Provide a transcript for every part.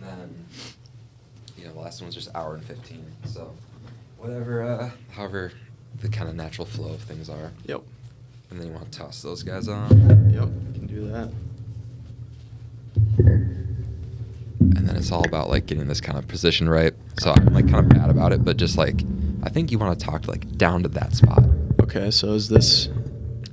And then, the last one was just hour and 15. So whatever, however the kind of natural flow of things are. Yep. And then you want to toss those guys on. Yep, can do that. And then it's all about like getting this kind of position right. So I'm like kind of bad about it, but just like I think you want to talk like down to that spot. Okay, so is this?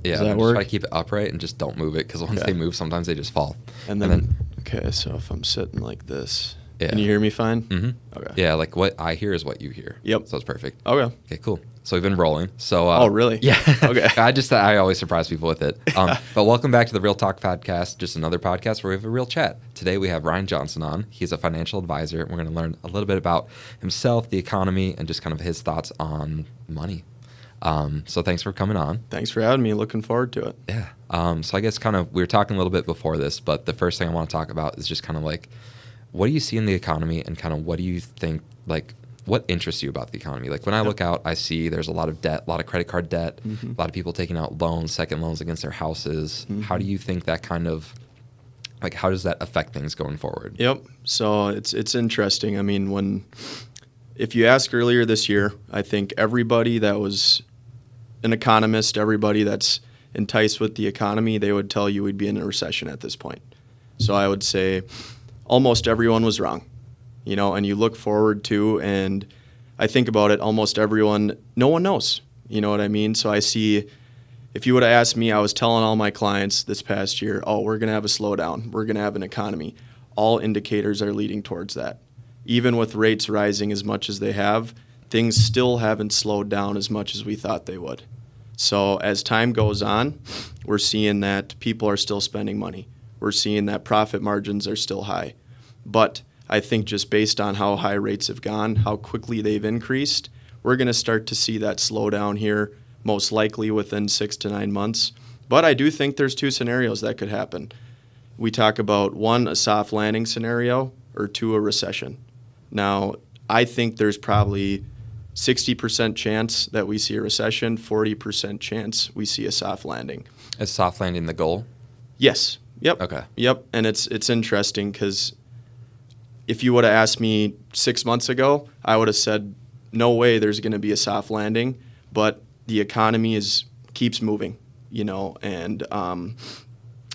Yeah, does that just work? try to keep it upright and just don't move it because once Okay. they move, sometimes they just fall. And then okay, so if I'm sitting like this, Yeah. can you hear me fine? Mm-hmm. Okay. Yeah, like what I hear is what you hear. Yep. So it's perfect. Okay. Okay, cool. So we've been rolling. So Oh, really? Yeah. Okay. I always surprise people with it. But welcome back to the Real Talk Podcast, just another podcast where we have a real chat. Today we have Ryan Johnson on. He's a financial advisor. We're going to learn a little bit about himself, the economy, and just kind of his thoughts on money. So thanks for coming on. Thanks for having me. Looking forward to it. Yeah. So I guess kind of we were talking a little bit before this, but the first thing I want to talk about is just kind of like, what do you see in the economy and kind of what do you think, like, what interests you about the economy? Like when I look out, I see there's a lot of debt, a lot of credit card debt, Mm-hmm. a lot of people taking out loans, second loans against their houses. Mm-hmm. How do you think that kind of, like, how does that affect things going forward? Yep. So it's interesting. I mean, if you ask earlier this year, I think everybody that was an economist, everybody that's enticed with the economy, they would tell you we'd be in a recession at this point. So I would say almost everyone was wrong, and you look forward to, and I think about it, almost everyone, no one knows, you know what I mean? So I see, if you would have asked me, I was telling all my clients this past year, we're going to have a slowdown, we're going to have an economy. All indicators are leading towards that. Even with rates rising as much as they have, things still haven't slowed down as much as we thought they would. So as time goes on, we're seeing that people are still spending money. We're seeing that profit margins are still high. But I think just based on how high rates have gone, how quickly they've increased, we're going to start to see that slowdown here, most likely within 6 to 9 months. But I do think there's two scenarios that could happen. We talk about, one, a soft landing scenario, or two, a recession. Now, I think there's probably 60% chance that we see a recession, 40% chance we see a soft landing. Is soft landing the goal? Yes. Yep. Okay. Yep. And it's interesting because if you would have asked me 6 months ago, I would have said, no way there's going to be a soft landing. But the economy keeps moving, and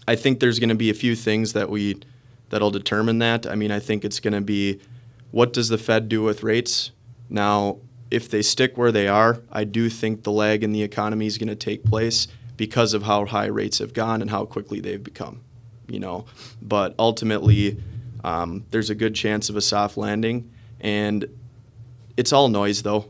I think there's going to be a few things that'll determine that. I mean, I think it's going to be, what does the Fed do with rates? Now, if they stick where they are, I do think the lag in the economy is going to take place because of how high rates have gone and how quickly they've become, But ultimately, there's a good chance of a soft landing, and it's all noise, though.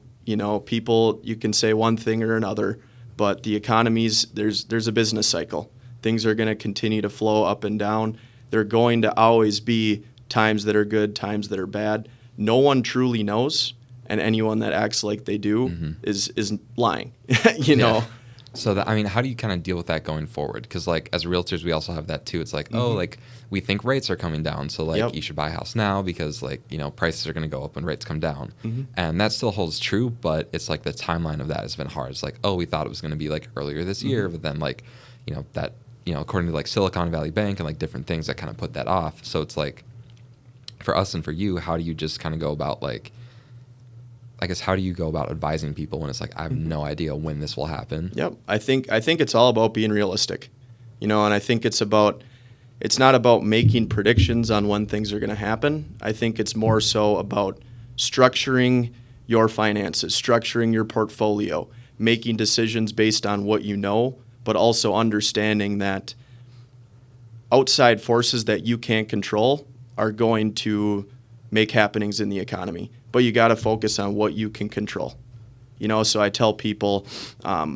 People, you can say one thing or another, but the economies, there's a business cycle. Things are going to continue to flow up and down. There are going to always be times that are good, times that are bad. No one truly knows, and anyone that acts like they do is lying, Yeah. So how do you kind of deal with that going forward? Because like as realtors, we also have that too. It's like, like we think rates are coming down, so like you should buy a house now because like prices are going to go up when rates come down, and that still holds true. But it's like the timeline of that has been hard. It's like, we thought it was going to be like earlier this year, but then like that according to like Silicon Valley Bank and like different things that kind of put that off. So it's like for us and for you, how do you just kind of go about like, I guess, how do you go about advising people when it's like, I have no idea when this will happen? Yep. I think it's all about being realistic, and I think it's not about making predictions on when things are going to happen. I think it's more so about structuring your finances, structuring your portfolio, making decisions based on what you know, but also understanding that outside forces that you can't control are going to make happenings in the economy. But you got to focus on what you can control. So I tell people a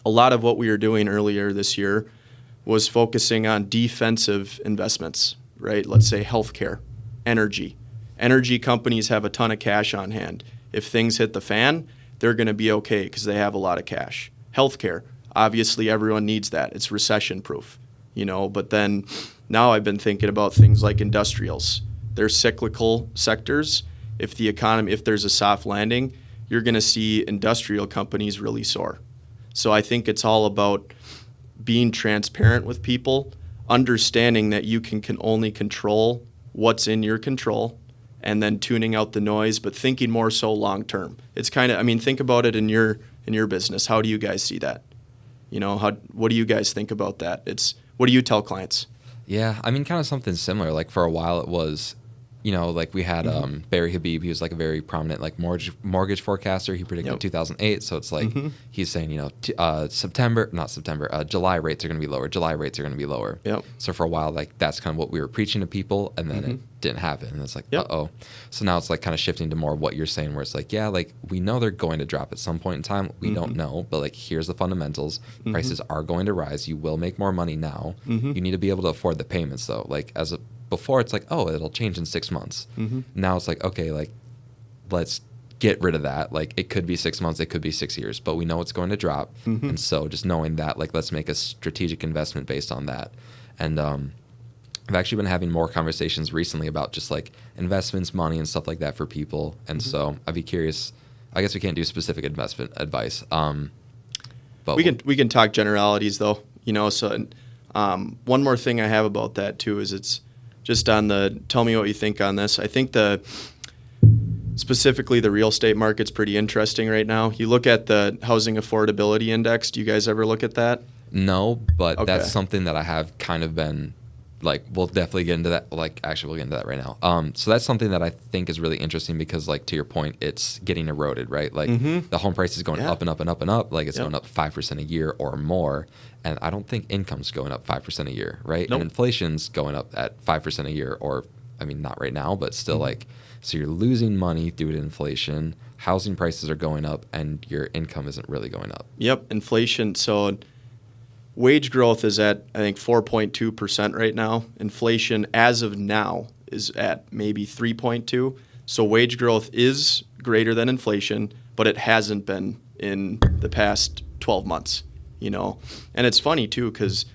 lot of what we were doing earlier this year was focusing on defensive investments, right? Let's say healthcare, energy. Energy companies have a ton of cash on hand. If things hit the fan, they're going to be okay because they have a lot of cash. Healthcare, obviously everyone needs that. It's recession proof, but then now I've been thinking about things like industrials. They're cyclical sectors. If there's a soft landing, you're going to see industrial companies really soar. So I think it's all about being transparent with people, understanding that you can only control what's in your control and then tuning out the noise, but thinking more so long term. It's kind of, I mean, think about it in your business. How do you guys see that? What do you guys think about that? What do you tell clients? Yeah, I mean, kind of something similar. Like for a while it was, like we had Barry Habib. He was like a very prominent like mortgage forecaster. He predicted 2008. So it's like he's saying, July rates are going to be lower. July rates are going to be lower. Yep. So for a while, like that's kind of what we were preaching to people, and then it didn't happen. And it's like, uh-oh. So now it's like kind of shifting to more of what you're saying, where it's like, yeah, like we know they're going to drop at some point in time. We don't know, but like here's the fundamentals. Prices are going to rise. You will make more money now. You need to be able to afford the payments though. Like before it's like, oh, it'll change in 6 months. Now it's like, okay, like let's get rid of that. Like it could be 6 months, it could be 6 years, but we know it's going to drop. And so just knowing that, like let's make a strategic investment based on that. And I've actually been having more conversations recently about just like investments, money, and stuff like that for people. And so I'd be curious. I guess we can't do specific investment advice. But we can talk generalities though. So one more thing I have about that too is it's just on tell me what you think on this. I think specifically the real estate market's pretty interesting right now. You look at the housing affordability index. Do you guys ever look at that? No, but that's something that I have kind of been like, we'll definitely get into that. Like, actually, we'll get into that right now. So that's something that I think is really interesting because, like, to your point, it's getting eroded, right? Like, the home price is going up and up and up and up. Like, it's going up 5% a year or more. And I don't think income's going up 5% a year, right? Nope. And inflation's going up at 5% a year, or, I mean, not right now, but still, like, so you're losing money due to inflation. Housing prices are going up, and your income isn't really going up. Yep, inflation. So wage growth is at, I think, 4.2% right now. Inflation, as of now, is at maybe 3.2. So wage growth is greater than inflation, but it hasn't been in the past 12 months, And it's funny, too, because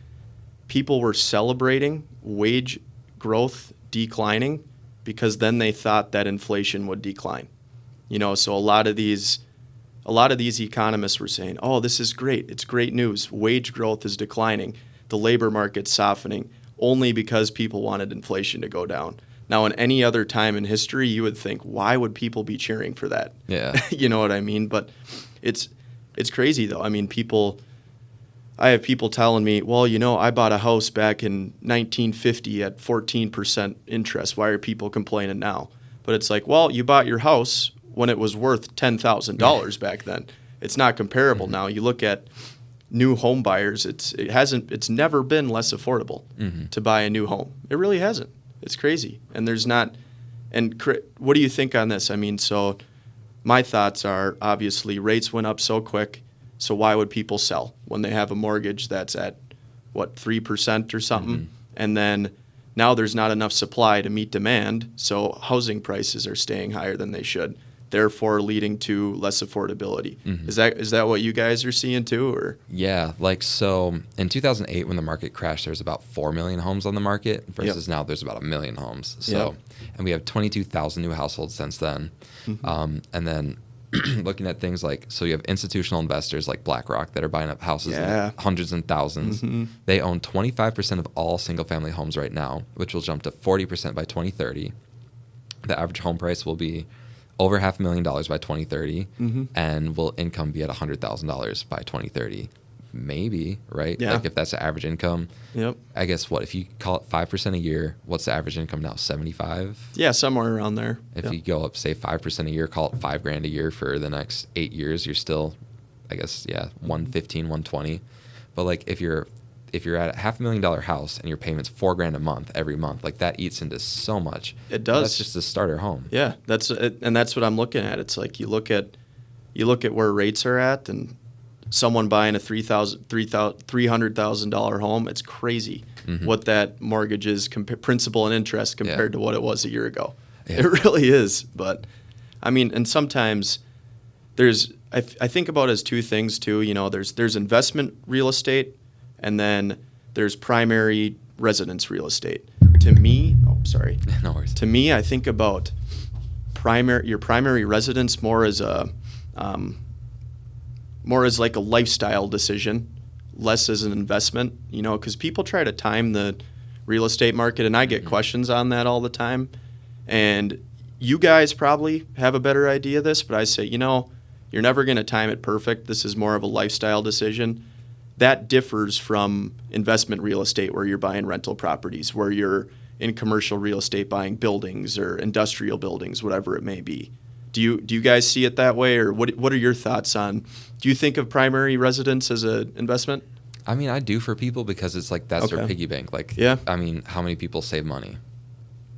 people were celebrating wage growth declining because then they thought that inflation would decline. So a lot of these economists were saying, oh, this is great. It's great news. Wage growth is declining. The labor market's softening only because people wanted inflation to go down. Now, in any other time in history, you would think, why would people be cheering for that? Yeah. You know what I mean? But it's crazy, though. I mean, I have people telling me, well, I bought a house back in 1950 at 14% interest. Why are people complaining now? But it's like, well, you bought your house when it was worth $10,000 back then. It's not comparable now. You look at new home buyers, it's never been less affordable to buy a new home. It really hasn't. It's crazy. And what do you think on this? I mean, so my thoughts are obviously rates went up so quick. So why would people sell when they have a mortgage that's at 3% or something? And then now there's not enough supply to meet demand. So housing prices are staying higher than they should, therefore leading to less affordability. Is that what you guys are seeing too, or? Yeah, so in 2008 when the market crashed, there was about 4 million homes on the market versus now there's about 1 million homes. So, and we have 22,000 new households since then. And then looking at things like, so you have institutional investors like BlackRock that are buying up houses in hundreds and thousands. They own 25% of all single-family homes right now, which will jump to 40% by 2030. The average home price will be over $500,000 by 2030, and will income be at $100,000 by 2030? Maybe, right? Yeah. Like if that's the average income. Yep. I guess if you call it 5% a year, what's the average income now? 75? Yeah, somewhere around there. If you go up, say 5% a year, call it $5,000 a year for the next 8 years, you're still, I guess, 115, 120. But like if you're at a $500,000 house and your payment's $4,000 a month every month, like that eats into so much. It does. That's just a starter home. Yeah, that's what I'm looking at. It's like you look at where rates are at, and someone buying a $300,000 home, it's crazy what that mortgage is, principal and interest compared to what it was a year ago. Yeah. It really is. But I mean, and sometimes I think about it as two things too. There's investment real estate, and then there's primary residence real estate. To me, no worries. To me, I think about your primary residence more as like a lifestyle decision, less as an investment, because people try to time the real estate market, and I get questions on that all the time. And you guys probably have a better idea of this, but I say, you're never going to time it perfect. This is more of a lifestyle decision. That differs from investment real estate where you're buying rental properties, where you're in commercial real estate buying buildings or industrial buildings, whatever it may be. Do you guys see it that way, or what are your thoughts on, do you think of primary residence as an investment? I mean, I do for people because it's like that's their piggy bank. Like, yeah. I mean, how many people save money?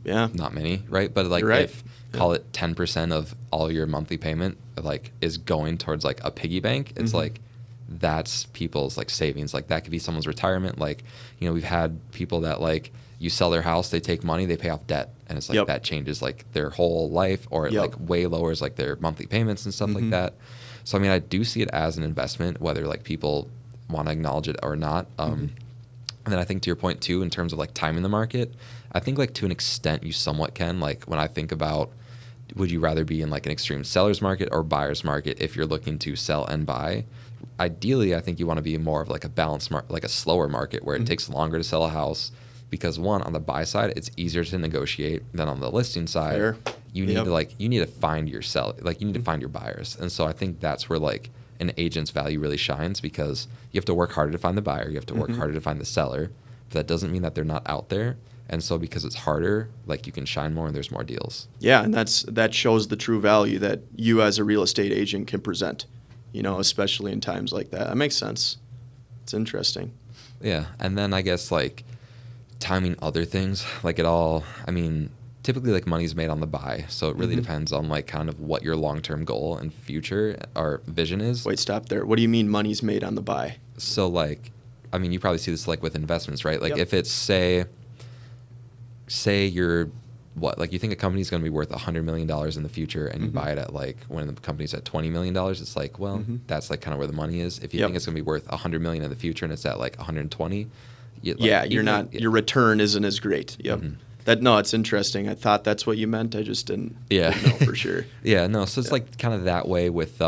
Yeah. Not many, right? But like if call it 10% of all your monthly payment like is going towards like a piggy bank, it's like that's people's like savings. Like that could be someone's retirement. Like, we've had people that like you sell their house, they take money, they pay off debt, and it's like that changes like their whole life, or it like way lowers like their monthly payments and stuff like that. So I mean, I do see it as an investment, whether like people want to acknowledge it or not. And then I think to your point too, in terms of like timing the market, I think like to an extent you somewhat can. Like when I think about, would you rather be in like an extreme seller's market or buyer's market if you're looking to sell and buy? Ideally, I think you want to be more of like a balanced market, like a slower market where it takes longer to sell a house, because one, on the buy side, it's easier to negotiate than on the listing side. You need to you need to find your you need to find your buyers. And so I think that's where like an agent's value really shines, because you have to work harder to find the buyer, you have to work harder to find the seller, but that doesn't mean that they're not out there. And so because it's harder, like you can shine more and there's more deals. Yeah, and that shows the true value that you as a real estate agent can present, especially in times like that. That makes sense. It's interesting. Yeah, and then I guess like timing other things, like typically like money's made on the buy, so it really depends on like kind of what your long-term goal and future or vision is. Wait, stop there. What do you mean money's made on the buy? So like, you probably see this like with investments, right? Like if it's say you're you think a company's going to be worth $100 million in the future, and you buy it at like when the company's at $20 million, it's like, well, that's like kind of where the money is. If you think it's going to be worth $100 million in the future and it's at like 120, your return isn't as great. It's interesting. I thought that's what you meant. I just didn't know for sure. So it's like kind of that way with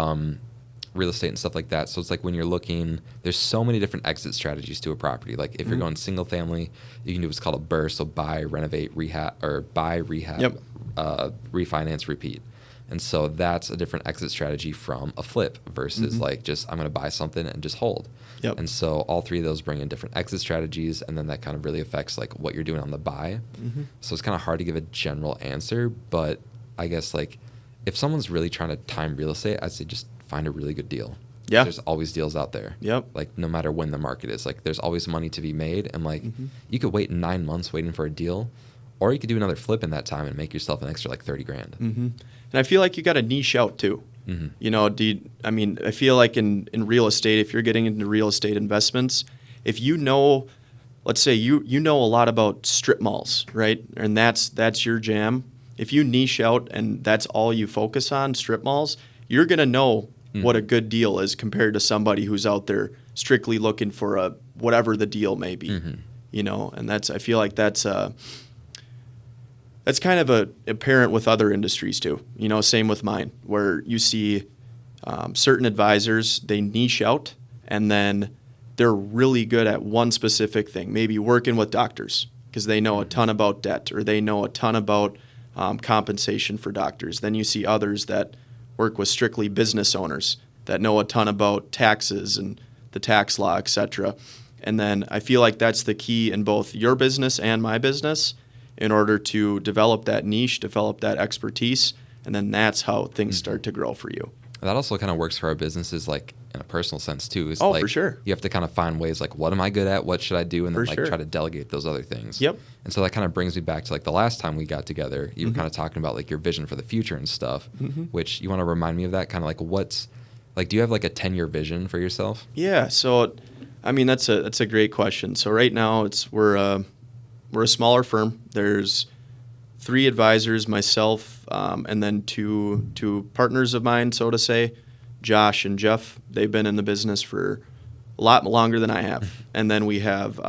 real estate and stuff like that. So it's like when you're looking, there's so many different exit strategies to a property. Like if you're going single family, you can do what's called a BRRRR, so buy, renovate, rehab, or buy, rehab, refinance, repeat. And so that's a different exit strategy from a flip versus like just I'm going to buy something and just hold. And so all three of those bring in different exit strategies, and then that kind of really affects like what you're doing on the buy. So it's kind of hard to give a general answer, but I guess like if someone's really trying to time real estate, I'd say just find a really good deal. There's always deals out there. Like no matter when the market is, like there's always money to be made, and like you could wait 9 months waiting for a deal, or you could do another flip in that time and make yourself an extra like $30,000. And I feel like you got to niche out too. I feel like in real estate, if you're getting into real estate investments, if let's say you know a lot about strip malls, right? And that's your jam. If you niche out and that's all you focus on, strip malls, you're going to know what a good deal is compared to somebody who's out there strictly looking for whatever the deal may be. And I feel like that's kind of apparent with other industries too. Same with mine, where you see certain advisors, they niche out and then they're really good at one specific thing, maybe working with doctors because they know a ton about debt, or they know a ton about compensation for doctors. Then you see others that work with strictly business owners that know a ton about taxes and the tax law, etc. And then I feel like that's the key in both your business and my business, in order to develop that niche, develop that expertise, and then that's how things start to grow for you. That also kind of works for our businesses, like in a personal sense too. For sure. You have to kind of find ways like, what am I good at? What should I do? And then try to delegate those other things. And so that kind of brings me back to like the last time we got together. You were kind of talking about like your vision for the future and stuff, which you want to remind me of that, kind of like do you have like a 10-year vision for yourself? Yeah. So, that's a great question. So right now we're a smaller firm. There's 3 advisors, myself, and then two partners of mine, so to say, Josh and Jeff. They've been in the business for a lot longer than I have. And then we have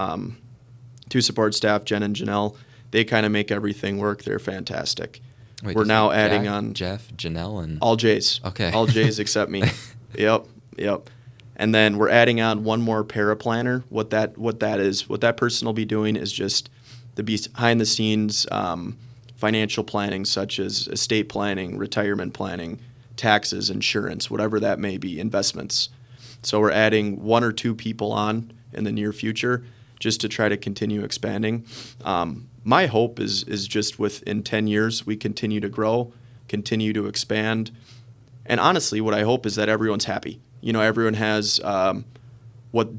2 support staff, Jen and Janelle. They kind of make everything work. They're fantastic. Wait, we're now adding Jack, on Jeff, Janelle, and all J's. Okay. All J's except me. Yep. And then we're adding on one more paraplanner. What that person will be doing is just the behind the scenes financial planning, such as estate planning, retirement planning, taxes, insurance, whatever that may be, investments. So we're adding 1 or 2 people on in the near future just to try to continue expanding. My hope is just within 10 years we continue to grow, continue to expand. And honestly, what I hope is that everyone's happy. Everyone has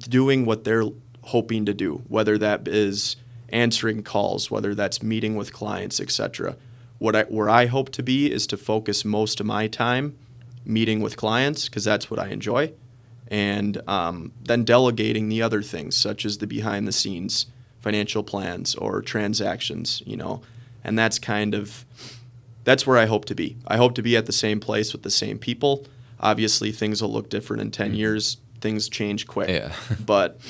doing what they're hoping to do, whether that is answering calls, whether that's meeting with clients, etc. Where I hope to be is to focus most of my time meeting with clients, because that's what I enjoy, and then delegating the other things, such as the behind the scenes financial plans or transactions, and that's where I hope to be. I hope to be at the same place with the same people. Obviously, things will look different in 10 years. Things change quick. Yeah. But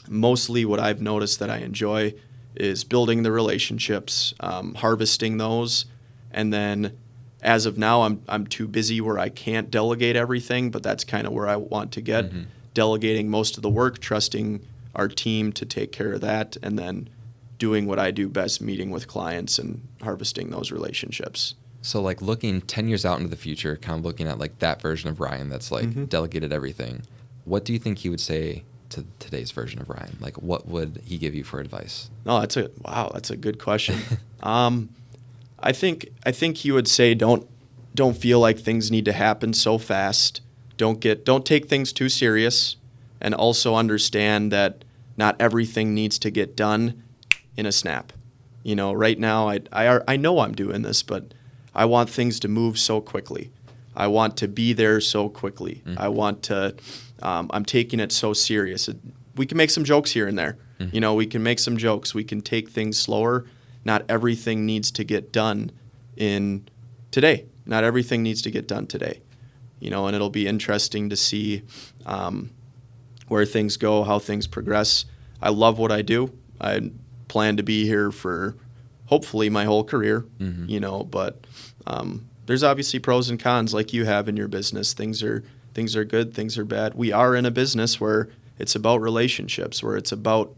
mostly what I've noticed that I enjoy is building the relationships, harvesting those, and then as of now, I'm too busy where I can't delegate everything, but that's kind of where I want to get. Delegating most of the work, trusting our team to take care of that, and then doing what I do best, meeting with clients and harvesting those relationships. So like looking 10 years out into the future, kind of looking at like that version of Ryan that's like delegated everything, what do you think he would say to today's version of Ryan? Like what would he give you for advice? No, that's a good question. I think he would say don't feel like things need to happen so fast. Don't take things too serious, and also understand that not everything needs to get done in a snap. Right now I know I'm doing this, but I want things to move so quickly. I want to be there so quickly. I want to I'm taking it so serious. We can make some jokes here and there. We can make some jokes. We can take things slower. Not everything needs to get done in today. Not everything needs to get done today. And it'll be interesting to see where things go, how things progress. I love what I do. I plan to be here for hopefully my whole career, but there's obviously pros and cons like you have in your business. Things are good, things are bad. We are in a business where it's about relationships, where it's about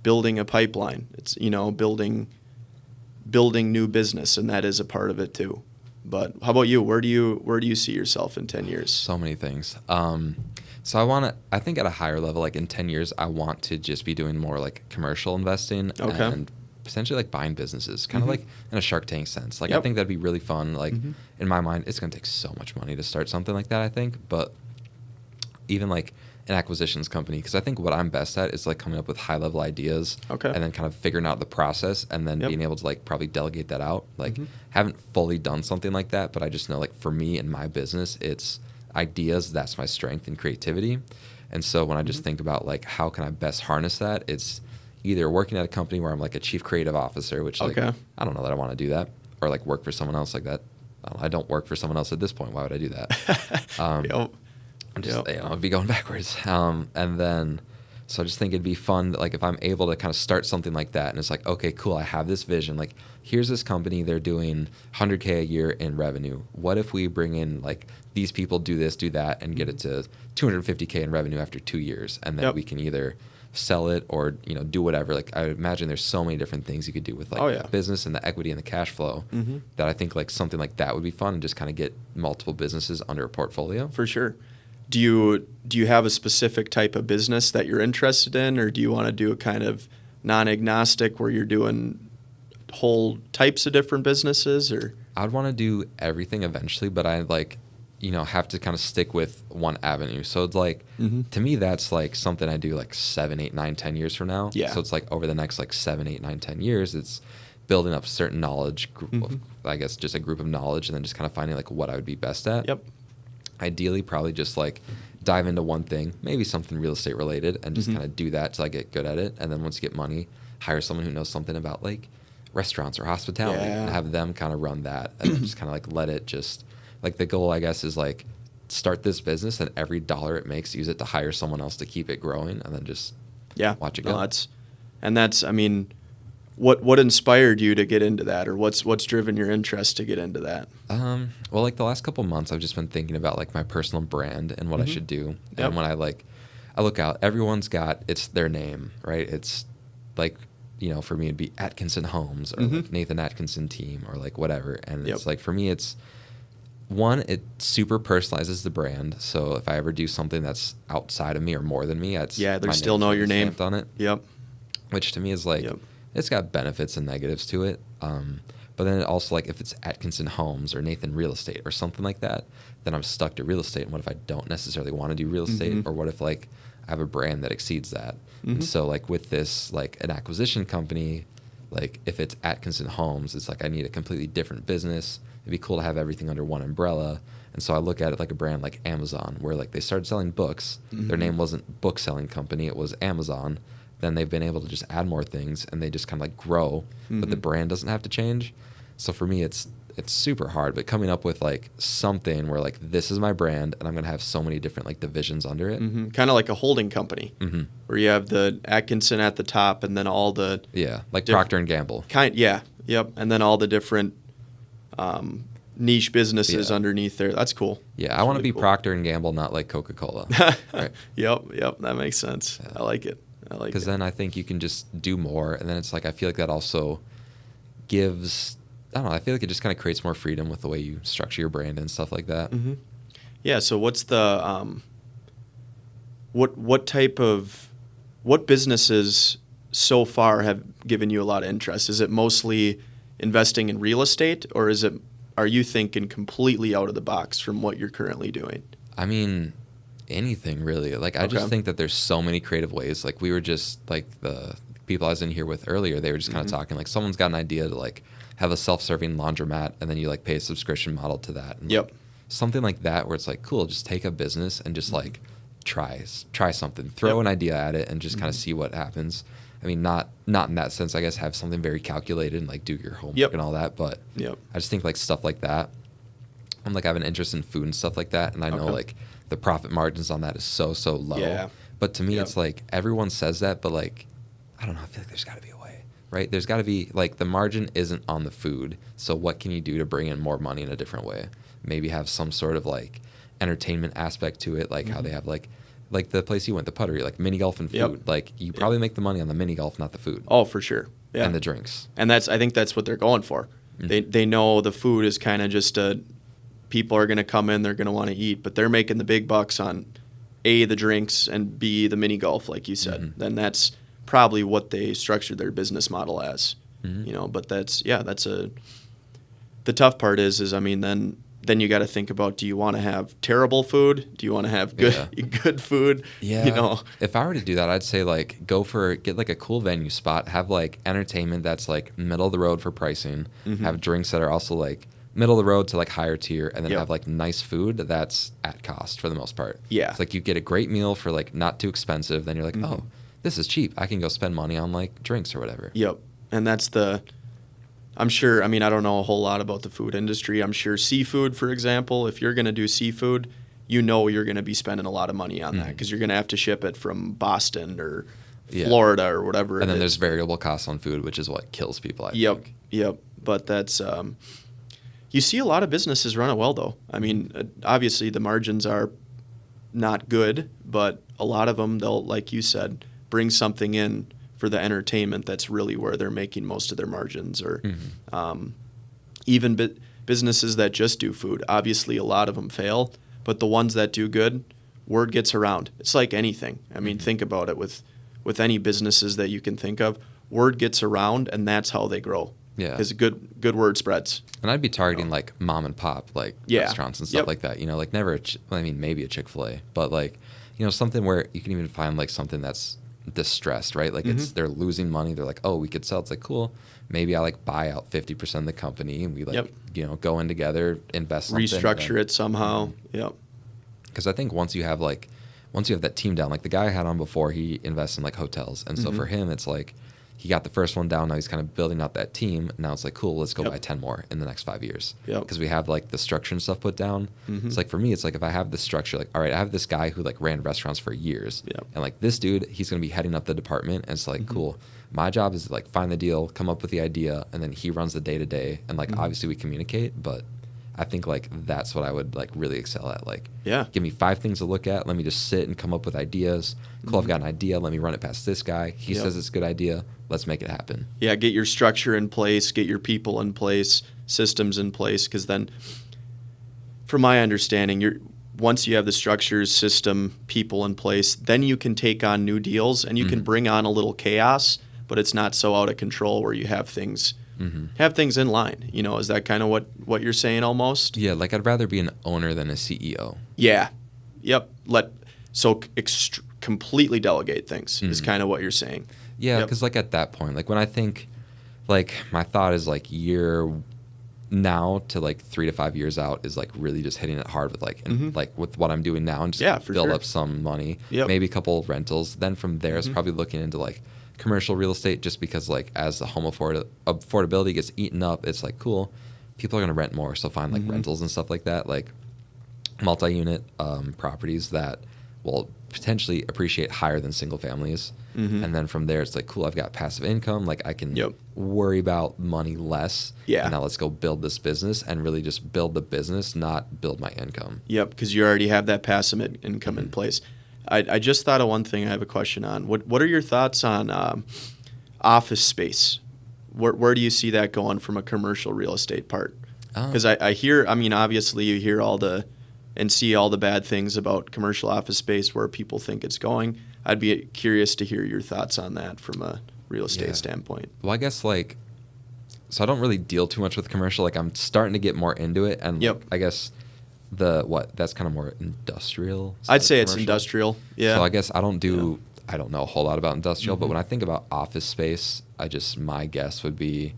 building a pipeline. It's, building new business, and that is a part of it too. But how about you? Where do you see yourself in 10 years? So many things. So I think at a higher level, like in 10 years, I want to just be doing more like commercial investing and potentially like buying businesses, kind of like in a Shark Tank sense. Like I think that'd be really fun. Like in my mind, it's going to take so much money to start something like that, I think. But even like an acquisitions company, because I think what I'm best at is like coming up with high level ideas and then kind of figuring out the process and then being able to like probably delegate that out. Like haven't fully done something like that, but I just know like for me and my business, it's ideas. That's my strength and creativity. And so when I just think about like how can I best harness that, it's either working at a company where I'm like a chief creative officer, which like I don't know that I want to do that, or like work for someone else like that. I don't work for someone else at this point. Why would I do that? I'm just, I'd be going backwards. And then, so I just think it'd be fun, like if I'm able to kind of start something like that and it's like, okay, cool, I have this vision. Like here's this company, they're doing $100K a year in revenue. What if we bring in like these people, do this, do that, and get it to $250K in revenue after 2 years? And then we can either sell it or, do whatever. Like I would imagine there's so many different things you could do with like business and the equity and the cash flow that I think like something like that would be fun, and just kind of get multiple businesses under a portfolio. For sure. Do you have a specific type of business that you're interested in, or do you want to do a kind of non-agnostic where you're doing whole types of different businesses? Or I'd want to do everything eventually, but I like, have to kind of stick with one avenue. So it's like, to me, that's like something I do like 7, 8, 9, 10 years from now. Yeah. So it's like over the next like 7, 8, 9, 10 years, it's building up certain knowledge, I guess just a group of knowledge, and then just kind of finding like what I would be best at. Yep. Ideally, probably just like dive into one thing, maybe something real estate related, and just kind of do that till I get good at it. And then once you get money, hire someone who knows something about like restaurants or hospitality and have them kind of run that, and then just kind of like let it just, like the goal, I guess, is like start this business and every dollar it makes, use it to hire someone else to keep it growing, and then just watch it go. That's I mean, what inspired you to get into that, or what's driven your interest to get into that? Well, like the last couple months, I've just been thinking about like my personal brand and what I should do. And when I look out, everyone's got, it's their name, right? It's like, you know, for me it'd be Atkinson Homes or like Nathan Atkinson team or like whatever. And it's like, for me, it's one, it super personalizes the brand. So if I ever do something that's outside of me or more than me, it's they still know your name on it. Yep. Which to me is like, it's got benefits and negatives to it. But then it also, like, if it's Atkinson Homes or Nathan Real Estate or something like that, then I'm stuck to real estate. And what if I don't necessarily want to do real estate? Or what if, like, I have a brand that exceeds that? And so, like, with this, like, an acquisition company, like, if it's Atkinson Homes, it's like I need a completely different business. It'd be cool to have everything under one umbrella. And so I look at it like a brand like Amazon, where, like, they started selling books. Their name wasn't Book Selling Company. It was Amazon. Then they've been able to just add more things, and they just kind of like grow, but the brand doesn't have to change. So for me, it's super hard, but coming up with like something where like, this is my brand and I'm going to have so many different like divisions under it. Kind of like a holding company where you have the Atkinson at the top and then all the... Yeah, like Procter & Gamble. And then all the different niche businesses underneath there. That's cool. Yeah, that's I want to be cool. Procter & Gamble, not like Coca-Cola. Right? Yep, that makes sense. Yeah. I like it. Because then I think you can just do more, and then it's like I feel like that also gives, I don't know, I feel like it just kind of creates more freedom with the way you structure your brand and stuff like that. Yeah, so what's the, what businesses so far have given you a lot of interest? Is it mostly investing in real estate, or are you thinking completely out of the box from what you're currently doing? I mean, anything really. Like, I just think that there's so many creative ways. Like, we were just like the people I was in here with earlier, they were just kind of talking like someone's got an idea to like have a self-serving laundromat, and then you like pay a subscription model to that. And, like, something like that where it's like, cool, just take a business and just like try something, throw an idea at it and just kind of see what happens. I mean, not in that sense, I guess, have something very calculated and like do your homework and all that, but I just think like stuff like that. I'm like, I have an interest in food and stuff like that, and I know like the profit margins on that is so low. Yeah. But to me, it's like everyone says that, but like, I don't know. I feel like there's got to be a way, right? There's got to be like the margin isn't on the food. So what can you do to bring in more money in a different way? Maybe have some sort of like entertainment aspect to it, like how they have like the place you went, the Puttery, like mini golf and food. Like you probably make the money on the mini golf, not the food. Oh, for sure. Yeah. And the drinks. And I think that's what they're going for. They know the food is kind of just people are going to come in, they're going to want to eat, but they're making the big bucks on A, the drinks, and B, the mini golf, like you said. Then that's probably what they structured their business model as, you know, but the tough part is, I mean, then you got to think about, do you want to have terrible food? Do you want to have good food? Yeah. You know, if I were to do that, I'd say like get like a cool venue spot, have like entertainment that's like middle of the road for pricing, have drinks that are also like middle of the road to like higher tier, and then have like nice food that's at cost for the most part. Yeah. It's like you get a great meal for like not too expensive, then you're like, oh, this is cheap. I can go spend money on like drinks or whatever. Yep. And that's I'm sure, I mean, I don't know a whole lot about the food industry. I'm sure seafood, for example, if you're going to do seafood, you know you're going to be spending a lot of money on that because you're going to have to ship it from Boston or Florida or whatever. And then there's variable costs on food, which is what kills people, I think. Yep. But that's, you see a lot of businesses run it well, though. I mean, obviously the margins are not good, but a lot of them, they'll, like you said, bring something in for the entertainment that's really where they're making most of their margins, or even businesses that just do food. Obviously, a lot of them fail, but the ones that do good, word gets around. It's like anything. I mean, think about it with any businesses that you can think of. Word gets around, and that's how they grow. Yeah, because good word spreads. And I'd be targeting like mom and pop, like restaurants and stuff like that. You know, like never. Maybe a Chick-fil-A, but like, you know, something where you can even find like something that's distressed, right? Like they're losing money. They're like, oh, we could sell. It's like, cool. Maybe I like buy out 50% of the company, and we like you know, go in together, invest something, restructure it somehow. Yep. Because I think once you have that team down, like the guy I had on before, he invests in like hotels, and so for him, it's like he got the first one down. Now he's kind of building out that team. And now it's like, cool, let's go buy 10 more in the next 5 years. Because we have like the structure and stuff put down. It's like, for me, it's like if I have the structure, like, all right, I have this guy who like ran restaurants for years. And like this dude, he's going to be heading up the department. And it's like, cool. My job is to like find the deal, come up with the idea, and then he runs the day to day. And like, obviously we communicate, but I think like that's what I would like really excel at. Like, Yeah. give me 5 things to look at. Let me just sit and come up with ideas. Cool, I've got an idea. Let me run it past this guy. He says it's a good idea. Let's make it happen. Yeah, get your structure in place, get your people in place, systems in place, because then, from my understanding, once you have the structures, system, people in place, then you can take on new deals and you can bring on a little chaos, but it's not so out of control where you have things in line. You know, is that kind of what you're saying almost? Yeah, like I'd rather be an owner than a CEO. Yeah. Yep. Completely delegate things is kind of what you're saying. Yeah, because like at that point, like when I think, like my thought is like year now to like 3 to 5 years out is like really just hitting it hard with like and like with what I'm doing now and just build up some money, maybe a couple of rentals. Then from there is probably looking into like commercial real estate, just because like as the home affordability gets eaten up, it's like cool, people are going to rent more, so find like rentals and stuff like that, like multi-unit properties that will potentially appreciate higher than single families. And then from there it's like cool, I've got passive income, like I can worry about money less. And now let's go build this business and really just build the business, not build my income. Because you already have that passive income in place. I just thought of one thing I have a question on. What are your thoughts on office space? Where do you see that going from a commercial real estate part? Because I hear, I mean, obviously you hear and see all the bad things about commercial office space where people think it's going. I'd be curious to hear your thoughts on that from a real estate standpoint. Well, I guess like, so I don't really deal too much with commercial. Like I'm starting to get more into it, and like, I guess that's kind of more industrial. I'd say it's industrial. Yeah. So I guess I don't know a whole lot about industrial, but when I think about office space, my guess would be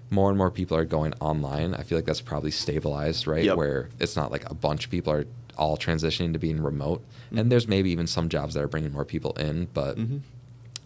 more and more people are going online. I feel like that's probably stabilized, right? Where it's not like a bunch of people are all transitioning to being remote. And there's maybe even some jobs that are bringing more people in, but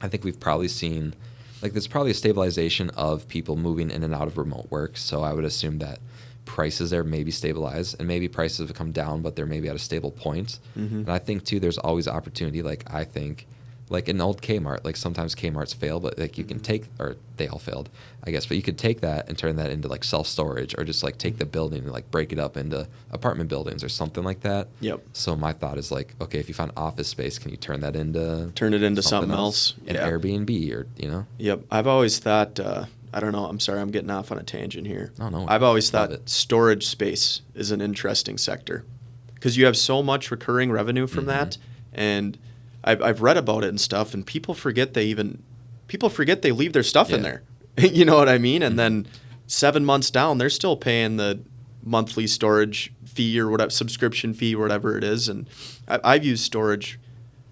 I think we've probably seen, like there's probably a stabilization of people moving in and out of remote work. So I would assume that prices there maybe stabilize, and maybe prices have come down, but they're maybe at a stable point. And I think too, there's always opportunity. Like I think like an old Kmart, like sometimes Kmart's fail, but like you can take, or they all failed, I guess, but you could take that and turn that into like self-storage, or just like take the building and like break it up into apartment buildings or something like that. So my thought is like, okay, if you find office space, can you turn it into something else? An Airbnb, or, you know? I've always thought, I don't know, I'm sorry, I'm getting off on a tangent here. Oh, no. I've always thought storage space is an interesting sector because you have so much recurring revenue from that, and I've read about it and stuff, and people forget they leave their stuff in there. You know what I mean? And then 7 months down, they're still paying the monthly storage fee or whatever, subscription fee, whatever it is. And I've used storage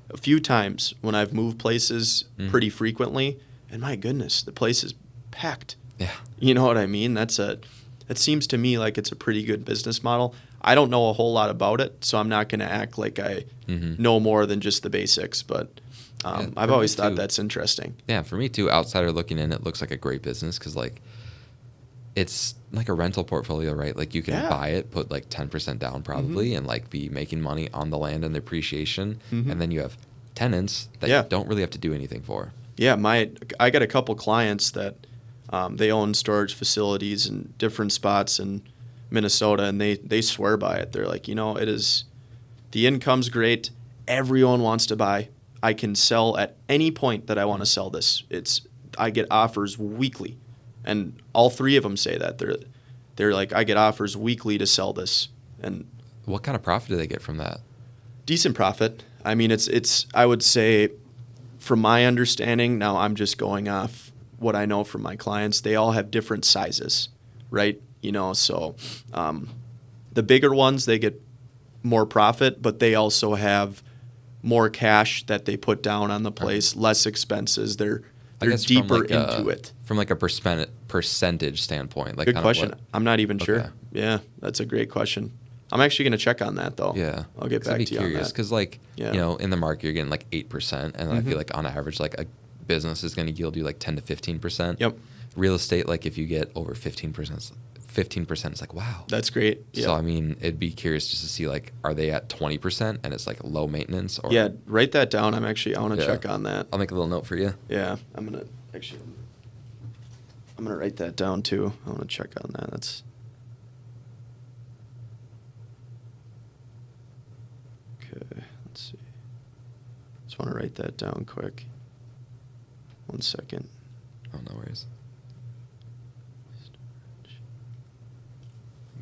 a few times when I've moved places pretty frequently, and my goodness, the place is packed. Yeah. You know what I mean? It seems to me like it's a pretty good business model. I don't know a whole lot about it, so I'm not going to act like I know more than just the basics, but I've always thought that's interesting. Yeah, for me too, outsider looking in, it looks like a great business because like it's like a rental portfolio, right? Like you can buy it, put like 10% down probably, and like be making money on the land and the appreciation, and then you have tenants that you don't really have to do anything for. Yeah, I got a couple clients that they own storage facilities in different spots in Minnesota, and they swear by it. They're like, the income's great. Everyone wants to buy. I can sell at any point that I want to sell this. I get offers weekly, and all 3 of them say that. They're like, I get offers weekly to sell this. And what kind of profit do they get from that? Decent profit. I mean, it's I would say, from my understanding, now I'm just going off what I know from my clients, they all have different sizes, right? So the bigger ones, they get more profit, but they also have more cash that they put down on the place, less expenses. They're deeper into it. From like a percentage standpoint. Like good question. I'm not even sure. Yeah, that's a great question. I'm actually going to check on that, though. Yeah. I'll get back to you on that. Because, like, in the market, you're getting like 8%. And I feel like on average, like a business is going to yield you like 10 to 15%. Yep. Real estate, like if you get over 15%, it's like, wow. That's great. Yep. So, I mean, it'd be curious just to see, like, are they at 20% and it's like low maintenance? Or write that down. I want to check on that. I'll make a little note for you. Yeah. I'm going to write that down, too. I want to check on that. Let's see. Just want to write that down quick. 1 second. Oh, no worries.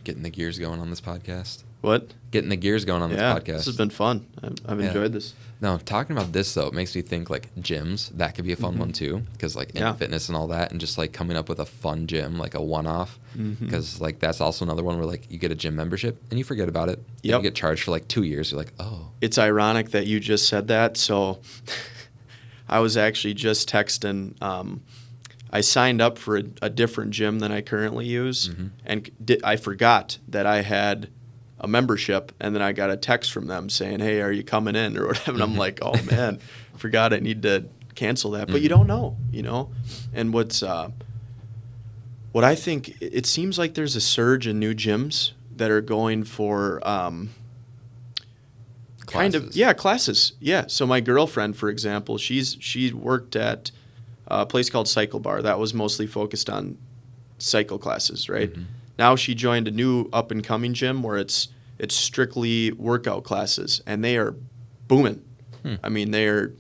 Getting the gears going on this podcast. What? Getting the gears going on this podcast. This has been fun. I've enjoyed this. No, talking about this, though, it makes me think, like, gyms. That could be a fun one, too. Because, like, in fitness and all that. And just, like, coming up with a fun gym, like a one-off. Because, like, that's also another one where, like, you get a gym membership and you forget about it. Yep. You get charged for, like, 2 years. You're like, oh. It's ironic that you just said that. So I was actually just texting. I signed up for a different gym than I currently use. And I forgot that I had a membership, and then I got a text from them saying, hey, are you coming in or whatever? And I'm like, oh, man, forgot I need to cancel that. But you don't know, you know? And what I think, it seems like there's a surge in new gyms that are going for classes. Yeah. So my girlfriend, for example, she worked at a place called Cycle Bar that was mostly focused on cycle classes, right? Now she joined a new up-and-coming gym where it's strictly workout classes, and they are booming. I mean,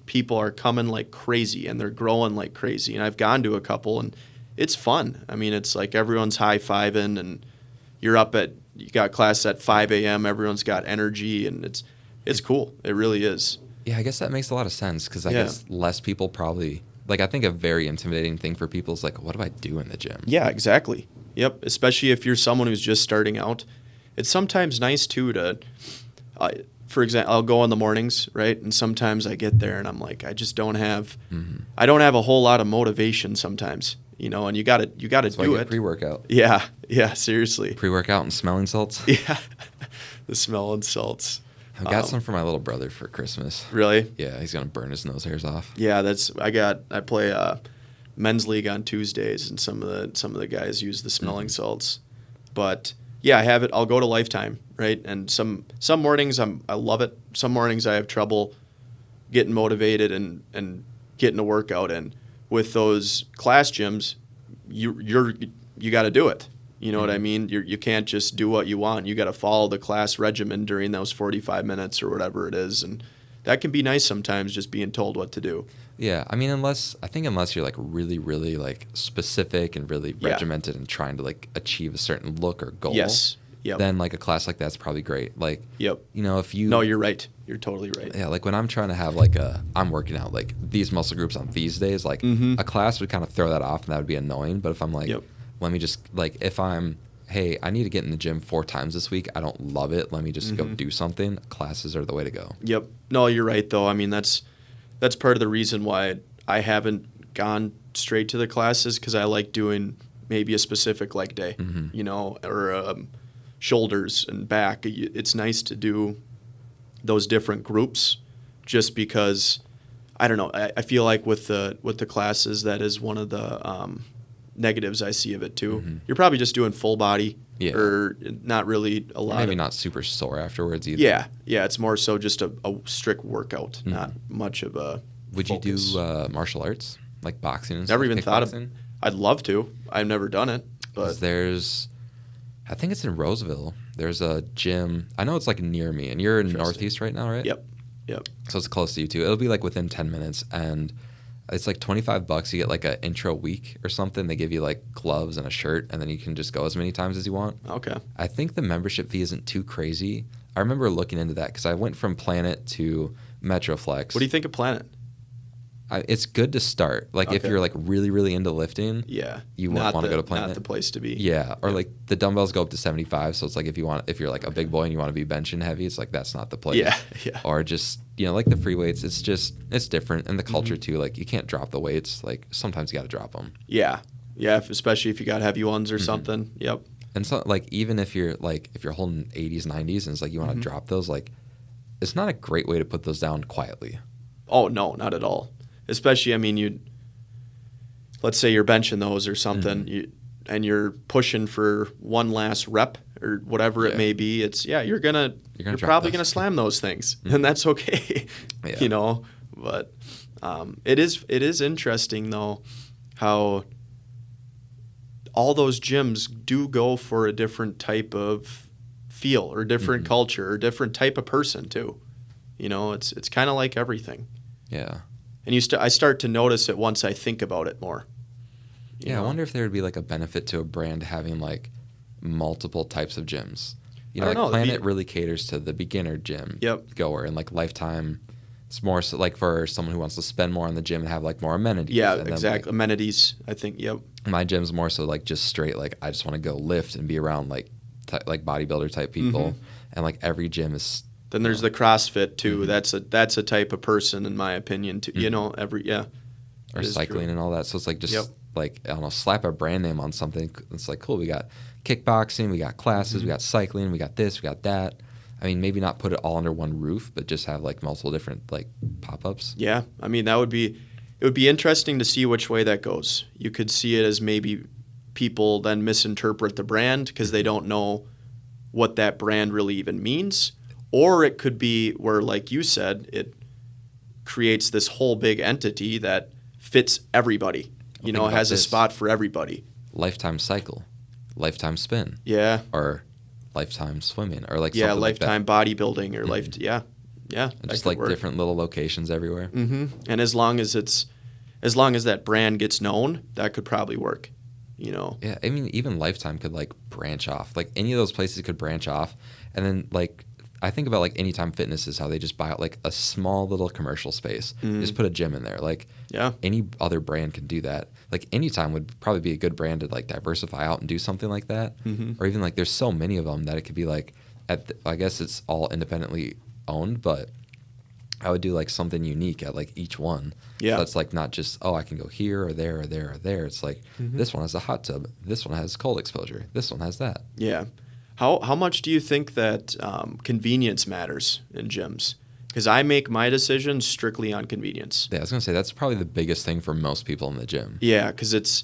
people are coming like crazy, and they're growing like crazy. And I've gone to a couple, and it's fun. I mean, it's like everyone's high-fiving, and you got class at 5 a.m., everyone's got energy, and it's cool. It really is. Yeah, I guess that makes a lot of sense because I guess less people probably – like I think a very intimidating thing for people is like, what do I do in the gym? Yeah, exactly. Yep, especially if you're someone who's just starting out. It's sometimes nice, too, to for example, I'll go in the mornings, right? And sometimes I get there and I'm like, I just don't have I don't have a whole lot of motivation sometimes, you know, and you got to do it. Pre-workout. Yeah, seriously. Pre-workout and smelling salts? Yeah, the smelling salts. I got some for my little brother for Christmas. Really? Yeah, he's going to burn his nose hairs off. Yeah, I play men's league on Tuesdays, and some of the guys use the smelling salts. But yeah, I have it. I'll go to Lifetime, right? And some mornings I love it. Some mornings I have trouble getting motivated and getting a workout. And with those class gyms, you got to do it. You know what I mean? You can't just do what you want. You got to follow the class regimen during those 45 minutes or whatever it is, and that can be nice sometimes, just being told what to do. Yeah, I mean, unless you're like really, really like specific and really regimented and trying to like achieve a certain look or goal. Yes. Yep. Then like a class like that's probably great. Like, you know, if you. No, you're right. You're totally right. Yeah, like when I'm trying to have I'm working out like these muscle groups on these days, like a class would kind of throw that off and that would be annoying. But if I'm like. Let me just, like, if I'm, hey, I need to get in the gym 4 times this week. I don't love it. Let me just go do something. Classes are the way to go. Yep. No, you're right, though. I mean, that's part of the reason why I haven't gone straight to the classes, because I like doing maybe a specific leg day, you know, or shoulders and back. It's nice to do those different groups just because, I don't know, I feel like with the classes, that is one of the negatives I see of it too. You're probably just doing full body, or not really a lot. Maybe not super sore afterwards either. Yeah. It's more so just a strict workout, not much of a. Would focus. You do martial arts like boxing? And never stuff, even thought of. I'd love to. I've never done it, but I think it's in Roseville. There's a gym. I know it's like near me, and you're in Northeast right now, right? Yep. So it's close to you too. It'll be like within 10 minutes, and it's like $25. You get like an intro week or something. They give you like gloves and a shirt, and then you can just go as many times as you want. Okay. I think the membership fee isn't too crazy. I remember looking into that because I went from Planet to Metroflex. What do you think of Planet? It's good to start. Like if you're like really, really into lifting, you won't want to go to Planet. Not the place to be. Yeah, or like the dumbbells go up to 75, so it's like if you're like a big boy and you want to be benching heavy, it's like that's not the place. Yeah. Or just like the free weights, it's different, and the culture too. Like you can't drop the weights. Like sometimes you got to drop them. Yeah, especially if you got heavy ones or something. Yep. And so like even if you're holding 80s, 90s, and it's like you want to drop those, like it's not a great way to put those down quietly. Oh no, not at all. Especially, I mean, let's say you're benching those or something, and you're pushing for one last rep or whatever it may be. You're probably gonna slam those things, and that's okay, you know. But it is interesting though how all those gyms do go for a different type of feel or different culture or different type of person too. It's kind of like everything. Yeah. And I start to notice it once I think about it more. I wonder if there would be like a benefit to a brand having like multiple types of gyms. I don't know. Planet really caters to the beginner gym goer, and like Lifetime, it's more so like for someone who wants to spend more on the gym and have like more amenities. Yeah, and exactly. Then, amenities, I think. Yep. My gym's more so like just straight like I just want to go lift and be around like bodybuilder type people, and like every gym is. Then there's the CrossFit too. That's a type of person in my opinion too. Or cycling and all that. So it's like just like I don't know, slap a brand name on something. It's like cool. We got kickboxing, we got classes, we got cycling, we got this, we got that. I mean, maybe not put it all under one roof, but just have like multiple different like pop-ups. Yeah, I mean it would be interesting to see which way that goes. You could see it as maybe people then misinterpret the brand because they don't know what that brand really even means. Or it could be where, like you said, it creates this whole big entity that fits everybody. Has a spot for everybody. Lifetime cycle, Lifetime spin. Yeah. Or Lifetime swimming, or like something Lifetime like bodybuilding, or yeah. Just like work. Different little locations everywhere. And as long as that brand gets known, that could probably work. Yeah, I mean, even Lifetime could like branch off. Like any of those places could branch off, and then like. I think about like Anytime Fitness is how they just buy out like a small little commercial space, just put a gym in there. Like any other brand can do that. Like Anytime would probably be a good brand to like diversify out and do something like that. Or even like there's so many of them that it could be like I guess it's all independently owned, but I would do like something unique at like each one. Yeah, so it's like not just I can go here or there or there or there. It's like this one has a hot tub, this one has cold exposure, this one has that. Yeah. How much do you think that convenience matters in gyms? Because I make my decisions strictly on convenience. Yeah, I was going to say that's probably the biggest thing for most people in the gym. Yeah, because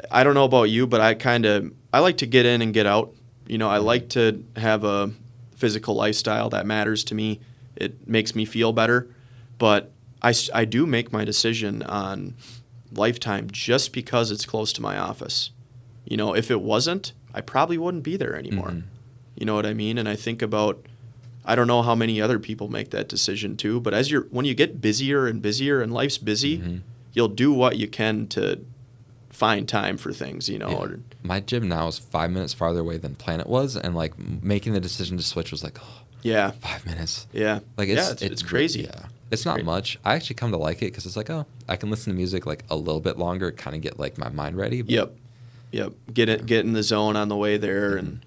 I don't know about you, but I like to get in and get out. I like to have a physical lifestyle that matters to me. It makes me feel better. But I do make my decision on Lifetime just because it's close to my office. If it wasn't, I probably wouldn't be there anymore. You know what I mean? And I think about, I don't know how many other people make that decision too, but when you get busier and busier and life's busy, you'll do what you can to find time for things, Yeah. My gym now is 5 minutes farther away than Planet was, and like making the decision to switch was like, 5 minutes. Yeah. Like it's crazy. Yeah. It's not much. I actually come to like it because it's like, I can listen to music like a little bit longer, kind of get like my mind ready. Yep. Get in the zone on the way there and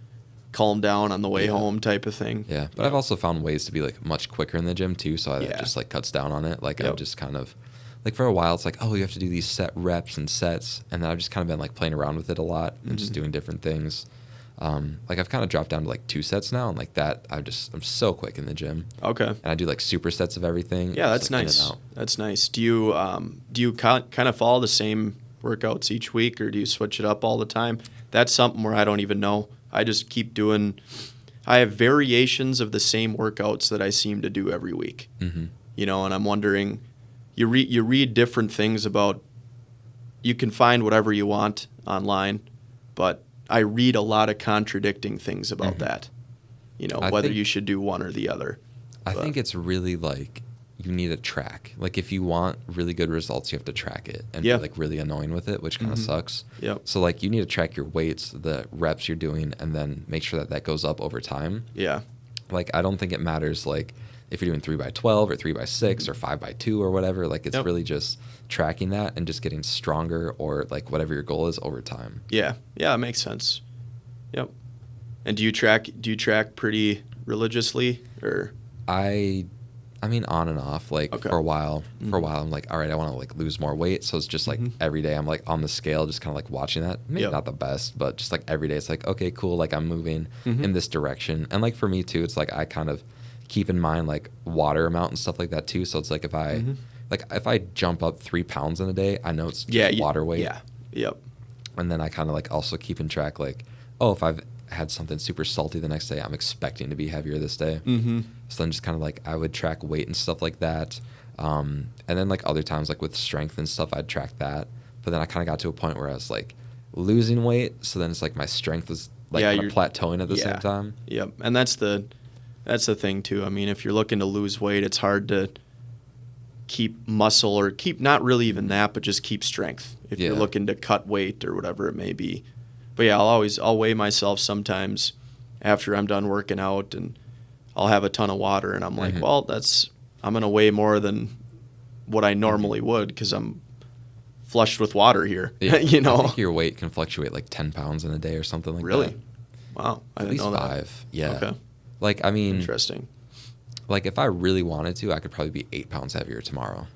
calm down on the way home type of thing. Yeah, but I've also found ways to be like much quicker in the gym too, so that just like cuts down on it. Like I've just kind of like for a while it's like, you have to do these set reps and sets, and then I've just kind of been like playing around with it a lot and just doing different things. Like I've kind of dropped down to like 2 sets now, and like that I'm so quick in the gym. Okay. And I do like supersets of everything. Yeah, that's like nice. That's nice. Do you kind of follow the same workouts each week, or do you switch it up all the time? That's something where I don't even know. I just keep doing. I have variations of the same workouts that I seem to do every week. And I'm wondering, you read different things about. You can find whatever you want online, but I read a lot of contradicting things about that. Whether you should do one or the other. I think it's really like you need a track. Like if you want really good results, you have to track it and be like really annoying with it, which kind of sucks. Yep. So like you need to track your weights, the reps you're doing, and then make sure that goes up over time. Yeah. Like I don't think it matters like if you're doing 3x12 or 3x6 or 5x2 or whatever. Like it's really just tracking that and just getting stronger or like whatever your goal is over time. Yeah. Yeah, it makes sense. Yep. And do you track pretty religiously or? I mean, on and off. Like for a while, I'm like, all right, I want to like lose more weight. So it's just like every day I'm like on the scale, just kind of like watching that. Maybe not the best, but just like every day it's like, okay, cool. Like I'm moving in this direction. And like for me too, it's like I kind of keep in mind like water amount and stuff like that too. So it's like if I jump up 3 pounds in a day, I know it's just water weight. Yeah. Yep. And then I kind of like also keep in track like, if I've had something super salty the next day, I'm expecting to be heavier this day. So then just kind of like I would track weight and stuff like that. And then like other times like with strength and stuff, I'd track that. But then I kind of got to a point where I was like losing weight. So then it's like my strength was like kind of plateauing at the same time. Yep. And that's That's the thing too. I mean, if you're looking to lose weight, it's hard to keep muscle or keep not really even that, but just keep strength if you're looking to cut weight or whatever it may be. But yeah, I'll weigh myself sometimes after I'm done working out, and I'll have a ton of water, and I'm like, well, I'm gonna weigh more than what I normally would because I'm flushed with water here. Yeah. You know, I think your weight can fluctuate like 10 pounds in a day or something like that. Really? Wow, I didn't know that. At least 5. Yeah. Okay. Like, I mean, interesting. Like, if I really wanted to, I could probably be 8 pounds heavier tomorrow.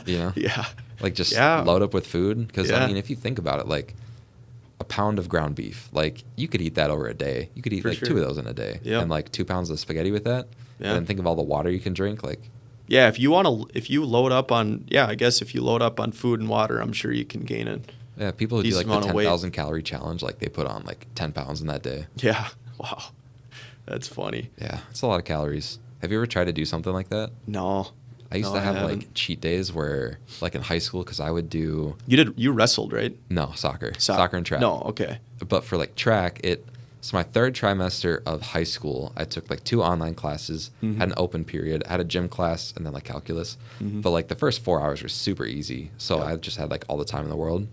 You know? Yeah. Like, just load up with food. Because, I mean, if you think about it, like, a pound of ground beef, like, you could eat that over a day. You could eat, 2 of those in a day. Yep. And, like, 2 pounds of spaghetti with that. Yeah. And then think of all the water you can drink. Like, yeah, if you load up on, I guess if you load up on food and water, I'm sure you can gain it. Yeah, people who do, like, the 10,000 calorie challenge, like, they put on, like, 10 pounds in that day. Yeah. Wow. That's funny. Yeah, it's a lot of calories. Have you ever tried to do something like that? No. I used to have like cheat days where, like in high school, because I would do. You wrestled, right? No, soccer and track. No, okay. But for like track, so my third trimester of high school, I took like 2 online classes, had an open period, had a gym class, and then like calculus. But like the first 4 hours were super easy, so I just had like all the time in the world.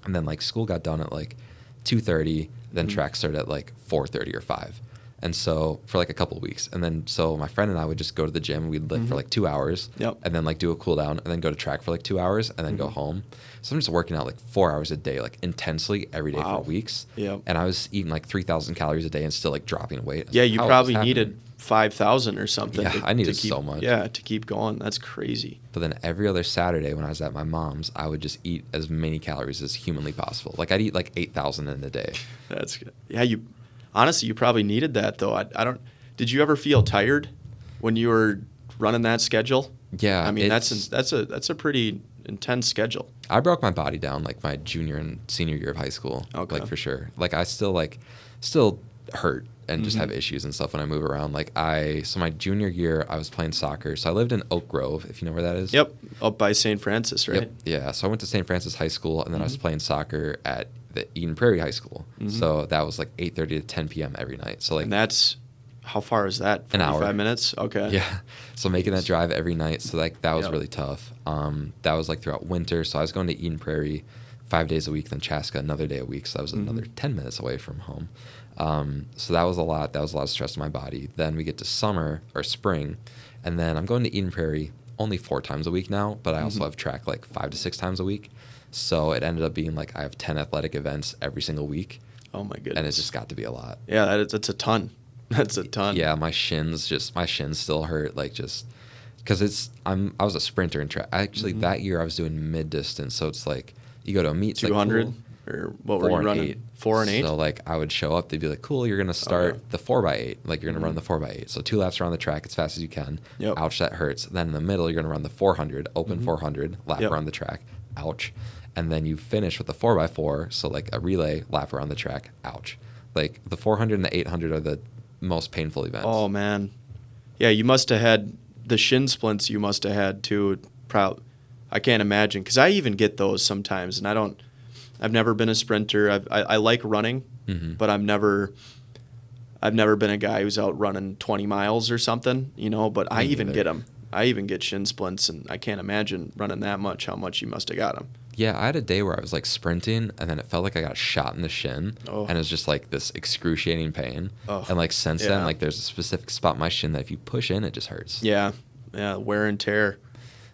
And then like school got done at like 2:30, then track started at like 4:30 or 5. And so for like a couple of weeks, and then so my friend and I would just go to the gym. We'd lift for like 2 hours, and then like do a cool down, and then go to track for like 2 hours, and then go home. So I'm just working out like 4 hours a day, like intensely every day for weeks. And I was eating like 3,000 calories a day and still like dropping weight. Yeah, you probably needed 5,000 or something. Yeah, I needed so much. Yeah, to keep going. That's crazy. But then every other Saturday when I was at my mom's, I would just eat as many calories as humanly possible. Like I'd eat like 8,000 in a day. That's good. Yeah, honestly, you probably needed that though. I don't. Did you ever feel tired when you were running that schedule? Yeah, I mean that's a pretty intense schedule. I broke my body down like my junior and senior year of high school. Okay. Like for sure. Like I still hurt and just have issues and stuff when I move around. So my junior year I was playing soccer. So I lived in Oak Grove, if you know where that is. Yep, up by St. Francis, right? Yep. Yeah. So I went to St. Francis High School, and then I was playing soccer at the Eden Prairie High School. So that was like 8:30 to 10 p.m. every night. So like, and that's, how far is that? 45 an hour. Minutes? Okay. Yeah. So making that drive every night. So like that was really tough. That was like throughout winter. So I was going to Eden Prairie 5 days a week, then Chaska another day a week. So that was another 10 minutes away from home. So that was a lot. That was a lot of stress on my body. Then we get to summer or spring, and then I'm going to Eden Prairie only 4 times a week now, but I also have track like 5 to 6 times a week. So it ended up being like I have 10 athletic events every single week. Oh my goodness. And it just got to be a lot. Yeah, that's a ton. That's a ton. Yeah, my shins still hurt, like just because I was a sprinter in track. Actually, that year I was doing mid distance, so it's like you go to a meet, 200 like, cool. or what were you running? 8. 4 and 8. So like I would show up, they'd be like, "Cool, you're gonna start the 4x8. Like you're gonna run the 4x8. So 2 laps around the track as fast as you can. Yep. Ouch, that hurts. Then in the middle, you're gonna run the 400, open 400 lap around the track. Ouch. And then you finish with the 4x4, so like a relay lap around the track. Ouch. Like the 400 and the 800 are the most painful events. Oh man, yeah, you must have had the shin splints. You must have had too. I can't imagine, because I even get those sometimes, and I've never been a sprinter. I like running, but I've never been a guy who's out running 20 miles or something, But I even get them. I even get shin splints, and I can't imagine running that much. How much you must have got them. Yeah, I had a day where I was like sprinting, and then it felt like I got shot in the shin, and it was just like this excruciating pain. And like since then, like there's a specific spot in my shin that if you push in, it just hurts. Yeah, wear and tear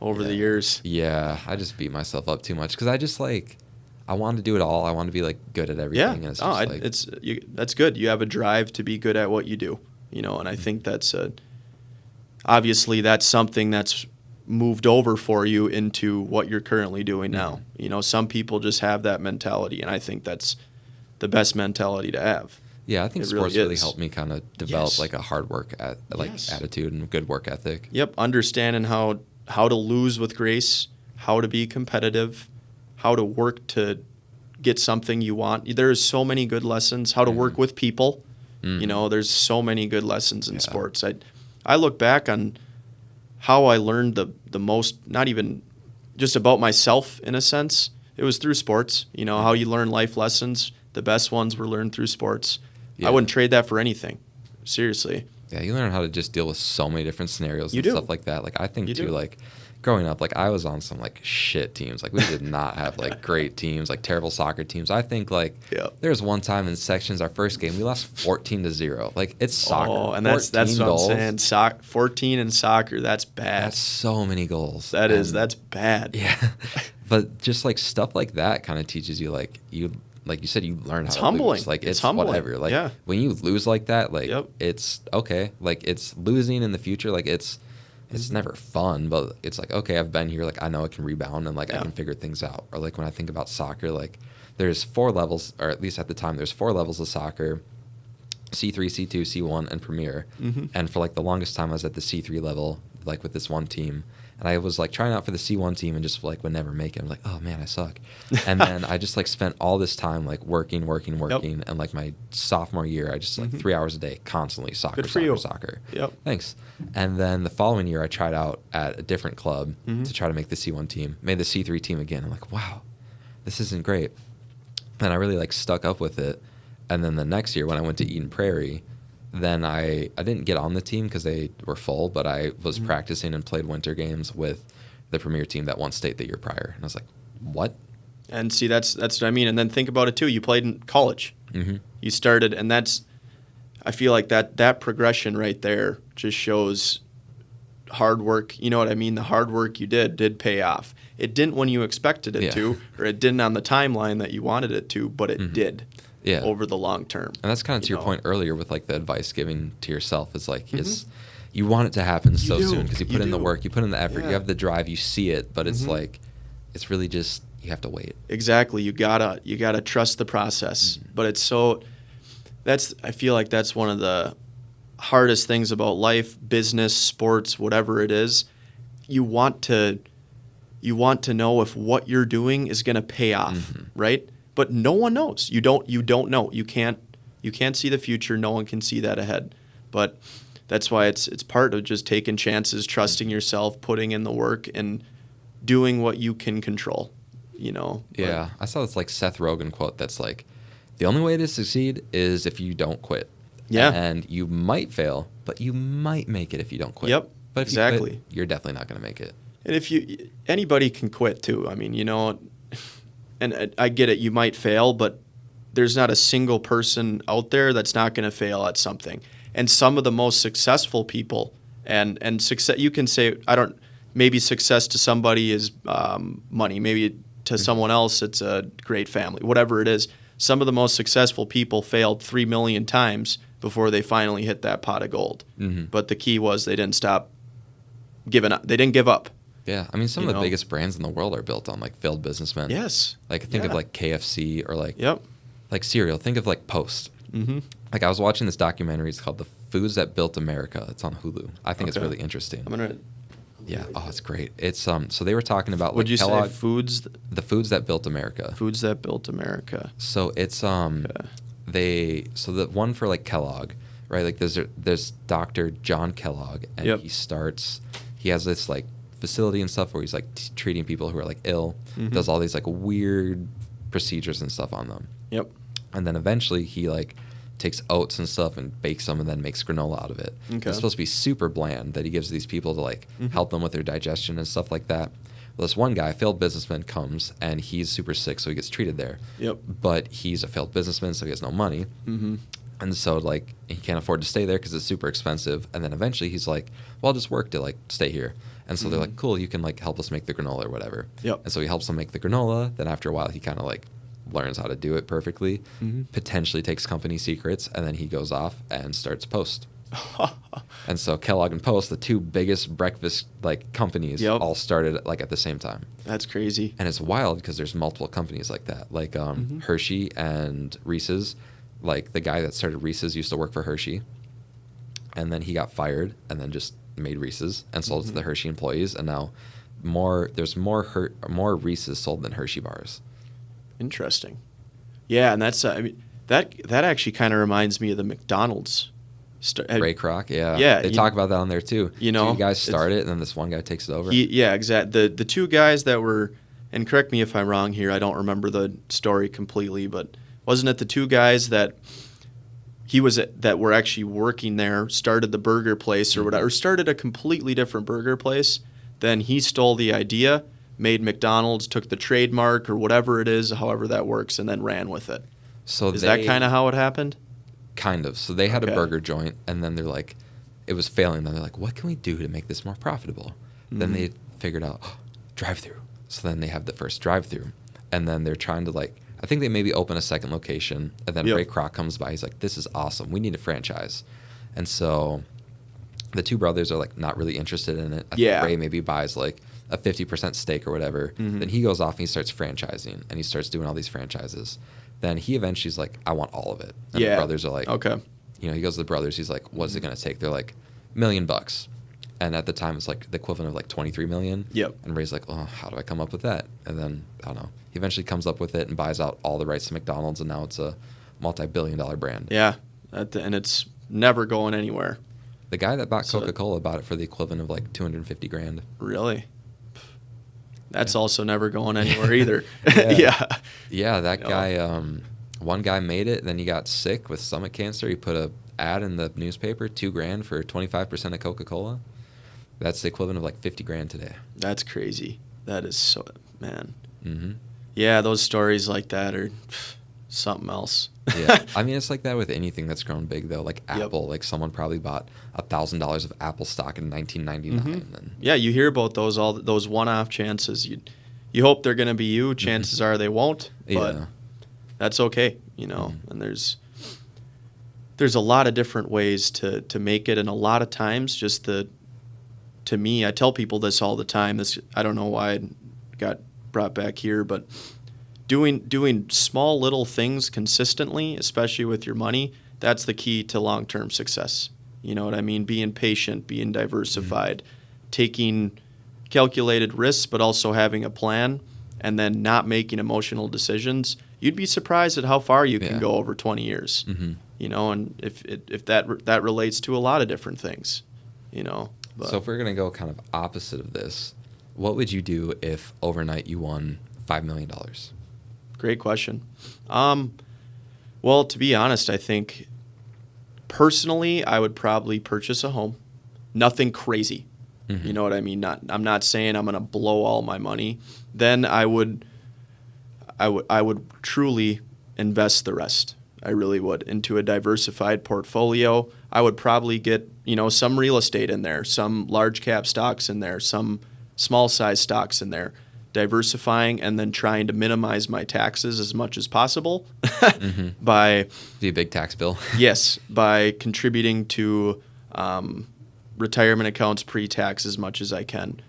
over the years. Yeah, I just beat myself up too much because I just like I wanted to do it all. I wanted to be like good at everything. Yeah, and it's that's good. You have a drive to be good at what you do, and I think that's obviously that's something that's moved over for you into what you're currently doing now. Some people just have that mentality, and I think that's the best mentality to have. Yeah, I think sports really helped me kind of develop like a hard work attitude and good work ethic. Yep, understanding how to lose with grace, how to be competitive, how to work to get something you want. There's so many good lessons. How to work with people. There's so many good lessons in sports. I look back on how I learned the most, not even just about myself in a sense. It was through sports. How you learn life lessons. The best ones were learned through sports. Yeah. I wouldn't trade that for anything. Seriously. Yeah, you learn how to just deal with so many different scenarios and stuff like that. Like I think too, like growing up, like I was on some like shit teams. Like we did not have like great teams, like terrible soccer teams. I think like there was one time in sections, our first game, we lost 14-0. Like it's soccer. Oh, and that's what I'm saying. 14 in soccer, that's bad. That's so many goals. That's bad. Yeah, but just like stuff like that kind of teaches you like you said, you learn how to humbling. lose. Like it's humbling. Whatever. Like when you lose like that, like it's okay. Like it's losing in the future. Like it's never fun, but it's like, okay, I've been here. Like I know I can rebound and like I can figure things out. Or like when I think about soccer, like there's 4 levels, or at least at the time, there's 4 levels of soccer: C3, C2, C1, and Premier. And for like the longest time, I was at the C3 level, like with this one team. And I was like trying out for the C1 team and just like would never make it. I'm like, oh man, I suck. And then I just like spent all this time like working. And like my sophomore year, I just like 3 hours a day, constantly soccer. Yep. Thanks. And then the following year, I tried out at a different club to try to make the C1 team. Made the C3 team again. I'm like, wow, this isn't great. And I really like stuck up with it. And then the next year when I went to Eden Prairie, then I didn't get on the team because they were full, but I was practicing and played winter games with the Premier team that won state the year prior. And I was like, what? And see, that's what I mean. And then think about it too. You played in college. You started, and I feel like that progression right there just shows hard work. You know what I mean? The hard work you did pay off. It didn't when you expected it to, or it didn't on the timeline that you wanted it to, but it did. Yeah. Over the long term. And that's kind of to your point earlier with like the advice giving to yourself is like, you want it to happen so soon because you put in the work, you put in the effort, you have the drive, you see it, but it's like, it's really just, you have to wait. Exactly. You gotta trust the process. But it's I feel like that's one of the hardest things about life, business, sports, whatever it is. You want to know if what you're doing is going to pay off, right? But no one knows. You don't know. You can't see the future. No one can see that ahead. But that's why it's part of just taking chances, trusting yourself, putting in the work, and doing what you can control. Yeah, I saw this like Seth Rogen quote that's like, the only way to succeed is if you don't quit. Yeah. And you might fail, but you might make it if you don't quit. Yep. But if you quit, you're definitely not going to make it. And anybody can quit too. I mean, and I get it, you might fail, but there's not a single person out there that's not going to fail at something. And some of the most successful people and success, you can say, maybe success to somebody is money. Maybe to someone else it's a great family, whatever it is. Some of the most successful people failed 3 million times before they finally hit that pot of gold. But the key was they didn't stop giving up. They didn't give up. Yeah, I mean, some of the biggest brands in the world are built on like failed businessmen. Yes. Like think of like KFC or like cereal. Think of like Post. Like I was watching this documentary. It's called "The Foods That Built America." It's on Hulu. I think it's really interesting. I'm gonna. Yeah. Oh, it's great. It's so they were talking about Would like you Kellogg, say foods? The foods that built America. Foods that built America. So it's so the one for like Kellogg, right? Like there's Dr. John Kellogg, and he has this like facility and stuff where he's like treating people who are like ill, does all these like weird procedures and stuff on them. Yep. And then eventually he like takes oats and stuff and bakes them and then makes granola out of it. Okay. It's supposed to be super bland that he gives these people to like help them with their digestion and stuff like that. Well, this one guy, failed businessman, comes and he's super sick, so he gets treated there. Yep. But he's a failed businessman, so he has no money. And so like he can't afford to stay there because it's super expensive. And then eventually he's like, well, I'll just work to like stay here. And so they're like, cool, you can like help us make the granola or whatever. Yep. And so he helps them make the granola. Then after a while, he kind of like learns how to do it perfectly, potentially takes company secrets, and then he goes off and starts Post. And so Kellogg and Post, the two biggest breakfast like companies, all started like at the same time. That's crazy. And it's wild because there's multiple companies like that, like Hershey and Reese's. Like the guy that started Reese's used to work for Hershey, and then he got fired and then just made Reese's and sold it to the Hershey employees, and now there's more Reese's sold than Hershey bars. Interesting. Yeah, and that's I mean that actually kind of reminds me of the McDonald's. Ray Kroc, yeah. They talk about that on there too. Two guys start it, and then this one guy takes it over. Yeah, exactly. The two guys that were, and correct me if I'm wrong here, I don't remember the story completely, but wasn't it the two guys that that were actually working there, started the burger place or whatever, or started a completely different burger place. Then he stole the idea, made McDonald's, took the trademark or whatever it is, however that works, and then ran with it. So is that kind of how it happened? Kind of. So they had a burger joint, and then they're like, it was failing. Then they're like, what can we do to make this more profitable? Then they figured out, drive-through. So then they have the first drive-through, and then they're trying to I think they maybe open a second location, and then Ray Kroc comes by. He's like, this is awesome. We need a franchise. And so the two brothers are not really interested in it. I think Ray maybe buys a 50% stake or whatever. Then he goes off and he starts franchising, and he starts doing all these franchises. Then he eventually is like, I want all of it. And the brothers are like, okay. He goes to the brothers. He's like, what's it going to take? They're like, $1 million. And at the time, it's the equivalent of $23 million. Yep. And Ray's like, oh, how do I come up with that? And then, I don't know. He eventually comes up with it and buys out all the rights to McDonald's, and now it's a multi-billion-dollar brand. Yeah, and it's never going anywhere. The guy that bought Coca-Cola bought it for the equivalent of $250,000. Really? That's also never going anywhere either. Yeah, that guy, one guy made it, then he got sick with stomach cancer. He put a ad in the newspaper, $2,000 for 25% of Coca-Cola. That's the equivalent of $50,000 today. That's crazy. That is so, man. Mm-hmm. Yeah, those stories like that are something else. Yeah, I mean, it's like that with anything that's grown big, though. Like Apple, someone probably bought $1,000 of Apple stock in 1999. And yeah, you hear about those one-off chances. You hope they're going to be you. Chances are they won't, but that's okay, And there's a lot of different ways to make it, and a lot of times to me, I tell people this all the time. I don't know why I got brought back here, but doing small little things consistently, especially with your money, that's the key to long-term success. You know what I mean? Being patient, being diversified, taking calculated risks, but also having a plan, and then not making emotional decisions. You'd be surprised at how far you can go over 20 years. And if that relates to a lot of different things, But. So if we're going to go kind of opposite of this, what would you do if overnight you won $5 million? Great question. Well, to be honest, I think personally I would probably purchase a home. Nothing crazy. You know what I mean? I'm not saying I'm going to blow all my money. Then I would truly invest the rest. I really would, into a diversified portfolio. I would probably get, some real estate in there, some large cap stocks in there, some small size stocks in there, diversifying, and then trying to minimize my taxes as much as possible by the big tax bill. Yes, by contributing to retirement accounts pre-tax as much as I can,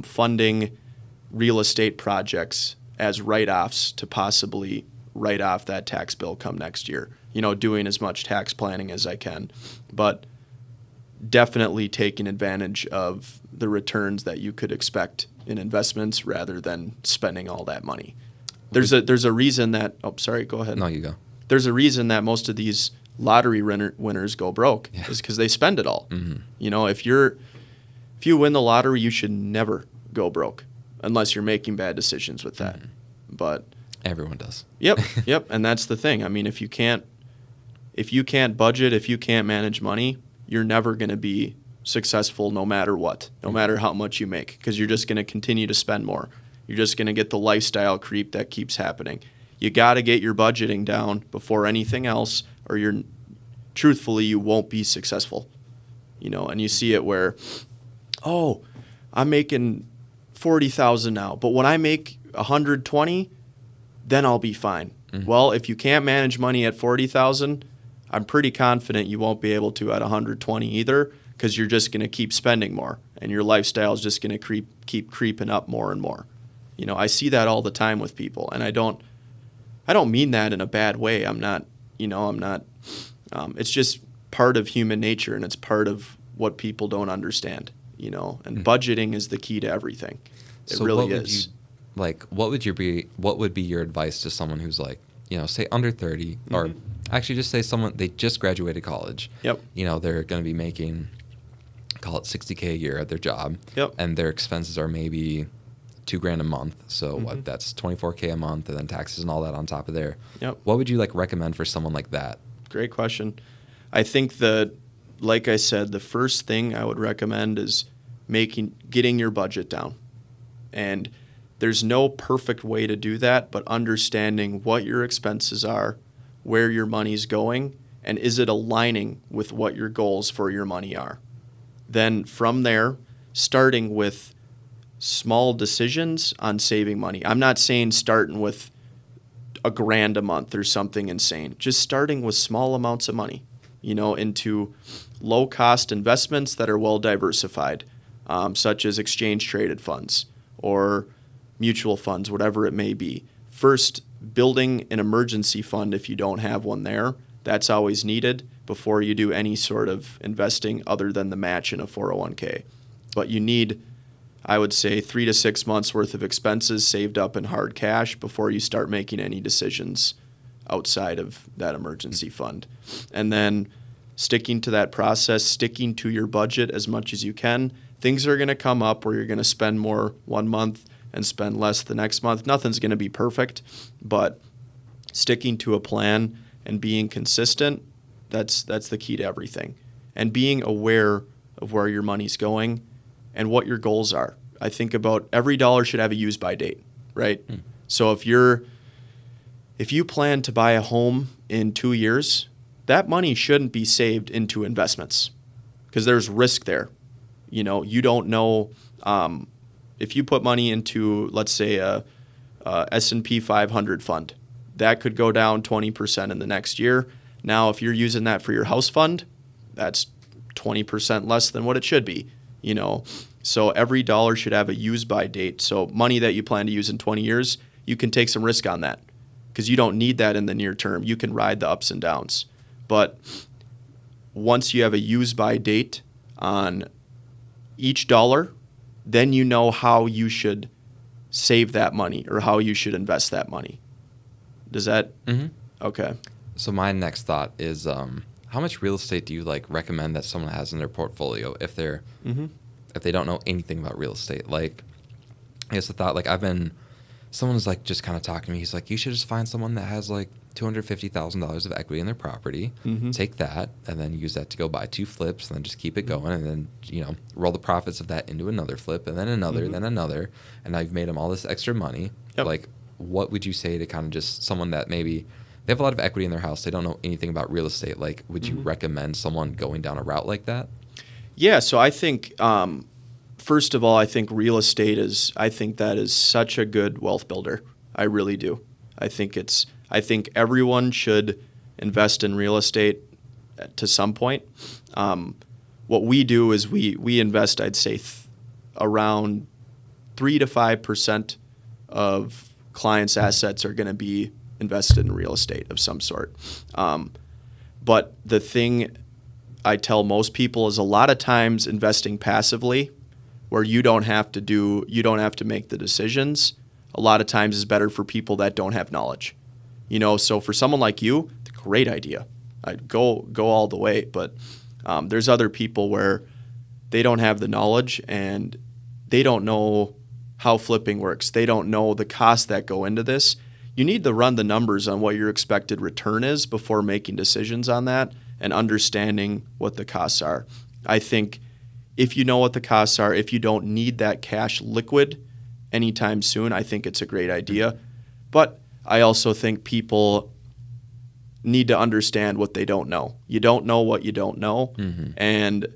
funding real estate projects as write-offs to possibly write off that tax bill come next year. Doing as much tax planning as I can, but definitely taking advantage of the returns that you could expect in investments rather than spending all that money. There's a reason that. Oh, sorry. Go ahead. No, you go. There's a reason that most of these lottery winners go broke is because they spend it all. If you win the lottery, you should never go broke unless you're making bad decisions with that. But everyone does. Yep. And that's the thing. I mean, if you can't budget, if you can't manage money, you're never going to be successful no matter what, no matter how much you make, because you're just going to continue to spend more. You're just going to get the lifestyle creep that keeps happening. You got to get your budgeting down before anything else, or truthfully, you won't be successful. And you see it where, I'm making $40,000 now, but when I make $120,000, then I'll be fine. Well, if you can't manage money at $40,000, I'm pretty confident you won't be able to at $120,000 either, because you're just going to keep spending more, and your lifestyle is just going to keep creeping up more and more. I see that all the time with people, and I don't mean that in a bad way. I'm not. It's just part of human nature, and it's part of what people don't understand. And budgeting is the key to everything. It really is. What would be your advice to someone who's say under 30, or actually just say someone, they just graduated college. Yep. They're going to be making, call it $60K a year at their job. Yep. And their expenses are maybe $2,000 a month. So that's $24K a month, and then taxes and all that on top of there. Yep. What would you recommend for someone like that? Great question. I think like I said, the first thing I would recommend is getting your budget down. And there's no perfect way to do that, but understanding what your expenses are, where your money's going, and is it aligning with what your goals for your money are. Then from there, starting with small decisions on saving money. I'm not saying starting with $1,000 a month or something insane. Just starting with small amounts of money, into low-cost investments that are well diversified, such as exchange-traded funds or mutual funds, whatever it may be. First, building an emergency fund if you don't have one there. That's always needed before you do any sort of investing other than the match in a 401k. But you need, I would say, 3 to 6 months worth of expenses saved up in hard cash before you start making any decisions outside of that emergency fund. And then sticking to that process, sticking to your budget as much as you can. Things are going to come up where you're going to spend more one month and spend less the next month. Nothing's going to be perfect, but sticking to a plan and being consistent, that's the key to everything. And being aware of where your money's going and what your goals are. I think about every dollar should have a use by date, right? So if you plan to buy a home in 2 years, that money shouldn't be saved into investments because there's risk there. You don't know if you put money into, let's say, a S&P 500 fund, that could go down 20% in the next year. Now, if you're using that for your house fund, that's 20% less than what it should be. So every dollar should have a use by date. So money that you plan to use in 20 years, you can take some risk on that because you don't need that in the near term. You can ride the ups and downs. But once you have a use by date on each dollar, then you know how you should save that money or how you should invest that money. Does that? Mm-hmm. Okay. So my next thought is, how much real estate do you recommend that someone has in their portfolio if they don't know anything about real estate? I guess the thought, someone's just kind of talking to me. He's like, you should just find someone that has $250,000 of equity in their property, take that, and then use that to go buy 2 flips, and then just keep it going, and then roll the profits of that into another flip, and then another, then another, and now you've made them all this extra money. Yep. What would you say to kind of just someone that maybe they have a lot of equity in their house, they don't know anything about real estate? Would you recommend someone going down a route like that? Yeah. So I think, first of all, I think real estate that is such a good wealth builder. I really do. I think everyone should invest in real estate to some point. What we do is we invest, I'd say, around 3 to 5% of clients' assets are going to be invested in real estate of some sort. But the thing I tell most people is a lot of times investing passively, where you don't have to make the decisions, a lot of times is better for people that don't have knowledge. So for someone like you, it's a great idea. I'd go all the way. But there's other people where they don't have the knowledge and they don't know how flipping works. They don't know the costs that go into this. You need to run the numbers on what your expected return is before making decisions on that and understanding what the costs are. I think if you know what the costs are, if you don't need that cash liquid anytime soon, I think it's a great idea. But I also think people need to understand what they don't know. You don't know what you don't know. And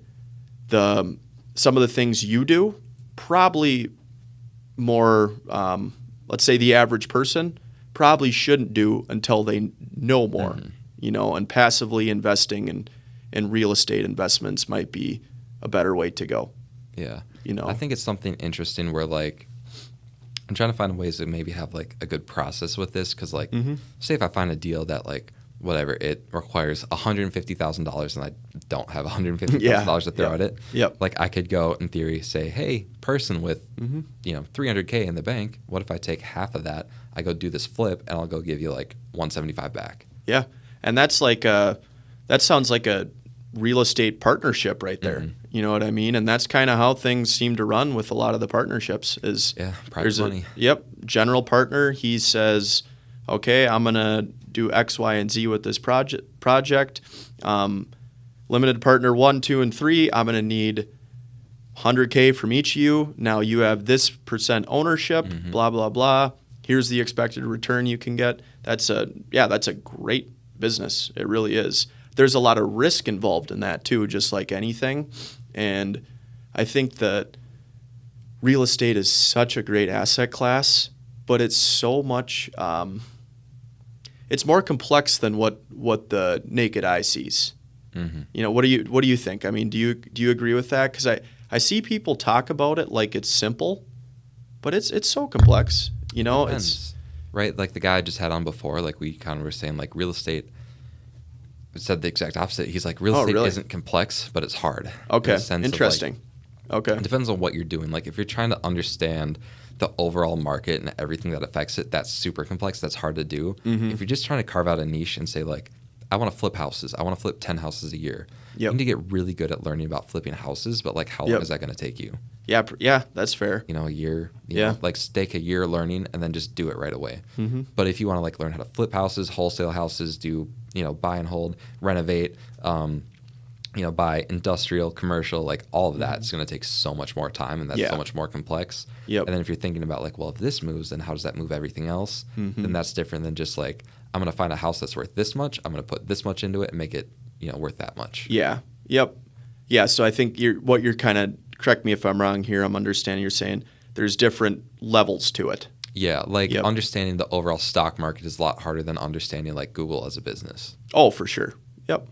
some of the things you do, probably more, let's say the average person, probably shouldn't do until they know more. And passively investing in real estate investments might be a better way to go. Yeah. I think it's something interesting where I'm trying to find ways to maybe have a good process with this because say if I find a deal that whatever, it requires $150,000 and I don't have $150,000 to throw at it. Yep. I could go in theory say, hey, person with $300K in the bank, what if I take half of that, I go do this flip and I'll go give you $175 back. Yeah. And that's that sounds like a real estate partnership right there. You know what I mean? And that's kind of how things seem to run with a lot of the partnerships is private money. General partner. He says, okay, I'm going to do X, Y, and Z with this project. limited partner 1, 2, and 3, I'm going to need $100K from each of you. Now you have this % ownership, blah, blah, blah. Here's the expected return you can get. That's a great business. It really is. There's a lot of risk involved in that too, just like anything. And I think that real estate is such a great asset class, but it's so much, it's more complex than what the naked eye sees. You know, what do you think? I mean, do you agree with that? Because I see people talk about it like it's simple, but it's so complex. You know, it's right. Like the guy I just had on before, like we kind of were saying, like real estate said the exact opposite. He's like, real estate isn't complex, but it's hard. Okay, interesting. Okay, it depends on what you're doing. Like if you're trying to understand the overall market and everything that affects it, that's super complex. That's hard to do. If you're just trying to carve out a niche and say like, I want to flip houses. I want to flip 10 houses a year. You need to get really good at learning about flipping houses, but like how long is that going to take you? Yeah, that's fair. You know, a year. You know, like stake a year learning and then just do it right away. But if you want to like learn how to flip houses, wholesale houses, do, you know, buy and hold, renovate, you know, buy industrial, commercial, like all of that, it's going to take so much more time and that's so much more complex. And then if you're thinking about like, well, if this moves, then how does that move everything else? Then that's different than just like, I'm going to find a house that's worth this much. I'm going to put this much into it and make it, you know, worth that much. Yeah. So I think you're kind of, correct me if I'm wrong here, I'm understanding you're saying there's different levels to it. Yeah, like understanding the overall stock market is a lot harder than understanding like Google as a business. Oh, for sure. Yep.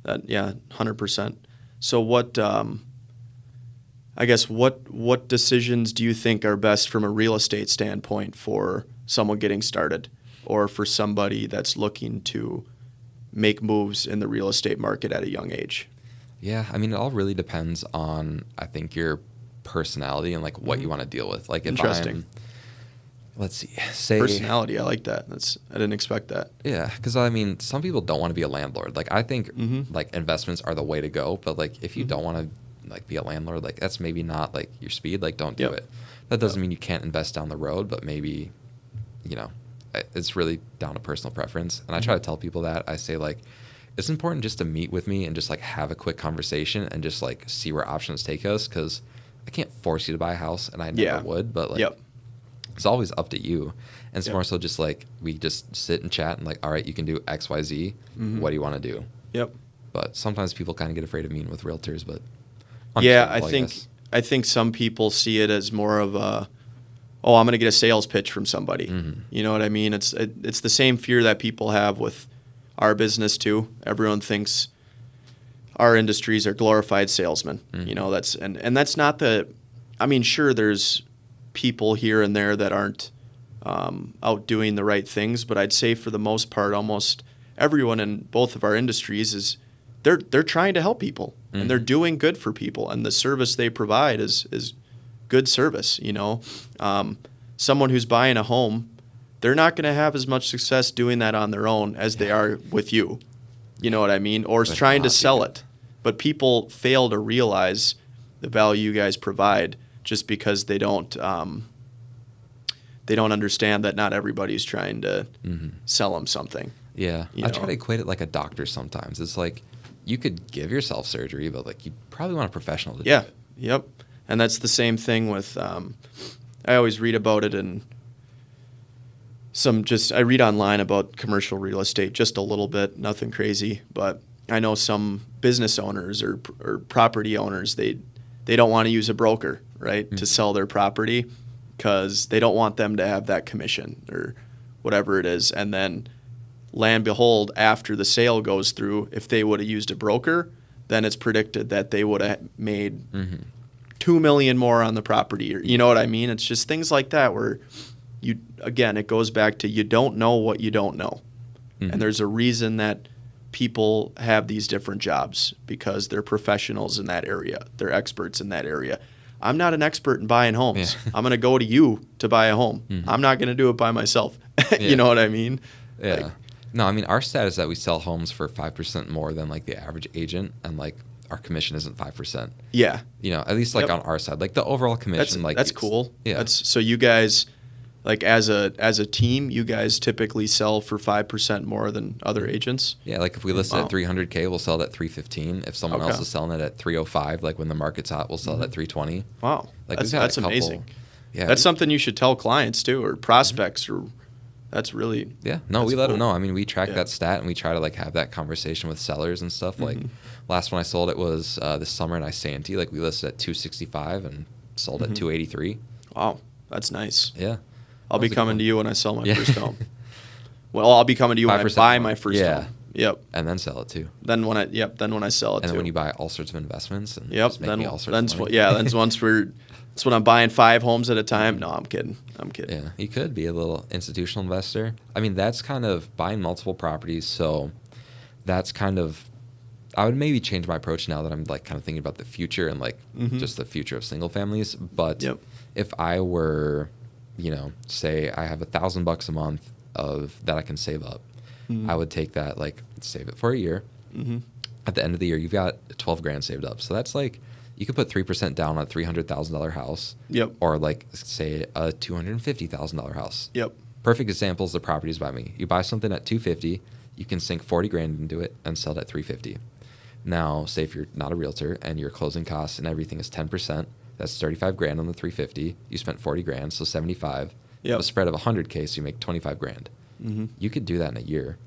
That, 100%. So what, I guess what decisions do you think are best from a real estate standpoint for someone getting started or for somebody that's looking to make moves in the real estate market at a young age? Yeah, I mean, it all really depends on, I think, your personality and like what you want to deal with. Like if Interesting. Let's say personality, I like that. I didn't expect that. Yeah, because I mean, some people don't want to be a landlord. Like I think like investments are the way to go, but like if you don't want to like be a landlord, like that's maybe not like your speed. Like don't do it. That doesn't mean you can't invest down the road, but maybe, you know, it's really down to personal preference. And I try to tell people that. I say like, it's important just to meet with me and just like have a quick conversation and just like see where options take us, because I can't force you to buy a house and I never would, but like it's always up to you. And it's more so just like we just sit and chat and like, all right, you can do X, Y, Z. What do you want to do? But sometimes people kind of get afraid of meeting with realtors, but I think some people see it as more of a, oh, I'm going to get a sales pitch from somebody. You know what I mean? It's the same fear that people have with our business too. Everyone thinks our industries are glorified salesmen. You know, that's not I mean, sure, there's people here and there that aren't out doing the right things, but I'd say for the most part, almost everyone in both of our industries is they're trying to help people and they're doing good for people, and the service they provide is good service. You know, someone who's buying a home, they're not going to have as much success doing that on their own as they are with you. You know what I mean? Or trying to sell it. But people fail to realize the value you guys provide just because they don't understand that not everybody's trying to sell them something. Yeah. I try to equate it like a doctor sometimes. It's like you could give yourself surgery, but like you probably want a professional to do it. Yep. And that's the same thing with I always read about it in I read online about commercial real estate just a little bit, nothing crazy, but I know some business owners or property owners, they don't want to use a broker, right, to sell their property because they don't want them to have that commission or whatever it is. And then, land behold, after the sale goes through, if they would have used a broker, then it's predicted that they would have made $2 million more on the property. Or, you know what I mean? It's just things like that where it goes back to you don't know what you don't know. And there's a reason that people have these different jobs because they're professionals in that area. They're experts in that area. I'm not an expert in buying homes. I'm going to go to you to buy a home. I'm not going to do it by myself. You know what I mean? Yeah. Like, no, I mean, our stat is that we sell homes for 5% more than like the average agent, and like our commission isn't 5%. Yeah. You know, at least like on our side, like the overall commission. That's cool. Yeah. So you guys like as a team, you guys typically sell for 5% more than other agents? Yeah, like if we list it at 300K, we'll sell it at 315. If someone else is selling it at 305, like when the market's hot, we'll sell it at 320. Wow, Like that's amazing. Yeah, that's something you should tell clients too, or prospects, or that's really we let them know. I mean, we track that stat and we try to like have that conversation with sellers and stuff. Like last one I sold it was this summer in Isanti. Like we listed at 265 and sold at 283. Wow, that's nice. Yeah, I'll be coming to you when I sell my first home. Well, I'll be coming to you when I buy my first home. Yep. And then sell it too. Then when I sell it too. And then when you buy all sorts of investments and then that's when I'm buying 5 homes at a time. No, I'm kidding. Yeah, you could be a little institutional investor. I mean, that's kind of buying multiple properties. So that's kind of, I would maybe change my approach now that I'm like kind of thinking about the future and like just the future of single families. But if I were, say I have $1,000 a month that I can save up, I would take that, like save it for a year. At the end of the year, you've got 12 grand saved up. So that's like, you could put 3% down on a $300,000 house. Or like say a $250,000 house. Perfect example is the properties by me. You buy something at $250, you can sink 40 grand into it and sell it at $350. Now, say if you're not a realtor and your closing costs and everything is 10%, that's 35 grand on the 350. You spent 40 grand, so 75. A spread of 100K, so you make 25 grand. You could do that in a year.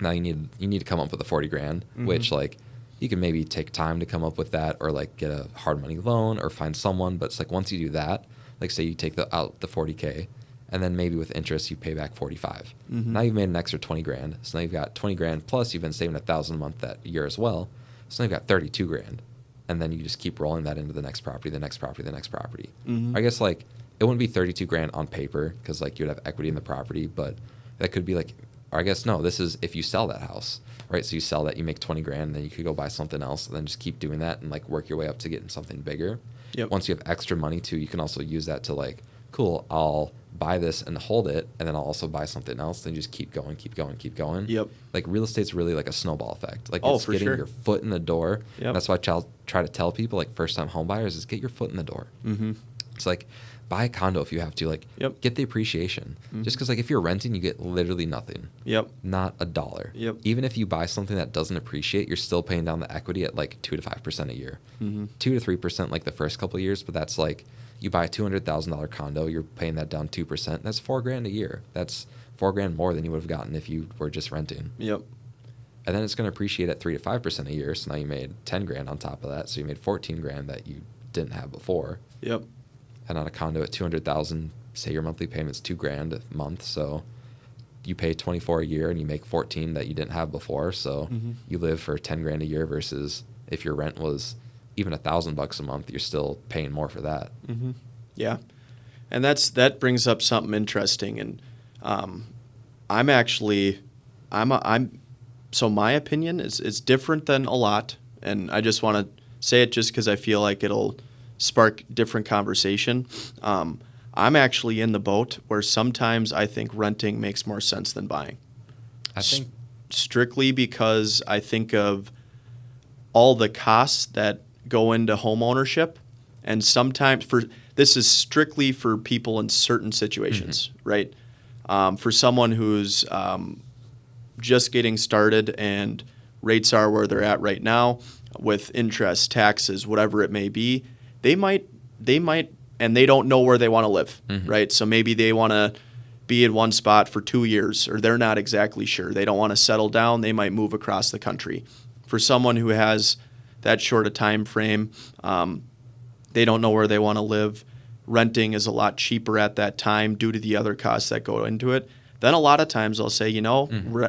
Now you need to come up with the 40 grand, which like you can maybe take time to come up with that, or like get a hard money loan or find someone. But it's like once you do that, like say you take out the 40K, and then maybe with interest you pay back 45. Now you've made an extra 20 grand. So now you've got 20 grand plus you've been saving $1,000 a month that year as well. So now you've got 32 grand, and then you just keep rolling that into the next property, the next property, the next property. I guess like it wouldn't be 32 grand on paper because like you'd have equity in the property, but that could be like, or I guess no, this is if you sell that house, right? So you sell that, you make 20 grand, and then you could go buy something else, and then just keep doing that and like work your way up to getting something bigger. Once you have extra money too, you can also use that to like, cool, I'll buy this and hold it, and then I'll also buy something else, then just keep going. Like real estate's really like a snowball effect. Like it's getting your foot in the door. That's why I try to tell people, like first time home buyers, is get your foot in the door. It's like buy a condo if you have to, like get the appreciation. Just because like if you're renting, you get literally nothing. Not a dollar. Even if you buy something that doesn't appreciate, you're still paying down the equity at like 2 to 5% a year. 2 to 3% like the first couple of years, but that's like you buy a $200,000 condo, you're paying that down 2%. That's $4 grand a year. That's $4 grand more than you would have gotten if you were just renting. And then it's going to appreciate at 3 to 5% a year. So now you made 10 grand on top of that. So you made 14 grand that you didn't have before. And on a condo at 200,000, say your monthly payment's $2 grand a month. So you pay 24 a year and you make 14 that you didn't have before. So you live for 10 grand a year versus if your rent was even $1,000 a month, you're still paying more for that. And that brings up something interesting. And so my opinion is different than a lot. And I just want to say it just because I feel like it'll spark different conversation. I'm actually in the boat where sometimes I think renting makes more sense than buying. I think strictly because I think of all the costs that go into home ownership, and sometimes this is strictly for people in certain situations, right? For someone who's just getting started and rates are where they're at right now with interest, taxes, whatever it may be, they might, and they don't know where they want to live, right? So maybe they want to be in one spot for 2 years, or they're not exactly sure. They don't want to settle down. They might move across the country. For someone who has that short a time frame, they don't know where they want to live. Renting is a lot cheaper at that time due to the other costs that go into it. Then a lot of times I'll say,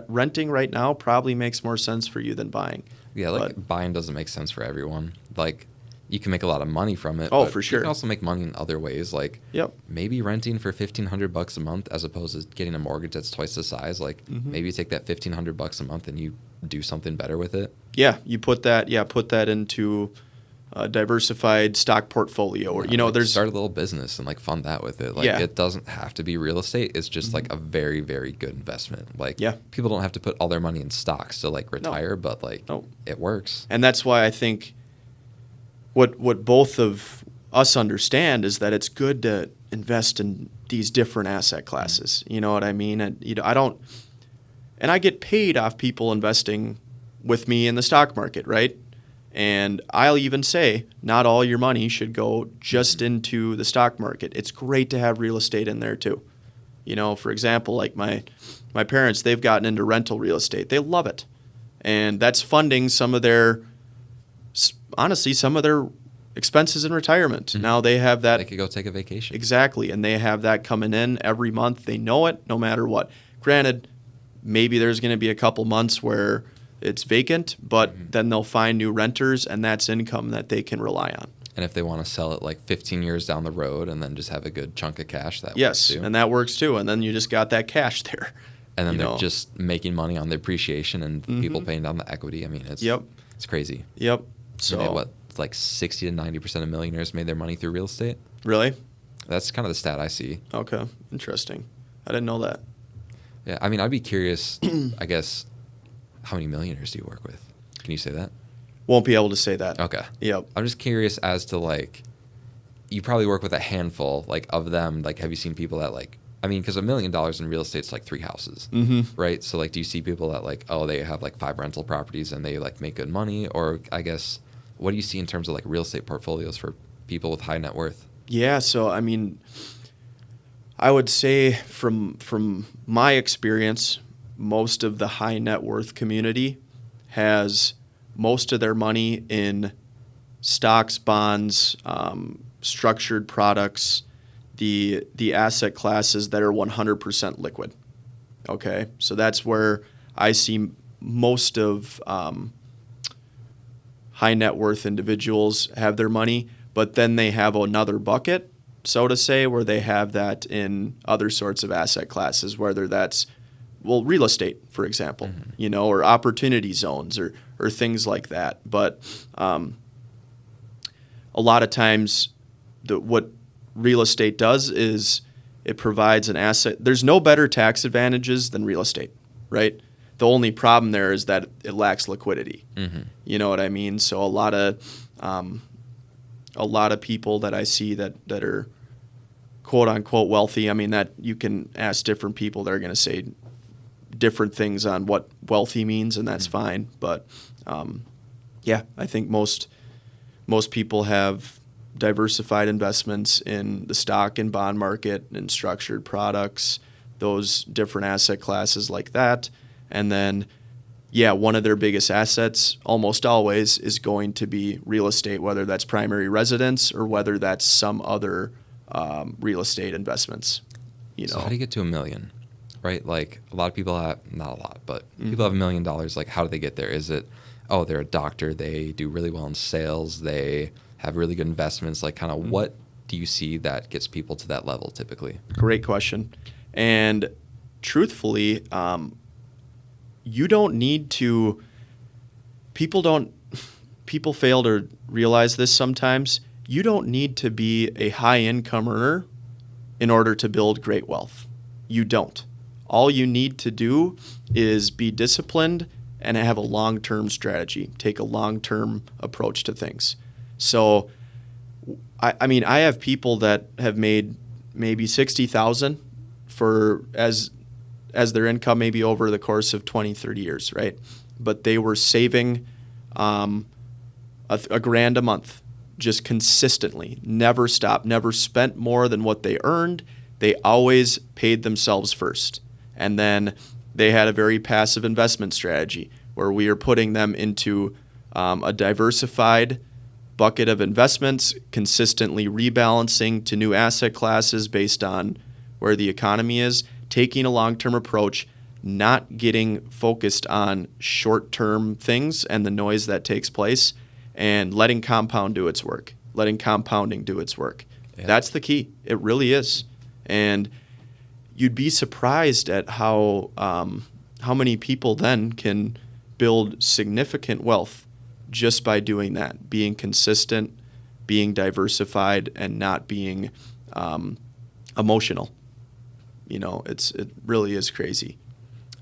renting right now probably makes more sense for you than buying. Yeah, like buying doesn't make sense for everyone. Like you can make a lot of money from it. Oh, for sure. You can also make money in other ways. Like maybe renting for $1,500 a month as opposed to getting a mortgage that's twice the size. Like maybe you take that $1,500 a month and you do something better with it. Yeah, you put that into a diversified stock portfolio, or there's start a little business and like fund that with it. Like it doesn't have to be real estate. It's just like a very, very good investment. Like people don't have to put all their money in stocks to like retire, but like it works. And that's why I think what both of us understand is that it's good to invest in these different asset classes. You know what I mean? And I get paid off people investing with me in the stock market, right? And I'll even say not all your money should go just into the stock market. It's great to have real estate in there too. You know, for example, like my parents, they've gotten into rental real estate. They love it. And that's funding some of their expenses in retirement. Mm-hmm. Now they have that. They could go take a vacation. Exactly. And they have that coming in every month. They know it no matter what. Granted, maybe there's going to be a couple months where it's vacant, but then they'll find new renters, and that's income that they can rely on. And if they want to sell it like 15 years down the road and then just have a good chunk of cash, that works too. Yes, and that works too. And then you just got that cash there. And then they're just making money on the appreciation and people paying down the equity. I mean, it's crazy. Yep. So like 60 to 90% of millionaires made their money through real estate? Really? That's kind of the stat I see. Okay, interesting. I didn't know that. Yeah, I mean, I'd be curious, I guess, how many millionaires do you work with? Can you say that? Won't be able to say that. Okay. Yep. I'm just curious as to, like, you probably work with a handful, like, of them. Like, have you seen people that, like, I mean, because $1 million in real estate is like 3 houses, right? So, like, do you see people that, like, oh, they have, like, 5 rental properties and they, like, make good money? Or, I guess, what do you see in terms of, like, real estate portfolios for people with high net worth? Yeah, so, I mean, I would say from my experience, most of the high net worth community has most of their money in stocks, bonds, structured products, the asset classes that are 100% liquid. Okay, so that's where I see most of high net worth individuals have their money, but then they have another bucket, so to say, where they have that in other sorts of asset classes, whether that's real estate, for example, or opportunity zones or things like that. But a lot of times what real estate does is it provides an asset. There's no better tax advantages than real estate, right? The only problem there is that it lacks liquidity. You know what I mean? So a lot of people that I see that are quote unquote wealthy, I mean, that you can ask different people, they're going to say different things on what wealthy means, and that's fine. But I think most people have diversified investments in the stock and bond market and structured products, those different asset classes like that. And then, one of their biggest assets almost always is going to be real estate, whether that's primary residence or whether that's some other real estate investments. So how do you get to $1 million? Right? Like, a lot of people have, not a lot, but people have $1 million. Like, how do they get there? Is it, oh, they're a doctor, they do really well in sales, they have really good investments? Like, kind of what do you see that gets people to that level typically? Great question. And truthfully, you don't need to, people fail to realize this sometimes. You don't need to be a high income earner in order to build great wealth. You don't. All you need to do is be disciplined and have a long-term strategy, take a long-term approach to things. So, I mean, I have people that have made maybe $60,000 as their income maybe over the course of 20, 30 years, right? But they were saving $1,000 a month just consistently, never stopped, never spent more than what they earned. They always paid themselves first. And then they had a very passive investment strategy where we are putting them into a diversified bucket of investments, consistently rebalancing to new asset classes based on where the economy is, taking a long-term approach, not getting focused on short-term things and the noise that takes place, and letting compounding do its work. Yeah. That's the key. It really is. And you'd be surprised at how many people then can build significant wealth just by doing that, being consistent, being diversified, and not being emotional. It really is crazy.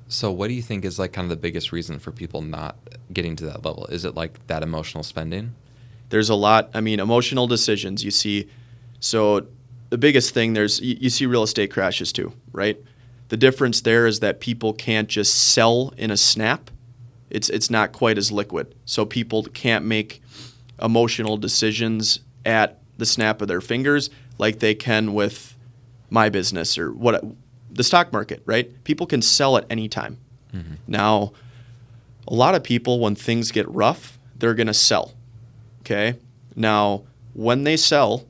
So what do you think is like kind of the biggest reason for people not getting to that level? Is it like that emotional spending? There's a lot. I mean, emotional decisions you see. So the biggest thing you see real estate crashes too, right? The difference there is that people can't just sell in a snap. It's not quite as liquid. So people can't make emotional decisions at the snap of their fingers like they can with my business or the stock market, right? People can sell at any time. Mm-hmm. Now, a lot of people, when things get rough, they're going to sell. Okay? Now, when they sell,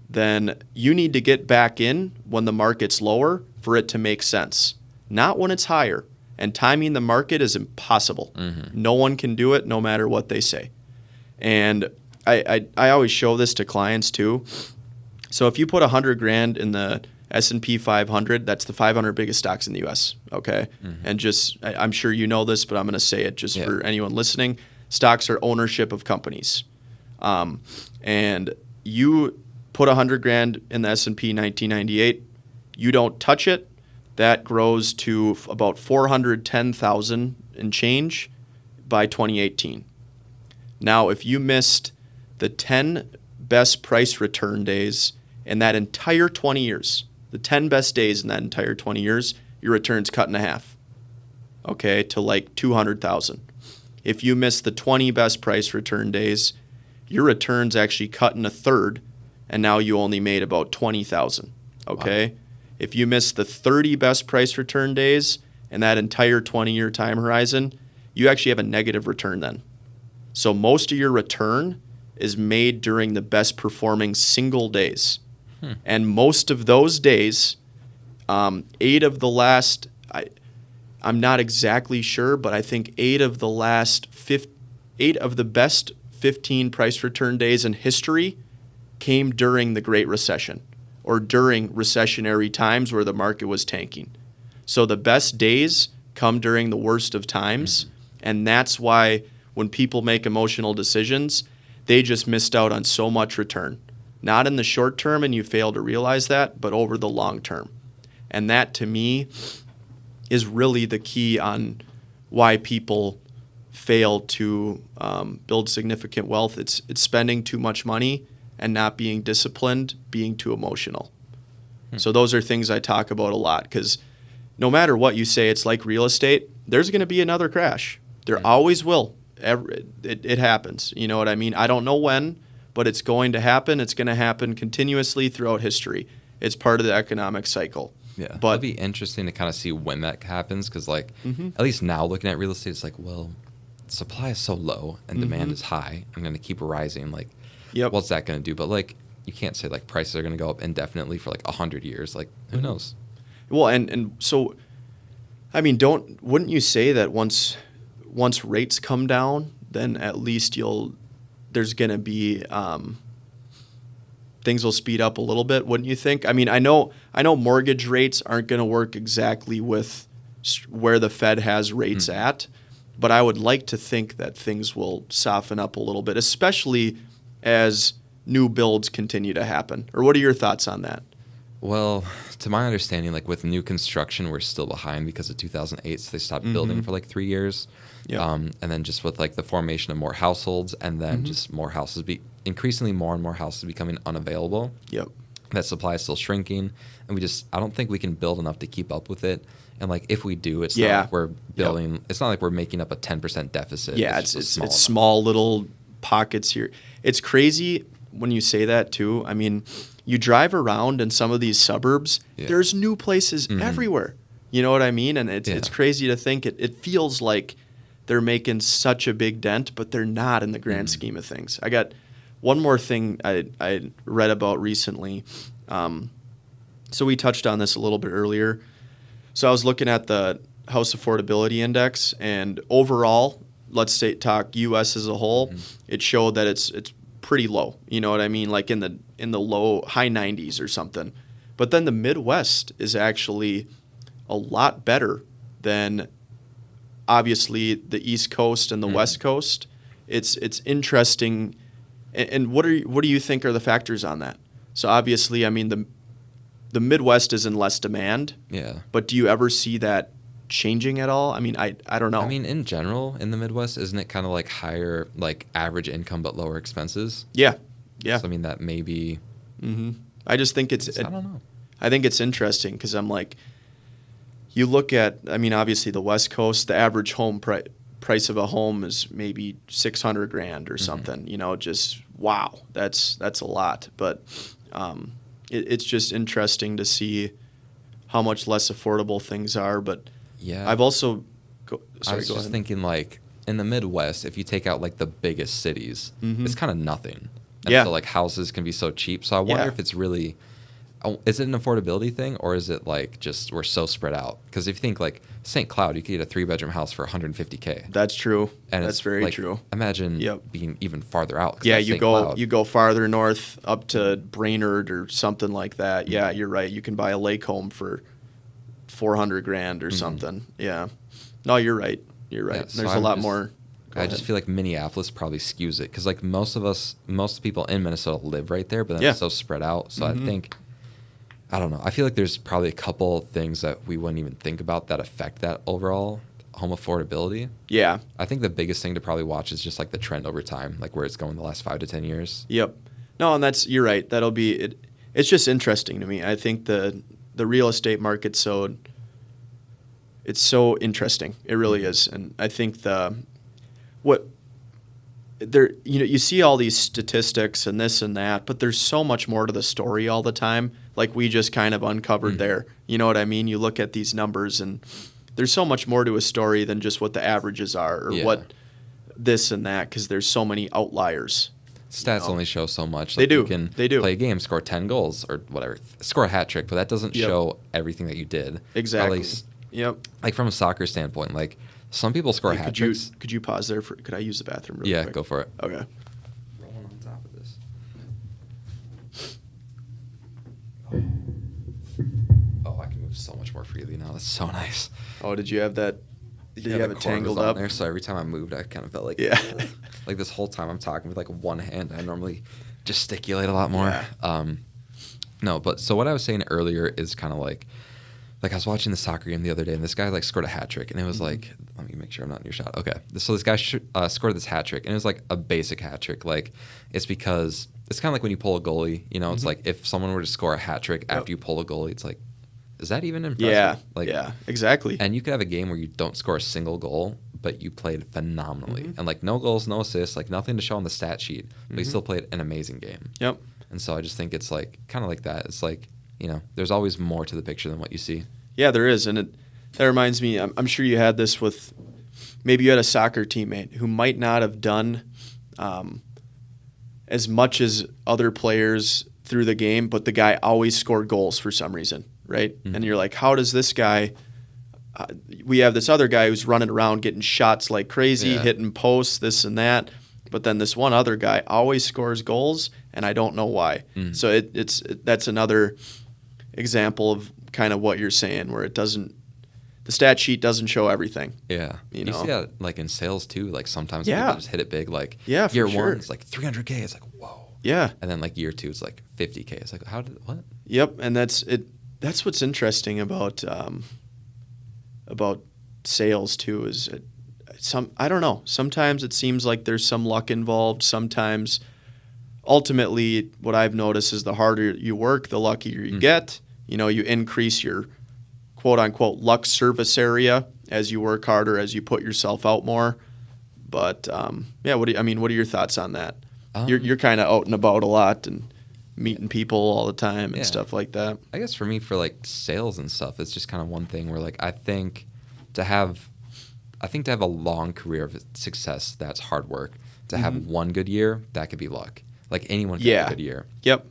then you need to get back in when the market's lower for it to make sense, not when it's higher. And timing the market is impossible. Mm-hmm. No one can do it no matter what they say. And I always show this to clients too. So if you put $100,000 in the S&P 500, that's the 500 biggest stocks in the U.S., okay? Mm-hmm. And I'm sure you know this, but I'm going to say it just for anyone listening. Stocks are ownership of companies. And you put $100,000 in the S&P 1998, you don't touch it, that grows to about 410,000 and change by 2018. Now, if you missed the 10 best price return days in that entire 20 years, the 10 best days in that entire 20 years, your return's cut in half, okay, to like 200,000. If you miss the 20 best price return days, your return's actually cut in a third, and now you only made about 20,000, okay? Wow. If you miss the 30 best price return days in that entire 20-year time horizon, you actually have a negative return then. So most of your return is made during the best performing single days. And most of those days, 8 of the last, I'm not exactly sure, but I think 8 of the best 15 price return days in history came during the Great Recession or during recessionary times where the market was tanking. So the best days come during the worst of times, and that's why when people make emotional decisions, they just missed out on so much return. Not in the short term, and you fail to realize that, but over the long term. And that, to me, is really the key on why people fail to build significant wealth. It's spending too much money and not being disciplined, being too emotional. So those are things I talk about a lot, because no matter what you say, it's like real estate. There's going to be another crash. There always will. It happens. You know what I mean? I don't know when, but it's going to happen. It's going to happen continuously throughout history. It's part of the economic cycle. Yeah, but it'll be interesting to kind of see when that happens, because at least now looking at real estate, it's like, well, supply is so low and demand is high. I'm going to keep rising. Like, what's that going to do? But like, you can't say like prices are going to go up indefinitely for like 100 years. Like, who knows? Well, and so, I mean, wouldn't you say that once rates come down, then at least there's going to be things will speed up a little bit, wouldn't you think? I mean, I know mortgage rates aren't going to work exactly with where the Fed has rates at, but I would like to think that things will soften up a little bit, especially as new builds continue to happen. Or what are your thoughts on that? Well, to my understanding, like with new construction, we're still behind because of 2008, so they stopped building for like 3 years. And then just with like the formation of more households, and then just more houses increasingly more and more houses becoming unavailable. That supply is still shrinking, and I don't think we can build enough to keep up with it. And like if we do, it's not like we're building. It's not like we're making up a 10% deficit. It's small little pockets here. It's crazy when you say that too. I mean, you drive around in some of these suburbs, there's new places everywhere. You know what I mean? And it's crazy to think it feels like they're making such a big dent, but they're not in the grand scheme of things. I got one more thing I read about recently. So we touched on this a little bit earlier. So I was looking at the House Affordability Index, and overall, let's say talk U.S. as a whole, it showed that it's pretty low. You know what I mean? Like in the low high 90s or something. But then the Midwest is actually a lot better than obviously the East Coast and the West Coast. It's interesting. And what do you think are the factors on that? So obviously, I mean, the Midwest is in less demand. But do you ever see that changing at all? I mean, I don't know. I mean, in general, in the Midwest, isn't it kind of like higher, like average income but lower expenses? Yeah. So, I mean, that may be. I just think I don't know. I think it's interesting because I'm like, you look at, I mean, obviously the West Coast, the average home price of a home is maybe $600,000 or something. You know, just wow, that's a lot. But it's just interesting to see how much less affordable things are. But yeah, I've also I was just thinking, like, in the Midwest, if you take out like the biggest cities, it's kind of nothing. And so like houses can be so cheap. So I wonder if it's really, is it an affordability thing, or is it like just we're so spread out? Because if you think like St. Cloud, you could get a 3-bedroom house for $150K. That's true. And that's very like, true. Imagine being even farther out. Yeah, you go farther north up to Brainerd or something like that. Yeah, you're right. You can buy a lake home for $400,000 or something. Yeah. No, you're right. You're right. Yeah, so there's a lot more. I just feel like Minneapolis probably skews it because like most people in Minnesota live right there, but then it's so spread out. So I think, I don't know. I feel like there's probably a couple things that we wouldn't even think about that affect that overall home affordability. Yeah. I think the biggest thing to probably watch is just like the trend over time, like where it's going the last 5 to 10 years. Yep. No, and you're right. That'll be it. It's just interesting to me. I think the real estate market's it's so interesting. It really is. And I think you see all these statistics and this and that, but there's so much more to the story all the time. Like we just kind of uncovered there. You know what I mean? You look at these numbers and there's so much more to a story than just what the averages are or what this and that, because there's so many outliers. Stats only show so much. Like they do. Play a game, score 10 goals or whatever, score a hat trick, but that doesn't show everything that you did. Exactly. Like from a soccer standpoint, like some people score hat tricks. Could you pause there? Could I use the bathroom really quick? Yeah, go for it. Okay. Rolling on top of this. Oh, I can move so much more freely now. That's so nice. Oh, did you have that? Did you have it tangled up there? So every time I moved, I kind of felt like like this whole time I'm talking with like one hand. I normally gesticulate a lot more. Yeah. No, but so what I was saying earlier is kind of like I was watching the soccer game the other day, and this guy like scored a hat trick, and it was like, let me make sure I'm not in your shot. Okay, so this guy scored this hat trick, and it was like a basic hat trick. Like it's because it's kind of like when you pull a goalie. You know, it's like if someone were to score a hat trick after you pull a goalie, it's like, is that even impressive? Yeah, exactly. And you could have a game where you don't score a single goal, but you played phenomenally, and like no goals, no assists, like nothing to show on the stat sheet, but you still played an amazing game. Yep. And so I just think it's like kind of like that. It's like, you know, there's always more to the picture than what you see. Yeah, there is. And that reminds me, I'm sure you had this with, maybe you had a soccer teammate who might not have done as much as other players through the game, but the guy always scored goals for some reason, right? And you're like, how does this guy, we have this other guy who's running around getting shots like crazy, hitting posts, this and that. But then this one other guy always scores goals, and I don't know why. So that's another example of kind of what you're saying, where the stat sheet doesn't show everything. Yeah. You know? See that like in sales too, like sometimes people just hit it big. Like year one, it's like $300K. It's like, whoa. Yeah. And then like year 2, it's like $50K. It's like, what? Yep. And that's what's interesting about sales too, is I don't know. Sometimes it seems like there's some luck involved. Sometimes ultimately what I've noticed is the harder you work, the luckier you get. You know, you increase your quote-unquote luck service area as you work harder, as you put yourself out more. But, what are your thoughts on that? You're kind of out and about a lot and meeting people all the time and stuff like that. I guess for me, for like sales and stuff, it's just kind of one thing where like I think to have a long career of success, that's hard work. To have one good year, that could be luck. Like anyone can have a good year. Yep.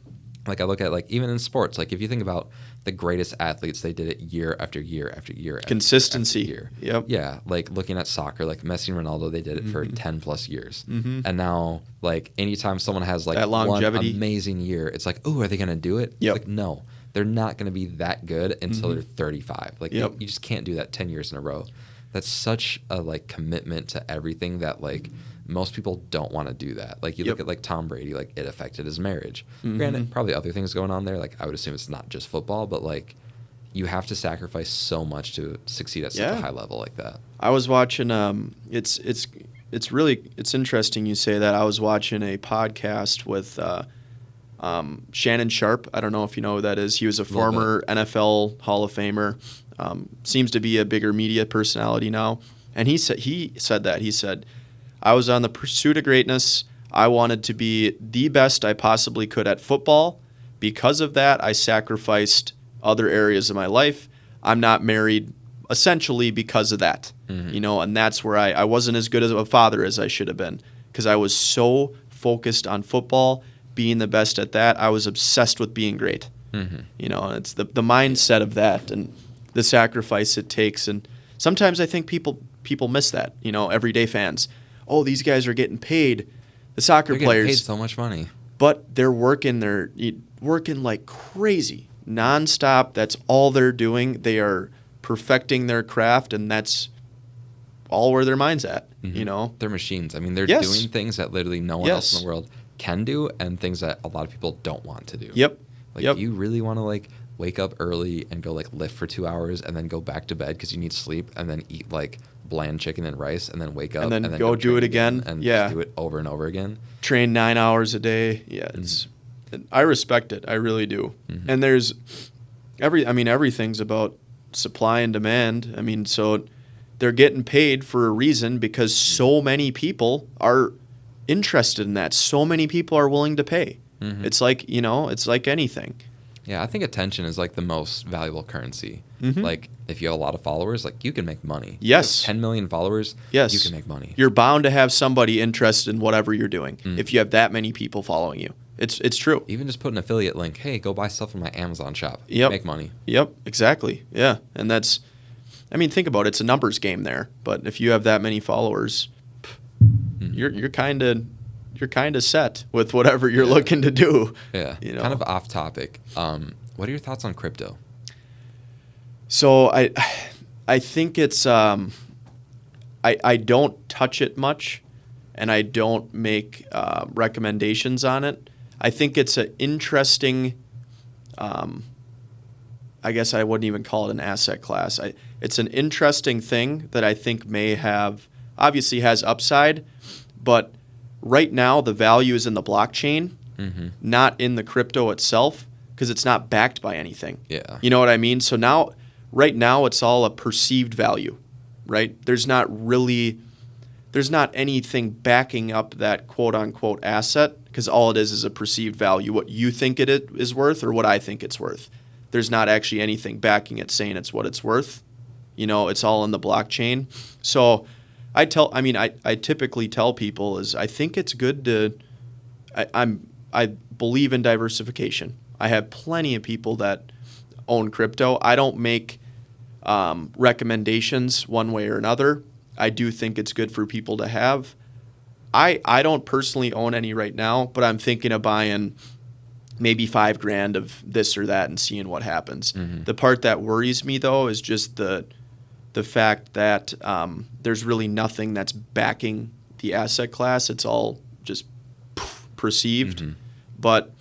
Like I look at like even in sports, like if you think about the greatest athletes, they did it year after year after year. Consistency. After year. Yep. Yeah. Like looking at soccer, like Messi and Ronaldo, they did it for 10 plus years. And now like anytime someone has like that longevity, one amazing year, it's like, oh, are they going to do it? Yep. It's like, no, they're not going to be that good until they're 35. Like you just can't do that 10 years in a row. That's such a like commitment to everything that like most people don't want to do that. Like you look at like Tom Brady, like it affected his marriage. Granted, probably other things going on there. Like I would assume it's not just football, but like you have to sacrifice so much to succeed at such a high level like that. I was watching. It's interesting you say that. I was watching a podcast with Shannon Sharp. I don't know if you know who that is. He was a former NFL Hall of Famer. Seems to be a bigger media personality now. And he said that. He said, I was on the pursuit of greatness. I wanted to be the best I possibly could at football. Because of that, I sacrificed other areas of my life. I'm not married essentially because of that. And that's where I wasn't as good as a father as I should have been because I was so focused on football, being the best at that. I was obsessed with being great. And it's the mindset of that and the sacrifice it takes. And sometimes I think people miss that, everyday fans. Oh, these guys are getting paid. The soccer players paid so much money. But they're working like crazy, nonstop. That's all they're doing. They are perfecting their craft, and that's all where their mind's at. They're machines. I mean, they're doing things that literally no one else in the world can do, and things that a lot of people don't want to do. You really want to wake up early and go lift for 2 hours and then go back to bed because you need sleep and then eat bland chicken and rice and then wake up and then go do it again and just do it over and over again. Train 9 hours a day. I respect it. I really do. And there's everything's about supply and demand. I mean, so they're getting paid for a reason because so many people are interested in that. So many people are willing to pay. It's it's like anything. Yeah, I think attention is the most valuable currency. If you have a lot of followers, you can make money. Yes. 10 million followers, you can make money. You're bound to have somebody interested in whatever you're doing if you have that many people following you. It's true. Even just put an affiliate link, hey, go buy stuff from my Amazon shop. Make money. Yep, exactly. Yeah, and that's, think about it. It's a numbers game there. But if you have that many followers, you're kind of set with whatever you're looking to do. Yeah. Kind of off topic. What are your thoughts on crypto? So I think it's I don't touch it much, and I don't make recommendations on it. I think it's an interesting. I guess I wouldn't even call it an asset class. It's an interesting thing that I think obviously has upside, but right now the value is in the blockchain, not in the crypto itself, because it's not backed by anything. Yeah. You know what I mean? So right now it's all a perceived value, right? There's not anything backing up that quote unquote asset, because all it is a perceived value, what you think it is worth or what I think it's worth. There's not actually anything backing it saying it's what it's worth. It's all in the blockchain. So I typically tell people is I think it's good to I believe in diversification. I have plenty of people that own crypto. I don't make recommendations one way or another. I do think it's good for people to have. I don't personally own any right now, but I'm thinking of buying maybe $5,000 of this or that and seeing what happens. The part that worries me though is just the fact that there's really nothing that's backing the asset class. It's all just perceived, but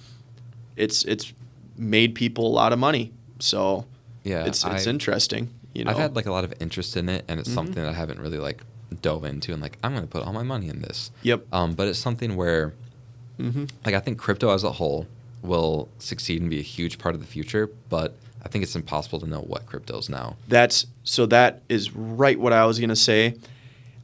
it's made people a lot of money. So it's interesting. I've had a lot of interest in it, and it's something that I haven't really dove into and I'm going to put all my money in this. Yep. But it's something where I think crypto as a whole will succeed and be a huge part of the future, but I think it's impossible to know what crypto's now. That is right what I was going to say.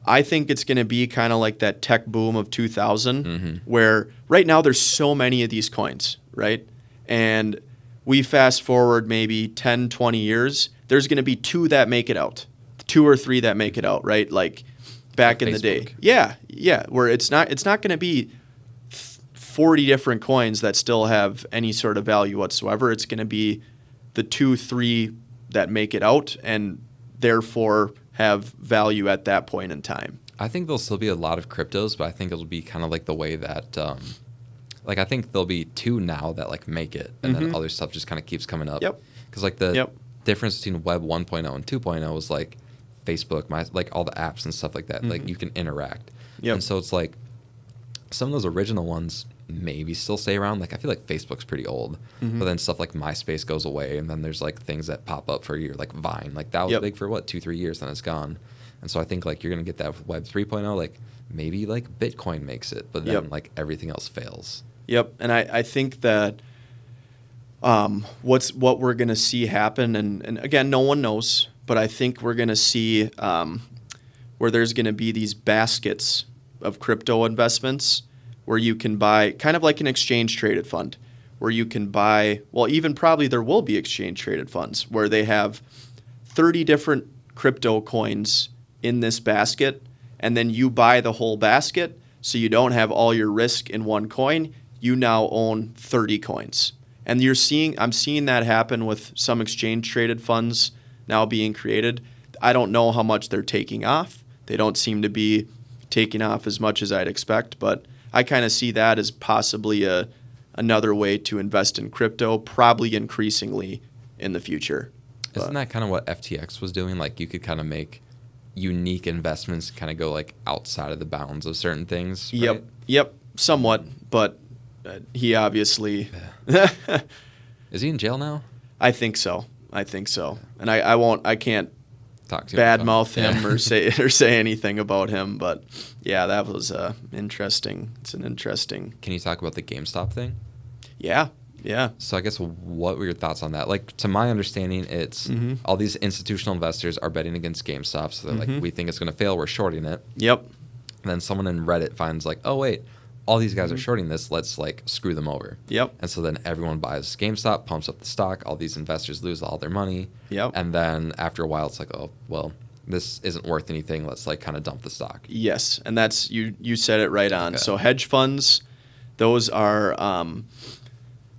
I think it's going to be kind of like that tech boom of 2000 where right now there's so many of these coins, right? And we fast forward maybe 10, 20 years, there's going to be 2 that make it out, 2 or 3 that make it out, right? Back in the day. Yeah, where it's not going to be 40 different coins that still have any sort of value whatsoever. It's going to be the 2, 3 that make it out and therefore have value at that point in time. I think there'll still be a lot of cryptos, but I think it'll be kind of the way that I think there'll be 2 now that make it, and then other stuff just kind of keeps coming up. Yep. Because the difference between Web 1.0 and 2.0 was Facebook, all the apps and stuff like that. You can interact. Yep. And so it's some of those original ones maybe still stay around. Like I feel like Facebook's pretty old, but then stuff like MySpace goes away, and then there's like things that pop up for a year, like Vine. Like that was big for what, 2-3 years, then it's gone. And so I think like you're gonna get that with Web 3.0. Like maybe like Bitcoin makes it, but then like everything else fails. Yep, and I think that what we're gonna see happen, and again, no one knows, but I think we're gonna see where there's gonna be these baskets of crypto investments where you can buy, kind of like an exchange traded fund, where you can buy, well, even probably there will be exchange traded funds where they have 30 different crypto coins in this basket, and then you buy the whole basket, so you don't have all your risk in one coin. You now own 30 coins. And I'm seeing that happen with some exchange traded funds now being created. I don't know how much they're taking off. They don't seem to be taking off as much as I'd expect, but I kind of see that as possibly another way to invest in crypto, probably increasingly in the future. Isn't that kind of what FTX was doing? Like you could kind of make unique investments, kind of go like outside of the bounds of certain things. Right? Yep, somewhat, but he obviously. Is he in jail now? I think so. And I can't talk to badmouth him or say anything about him, but yeah, that was interesting. It's an interesting. Can you talk about the GameStop thing? Yeah. So I guess what were your thoughts on that? Like, to my understanding, it's all these institutional investors are betting against GameStop, so they're like, we think it's going to fail, we're shorting it. Yep. And then someone in Reddit finds like, oh wait, all these guys are shorting this, let's like screw them over. Yep. And so then everyone buys GameStop, pumps up the stock, all these investors lose all their money. Yep. And then after a while, it's like, oh well, this isn't worth anything, let's like kind of dump the stock. Yes, and that's you said it right on. Okay. So hedge funds, those are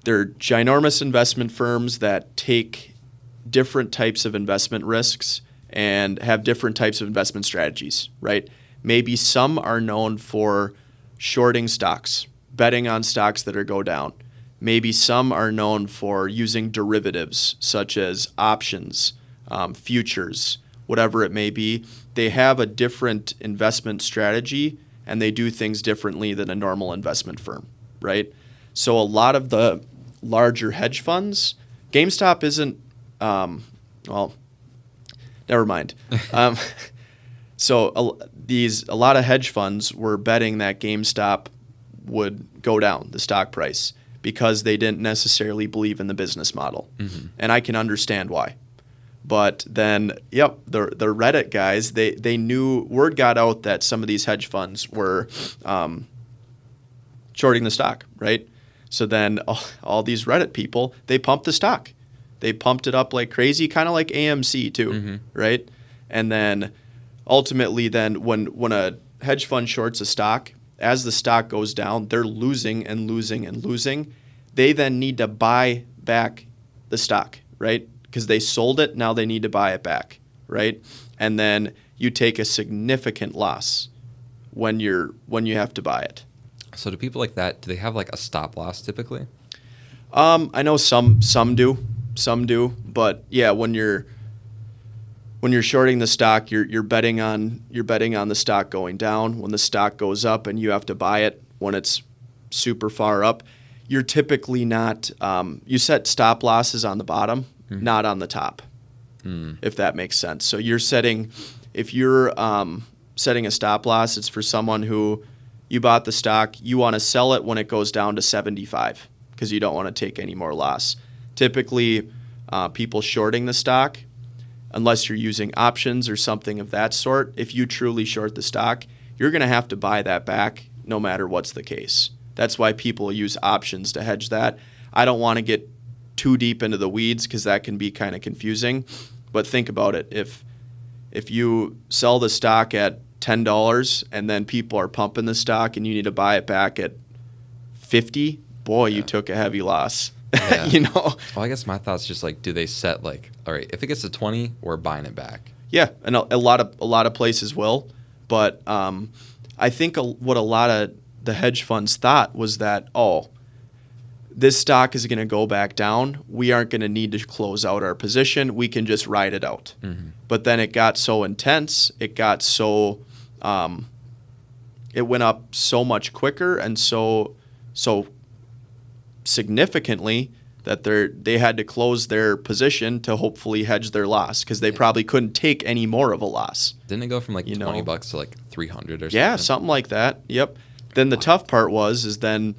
they're ginormous investment firms that take different types of investment risks and have different types of investment strategies, right? Maybe some are known for shorting stocks, betting on stocks that are go down. Maybe some are known for using derivatives such as options, futures, whatever it may be. They have a different investment strategy and they do things differently than a normal investment firm, right? So a lot of the larger hedge funds, GameStop isn't, well, never mind. So a lot of hedge funds were betting that GameStop would go down, the stock price, because they didn't necessarily believe in the business model. And I can understand why. But then, the Reddit guys, they knew, word got out that some of these hedge funds were shorting the stock, right? So then all these Reddit people, they pumped the stock. They pumped it up like crazy, kind of like AMC too, right? And then ultimately then when a hedge fund shorts a stock, as the stock goes down, they're losing and losing and losing. They then need to buy back the stock, right? Because they sold it, now they need to buy it back, right? And then you take a significant loss when you have to buy it. So do people like that, do they have like a stop loss typically? I know some do, but yeah, when you're shorting the stock, you're betting on the stock going down. When the stock goes up and you have to buy it when it's super far up, you're typically not. You set stop losses on the bottom, not on the top, if that makes sense. So if you're setting a stop loss, it's for someone who you bought the stock, you want to sell it when it goes down to 75 because you don't want to take any more loss. Typically, people shorting the stock, unless you're using options or something of that sort, if you truly short the stock, you're going to have to buy that back no matter what's the case. That's why people use options to hedge that. I don't want to get too deep into the weeds because that can be kind of confusing. But think about it. If you sell the stock at $10 and then people are pumping the stock and you need to buy it back at 50, boy, you took a heavy loss. Yeah. Well, I guess my thoughts just like, do they set like, all right, if it gets to 20, we're buying it back. Yeah, and a lot of places will, but I think what a lot of the hedge funds thought was that, this stock is going to go back down. We aren't going to need to close out our position. We can just ride it out. But then it got so intense. It got so it went up so much quicker and so significantly that they had to close their position to hopefully hedge their loss because they probably couldn't take any more of a loss. Didn't it go from like $20 to like 300 or something? Yeah, something like that. Yep. Then the tough part is then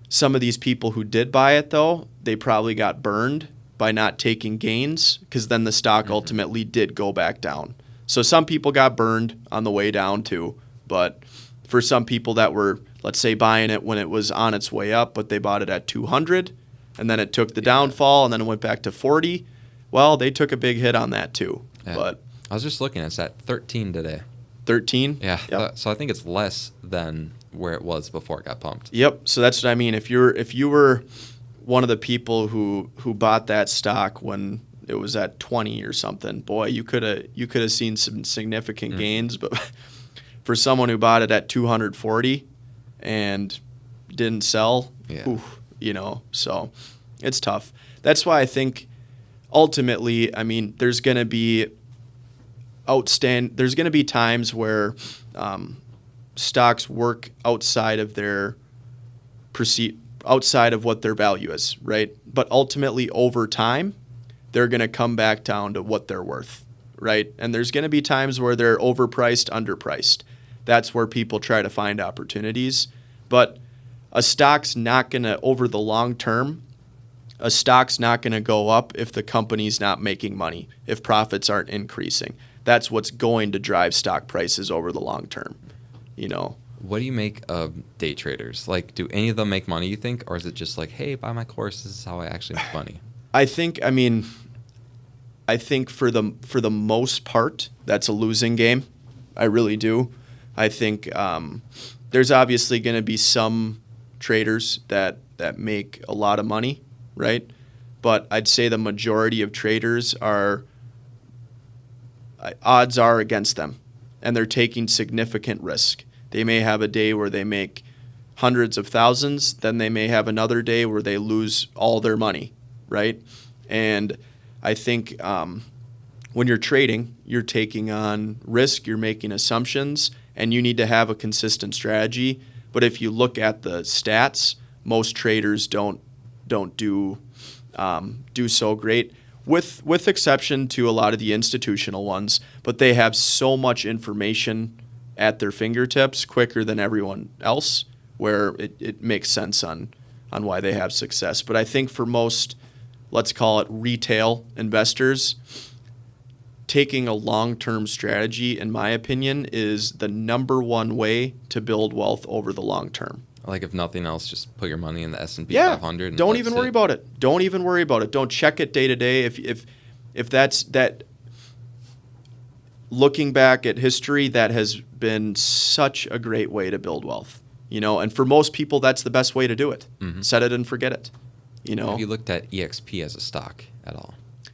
some of these people who did buy it, though, they probably got burned by not taking gains because then the stock ultimately did go back down. So some people got burned on the way down too. But for some people that were, let's say, buying it when it was on its way up, but they bought it at 200, and then it took the downfall, and then it went back to 40, well, they took a big hit on that too. Yeah. But I was just looking. It's at 13 today. 13? Yeah. Yep. So I think it's less than where it was before it got pumped. Yep. So that's what I mean. If you were one of the people who bought that stock when it was at 20 or something, boy, you could have seen some significant gains. But for someone who bought it at 240 and didn't sell, so it's tough. That's why I think ultimately, I mean, there's going to be times where stocks work outside of what their value is, right? But ultimately, over time, they're going to come back down to what they're worth, right? And there's going to be times where they're overpriced, underpriced. That's where people try to find opportunities. But a stock's not going to, over the long term, a stock's not going to go up if the company's not making money, if profits aren't increasing. That's what's going to drive stock prices over the long term, What do you make of day traders? Like, do any of them make money, you think? Or is it just like, hey, buy my course, this is how I actually make money? I think for the most part, that's a losing game. I really do. I think there's obviously going to be some traders that make a lot of money, right? But I'd say the majority of traders odds are against them, and they're taking significant risk. They may have a day where they make hundreds of thousands, then they may have another day where they lose all their money, right? And I think when you're trading, you're taking on risk, you're making assumptions, and you need to have a consistent strategy. But if you look at the stats, most traders don't do so great, with exception to a lot of the institutional ones. But they have so much information at their fingertips quicker than everyone else, where it makes sense on why they have success. But I think for most, let's call it retail investors, taking a long-term strategy, in my opinion, is the number one way to build wealth over the long term. Like, if nothing else, just put your money in the S&P 500. And don't even worry about it. Don't even worry about it. Don't check it day to day. If that's that. Looking back at history, that has been such a great way to build wealth. And for most people, that's the best way to do it. Mm-hmm. Set it and forget it. Have you looked at EXP as a stock at all?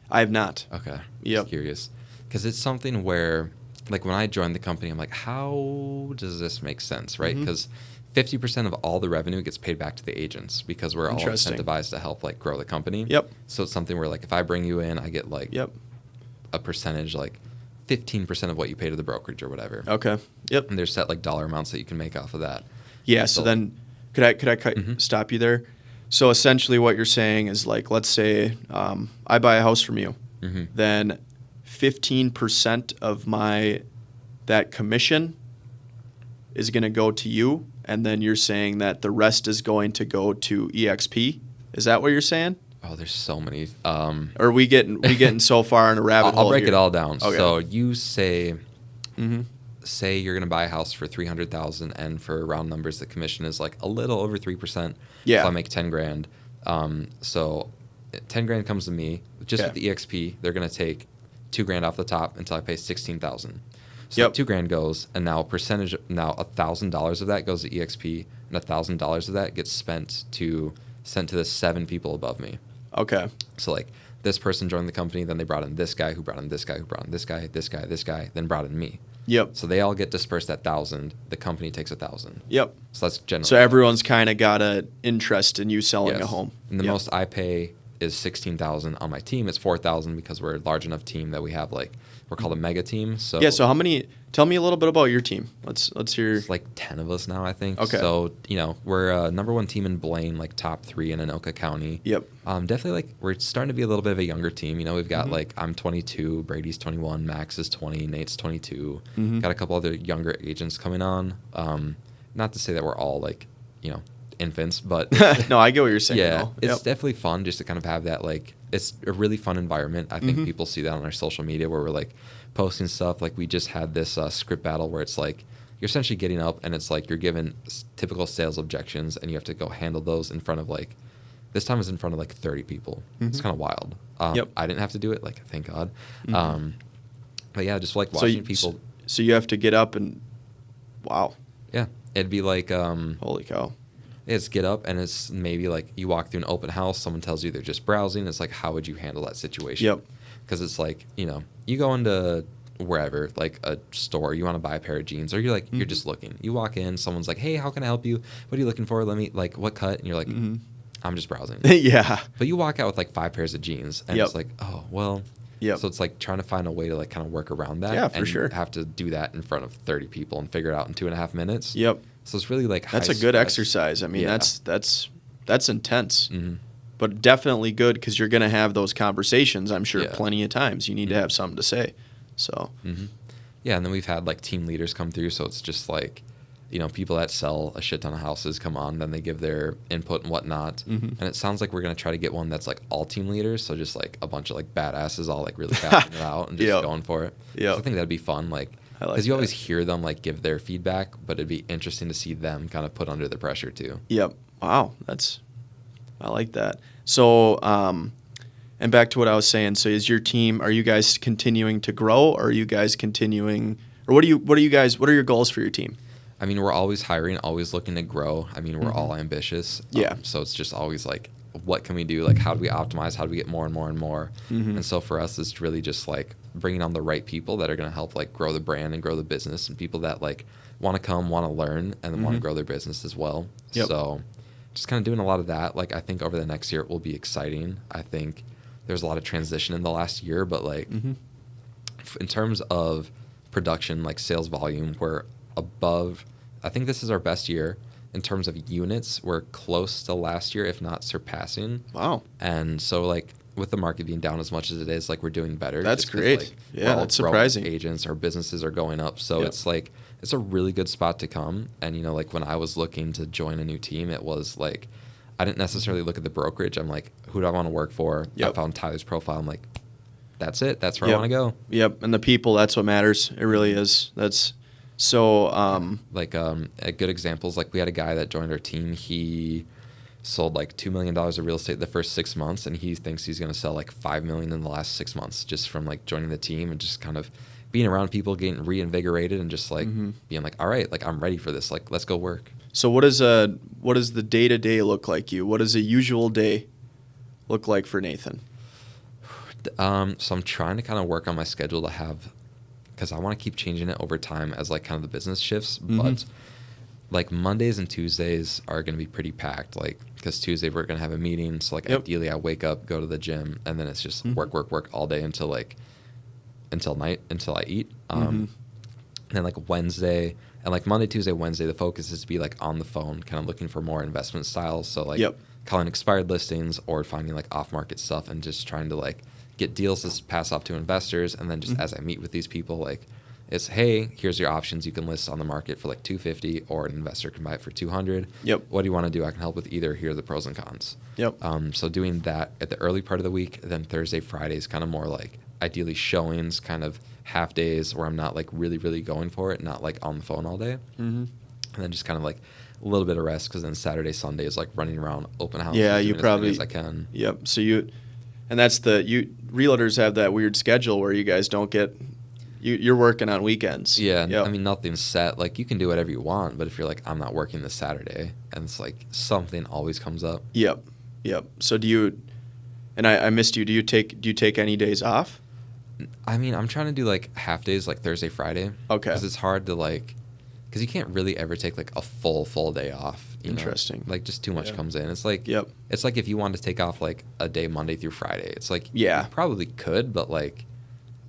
I have not. Okay. Yep. Just curious. Because it's something where, like, when I joined the company, I'm like, how does this make sense, right? Because 50% of all the revenue gets paid back to the agents because we're all incentivized to help, like, grow the company. Yep. So it's something where, like, if I bring you in, I get, like, a percentage, like 15% of what you pay to the brokerage or whatever. Okay. Yep. And there's set, like, dollar amounts that you can make off of that. Yeah. So then, could I stop you there? So essentially, what you're saying is, like, let's say I buy a house from you, then 15% of that commission is going to go to you, and then you're saying that the rest is going to go to EXP. Is that what you're saying? Oh, there's so many. Or are we getting so far in a rabbit hole? I'll break here? it all down. Okay. So you say you're going to buy a house for $300,000, and for round numbers, the commission is like a little over 3%. Yeah. So I make $10,000. So $10,000 comes to me just with the EXP. They're going to take $2,000 off the top until I pay $16,000. So $2,000 goes, and now $1,000 of that goes to EXP, and $1,000 of that gets sent to the 7 people above me. Okay. So, like, this person joined the company, then they brought in this guy, who brought in this guy, who brought in this guy, this guy, then brought in me. Yep. So they all get dispersed at 1,000. The company takes 1,000. Yep. So that's generally. So everyone's kind of got an interest in you selling a home. And the most I pay is 16,000. On my team, it's 4,000 because we're a large enough team that we have like we're called a mega team. So yeah. So how many? Tell me a little bit about your team. Let's hear. It's like 10 of us now, I think. Okay. So we're number one team in Blaine, like top 3 in Anoka County. Yep. Definitely like we're starting to be a little bit of a younger team. We've got like I'm 22, Brady's 21, Max is 20, Nate's 22. Got a couple other younger agents coming on. Not to say that we're all like infants, but no, I get what you're saying. Yeah, it's definitely fun just to kind of have that, like, it's a really fun environment. I think people see that on our social media where we're like posting stuff. Like we just had this script battle where it's like you're essentially getting up and it's like you're given typical sales objections and you have to go handle those in front of like, this time was in front of like 30 people. It's kind of wild. I didn't have to do it, like, thank God. But yeah, just like watching people. So you have to get up and, wow. Yeah, it'd be like holy cow. It's get up and it's maybe like you walk through an open house, someone tells you they're just browsing. It's like, how would you handle that situation? Yep. Because it's like, you go into wherever, like a store, you want to buy a pair of jeans, or you're like, you're just looking. You walk in, someone's like, hey, how can I help you? What are you looking for? Let me, like, what cut? And you're like, I'm just browsing. Yeah. But you walk out with like 5 pairs of jeans and it's like, oh, well. Yeah. So it's like trying to find a way to like kind of work around that. Yeah, for and sure. Have to do that in front of 30 people and figure it out in 2.5 minutes. Yep. So it's really like that's a good exercise. I mean, that's intense, but definitely good because you're going to have those conversations. I'm sure plenty of times you need to have something to say. So yeah, and then we've had like team leaders come through, so it's just like people that sell a shit ton of houses come on, then they give their input and whatnot. And it sounds like we're going to try to get one that's like all team leaders, so just like a bunch of like badasses all like really passing it out and just going for it. Yeah, so I think that'd be fun, like, because you always hear them like give their feedback, but it'd be interesting to see them kind of put under the pressure too. Yep. Wow, I like that. So, and back to what I was saying. So, is your team? Are you guys continuing to grow? Or are you guys continuing? Or what are your goals for your team? I mean, we're always hiring, always looking to grow. I mean, we're all ambitious. Yeah. So it's just always like, what can we do? Like, how do we optimize? How do we get more and more and more? And so for us, it's really just like bringing on the right people that are going to help like grow the brand and grow the business, and people that like want to come, want to learn, and then want to grow their business as well. Yep. So just kind of doing a lot of that. Like, I think over the next year it will be exciting. I think there's a lot of transition in the last year, but like in terms of production, like sales volume, we're above. I think this is our best year. In terms of units, we're close to last year, if not surpassing. Wow. And so, like, with the market being down as much as it is, like, we're doing better. That's great. Like, yeah, that's surprising. Agents, our businesses are going up. So it's like, it's a really good spot to come. And, like, when I was looking to join a new team, it was like, I didn't necessarily look at the brokerage. I'm like, who do I want to work for? I found Tyler's profile. I'm like, that's it. That's where I want to go. Yep. And the people, that's what matters. It really is. That's... So, a good example is like we had a guy that joined our team. He sold like $2 million of real estate the first 6 months, and he thinks he's going to sell like $5 million in the last 6 months just from like joining the team and just kind of being around people, getting reinvigorated, and just like being like, all right, like I'm ready for this. Like, let's go work. So what does the day-to-day look like you? What does a usual day look like for Nathan? So I'm trying to kind of work on my schedule to have, because I want to keep changing it over time as like kind of the business shifts. But like Mondays and Tuesdays are going to be pretty packed, like because Tuesday we're going to have a meeting. So like ideally I wake up, go to the gym, and then it's just work all day until night, until I eat. And then like Wednesday and like Monday, Tuesday, Wednesday, the focus is to be like on the phone, kind of looking for more investment styles. So like calling expired listings or finding like off market stuff and just trying to like get deals to pass off to investors. And then just as I meet with these people, like it's, hey, here's your options. You can list on the market for like $250, or an investor can buy it for $200. What do you want to do? I can help with either. Here are the pros and cons. So doing that at the early part of the week, then Thursday, Friday is kind of more like ideally showings, kind of half days where I'm not like really, really going for it, not like on the phone all day. And then just kind of like a little bit of rest, because then Saturday, Sunday is like running around open houses. Yeah, you probably, as many as I can. So and that's realtors have that weird schedule where you guys don't get, you're working on weekends. Yeah. I mean, nothing's set. Like, you can do whatever you want, but if you're like, I'm not working this Saturday, and it's like something always comes up. Yep. So and I missed you. Do you take any days off? I mean, I'm trying to do like half days, like Thursday, Friday. Okay. Because it's hard to like, because you can't really ever take like a full day off. Interesting. Like just too much comes in. It's like It's like if you wanted to take off like a day Monday through Friday. It's like you probably could, but like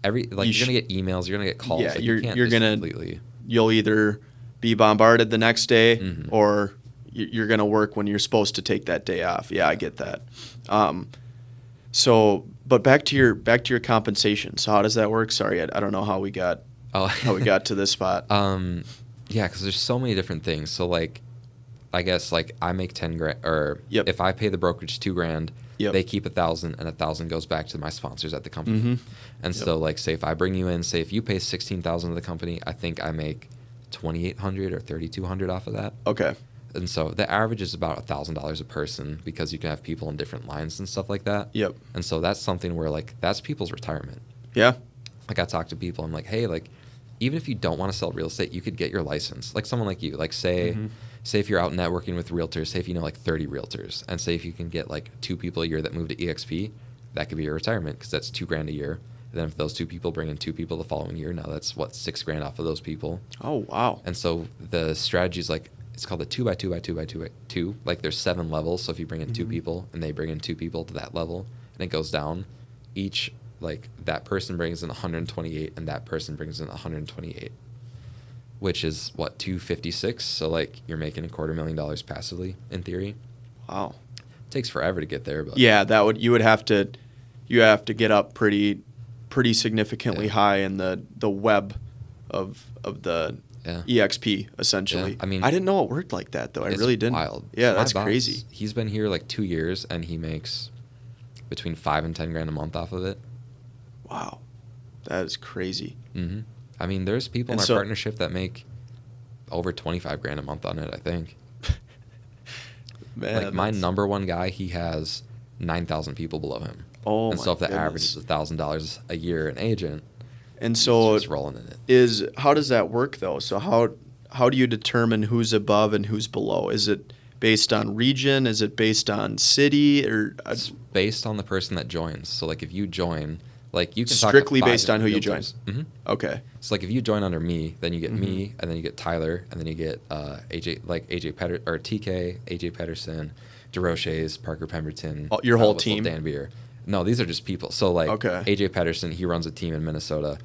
you're gonna get emails, you're gonna get calls. Yeah, like, you're gonna completely. You'll either be bombarded the next day or you're gonna work when you're supposed to take that day off. Yeah, I get that. But back to your compensation. So how does that work? Sorry, I don't know how we got to this spot. Yeah, because there's so many different things. So like, I guess like I make 10 grand, or if I pay the brokerage $2,000, they keep 1,000, and 1,000 goes back to my sponsors at the company. And so like, say if I bring you in, say if you pay 16,000 to the company, I think I make 2,800 or 3,200 off of that. Okay. And so the average is about $1,000 a person, because you can have people in different lines and stuff like that. Yep. And so that's something where like that's people's retirement. Yeah. Like I talk to people, I'm like, hey, like even if you don't want to sell real estate, you could get your license. Like someone like you, like say if you're out networking with realtors, say if you know like 30 realtors, and say if you can get like 2 people a year that move to EXP, that could be your retirement, because that's $2,000 a year. And then if those 2 people bring in 2 people the following year, now that's what, $6,000 off of those people. Oh wow. And so the strategy is like, it's called the 2x2x2x2. Like there's 7 levels. So if you bring in 2 people and they bring in 2 people to that level, and it goes down, each like that person brings in 128 and that person brings in 128, which is what, 256. So like you're making $250,000 passively in theory. Wow. It takes forever to get there, but yeah, you have to get up pretty significantly high in the web of the EXP essentially. Yeah. I mean, I didn't know it worked like that though. I really didn't. Wild. Yeah, So that's my boss, crazy. He's been here like 2 years and he makes between $5,000 and $10,000 a month off of it. Wow, that is crazy. I mean, there's people in our partnership that make over $25,000 a month on it, I think. Man, like my number one guy, he has 9,000 people below him. Oh, and so if the goodness. average is $1,000 a year an agent, and so he's just rolling in it. How does that work though? So how do you determine who's above and who's below? Is it based on region? Is it based on city? Or it's based on the person that joins. So like if you join, like you can strictly talk to 5 based on who you join. realtors. Okay. So like if you join under me, then you get me, and then you get Tyler, and then you get AJ Pedersen, DeRoches, Parker Pemberton, your whole Whistle, team? Dan Beer. No, these are just people. So like AJ Pedersen, he runs a team in Minnesota.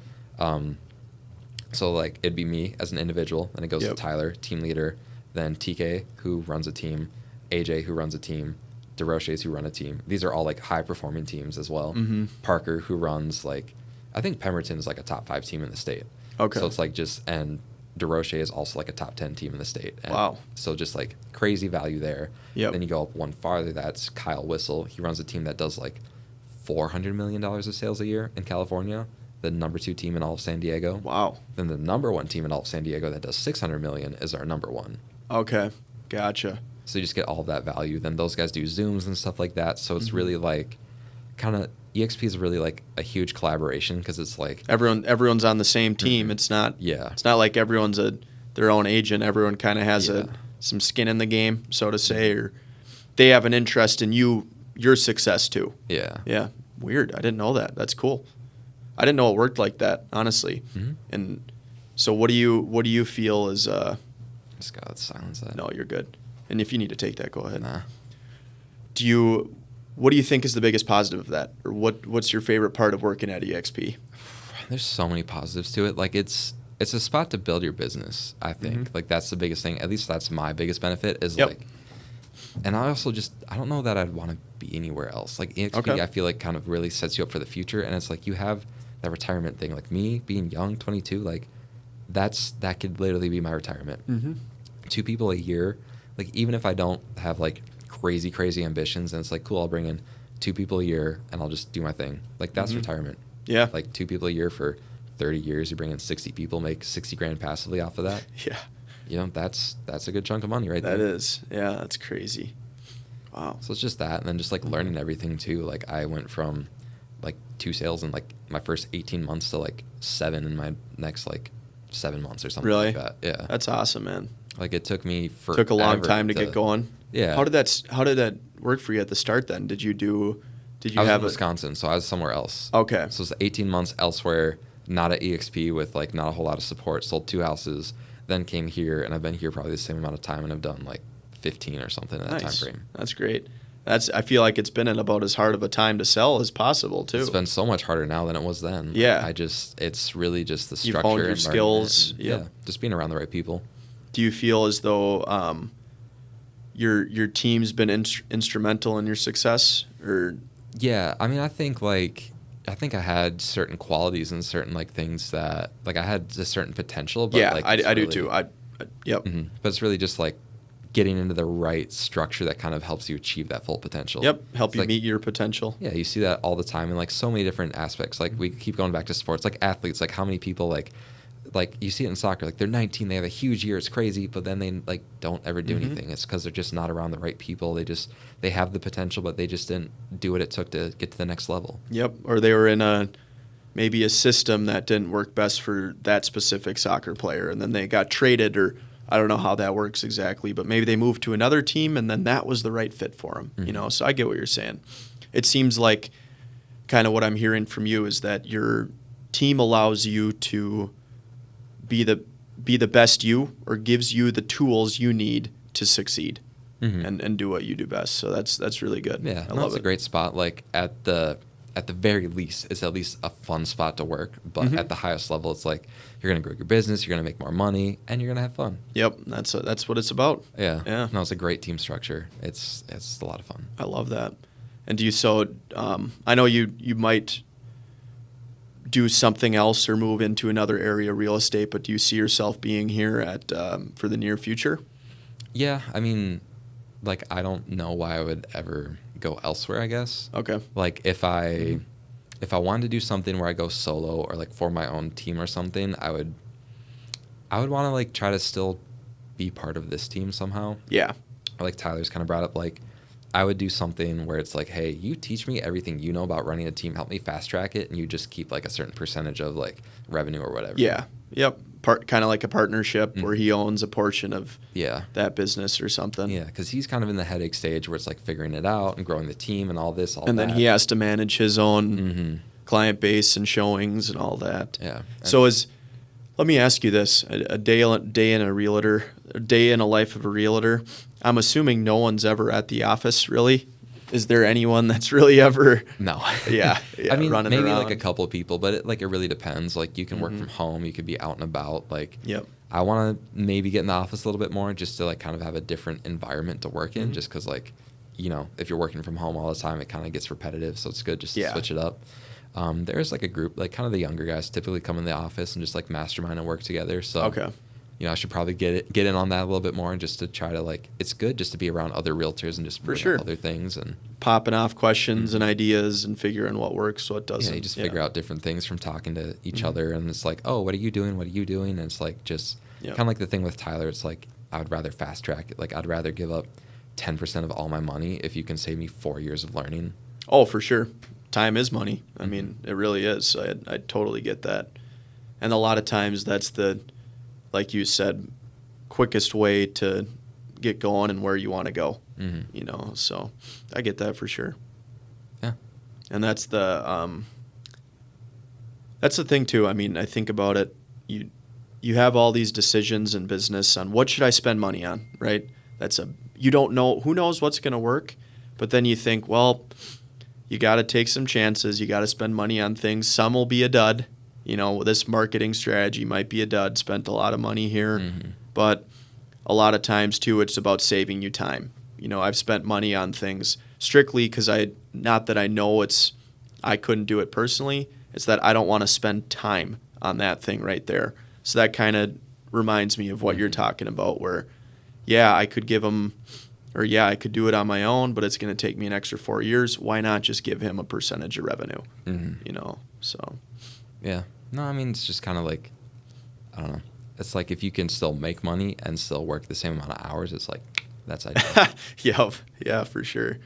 So like it'd be me as an individual, then it goes to Tyler, team leader, then TK, who runs a team, AJ, who runs a team, DeRoches, who run a team. These are all like high performing teams as well. Parker, who runs like, I think Pemberton is like a top 5 team in the state. Okay. So it's like and DeRoche is also like a top 10 team in the state. And wow. So just like crazy value there. Yep. Then you go up one farther, that's Kyle Whistle. He runs a team that does like $400 million of sales a year in California. The number 2 team in all of San Diego. Wow. Then the number 1 team in all of San Diego that does $600 million is our number 1. Okay. Gotcha. So you just get all of that value. Then those guys do Zooms and stuff like that. So it's really like kind of EXP is really like a huge collaboration, because it's like everyone's on the same team. It's not like everyone's their own agent. Everyone kind of has some skin in the game, so to say, or they have an interest in your success too. Yeah. Yeah. Weird. I didn't know that. That's cool. I didn't know it worked like that, honestly. And so what do you feel is just gotta silence that. No, you're good. And if you need to take that, go ahead. Nah. What do you think is the biggest positive of that? Or what's your favorite part of working at EXP? There's so many positives to it. Like it's a spot to build your business, I think. Like that's the biggest thing. At least that's my biggest benefit is like, and I also I don't know that I'd want to be anywhere else. Like EXP, I feel like kind of really sets you up for the future. And it's like you have that retirement thing. Like me being young, 22, like that could literally be my retirement. 2 people a year. Like even if I don't have like crazy ambitions, and it's like, cool, I'll bring in 2 people a year and I'll just do my thing. Like that's retirement. Yeah. Like 2 people a year for 30 years, you bring in 60 people, make $60,000 passively off of that. Yeah. You know, that's a good chunk of money right there. That is. Yeah, that's crazy. Wow. So it's just that, and then just like learning everything too. Like I went from like 2 sales in like my first 18 months to like 7 in my next like 7 months or something like that. Yeah. That's awesome, man. Like it took me Took a long time to get going. Yeah. How did that work for you at the start then? Did you I was in Wisconsin, so I was somewhere else. Okay. So it was 18 months elsewhere, not at EXP with like not a whole lot of support, sold 2 houses. then came here, and I've been here probably the same amount of time, and I've done like 15 or something in that time frame. That's great. I feel like it's been about as hard of a time to sell as possible too. It's been so much harder now than it was then. Yeah. It's really just the structure. You've honed your skills. And, yeah, just being around the right people. Do you feel as though your team's been instrumental in your success? Or yeah, I mean, I think I had certain qualities and certain like things that like I had a certain potential. But, yeah, like, I do too. Yep. Mm-hmm. But it's really just like getting into the right structure that kind of helps you achieve that full potential. Yep, help you like, meet your potential. Yeah, you see that all the time in like so many different aspects. Like we keep going back to sports, like athletes, like how many people like you see it in soccer, like they're 19, they have a huge year, it's crazy, but then they like don't ever do anything. It's because they're just not around the right people. They have the potential, but they just didn't do what it took to get to the next level. Yep, or they were in maybe a system that didn't work best for that specific soccer player, and then they got traded, or I don't know how that works exactly, but maybe they moved to another team, and then that was the right fit for them. You know, so I get what you're saying. It seems like kind of what I'm hearing from you is that your team allows you to be the best you, or gives you the tools you need to succeed and do what you do best. So that's really good. Yeah, I love it. A great spot. Like at the very least, it's at least a fun spot to work. But at the highest level, it's like you're going to grow your business, you're going to make more money, and you're going to have fun. Yep, that's what it's about. Yeah. Yeah. No, it's a great team structure. It's a lot of fun. I love that. And do you I know you might do something else or move into another area of real estate, but do you see yourself being here for the near future? Yeah, I mean, like I don't know why I would ever go elsewhere, I guess. Okay. Like if I wanted to do something where I go solo or like for my own team or something, I would want to like try to still be part of this team somehow. Yeah. Or like Tyler's kind of brought up, like I would do something where it's like, hey, you teach me everything you know about running a team, help me fast track it, and you just keep like a certain percentage of like revenue or whatever. Yeah. Yep. Kind of like a partnership where he owns a portion of that business or something. Yeah, because he's kind of in the headache stage where it's like figuring it out and growing the team and all this, and then he has to manage his own client base and showings and all that. Yeah. So let me ask you this: a day in a life of a realtor. I'm assuming no one's ever at the office, really. Is there anyone that's really ever? No. Yeah. I mean, maybe around? like a couple of people, but it really depends. Like you can work from home, you could be out and about. Like, yep. I want to maybe get in the office a little bit more just to like kind of have a different environment to work in. Just because like, you know, if you're working from home all the time, it kind of gets repetitive. So it's good just to switch it up. There's like a group, like kind of the younger guys typically come in the office and just like mastermind and work together. So okay. You know, I should probably get in on that a little bit more and just to try to like, it's good just to be around other realtors and just for sure other things and popping off questions and ideas and figuring what works, what doesn't. Yeah, you just figure out different things from talking to each other, and it's like, oh, what are you doing? What are you doing? And it's like just kind of like the thing with Tyler. It's like I would rather fast track it. Like I'd rather give up 10% of all my money if you can save me 4 years of learning. Oh, for sure. Time is money. I mean, it really is. So I totally get that. And a lot of times that's like you said, quickest way to get going and where you want to go. You know, so I get that for sure. Yeah. And that's the thing too. I mean, I think about it. You have all these decisions in business on what should I spend money on, right? You don't know, who knows what's going to work, but then you think, well, you got to take some chances. You got to spend money on things. Some will be a dud. You know, this marketing strategy might be a dud. Spent a lot of money here, but a lot of times too, it's about saving you time. You know, I've spent money on things strictly because not that I know I couldn't do it personally. It's that I don't want to spend time on that thing right there. So that kind of reminds me of what you're talking about where, I could give him, or I could do it on my own, but it's going to take me an extra 4 years. Why not just give him a percentage of revenue? You know, so. Yeah. No, I mean, it's just kind of like, I don't know. It's like if you can still make money and still work the same amount of hours, it's like, that's ideal. Yeah, for sure.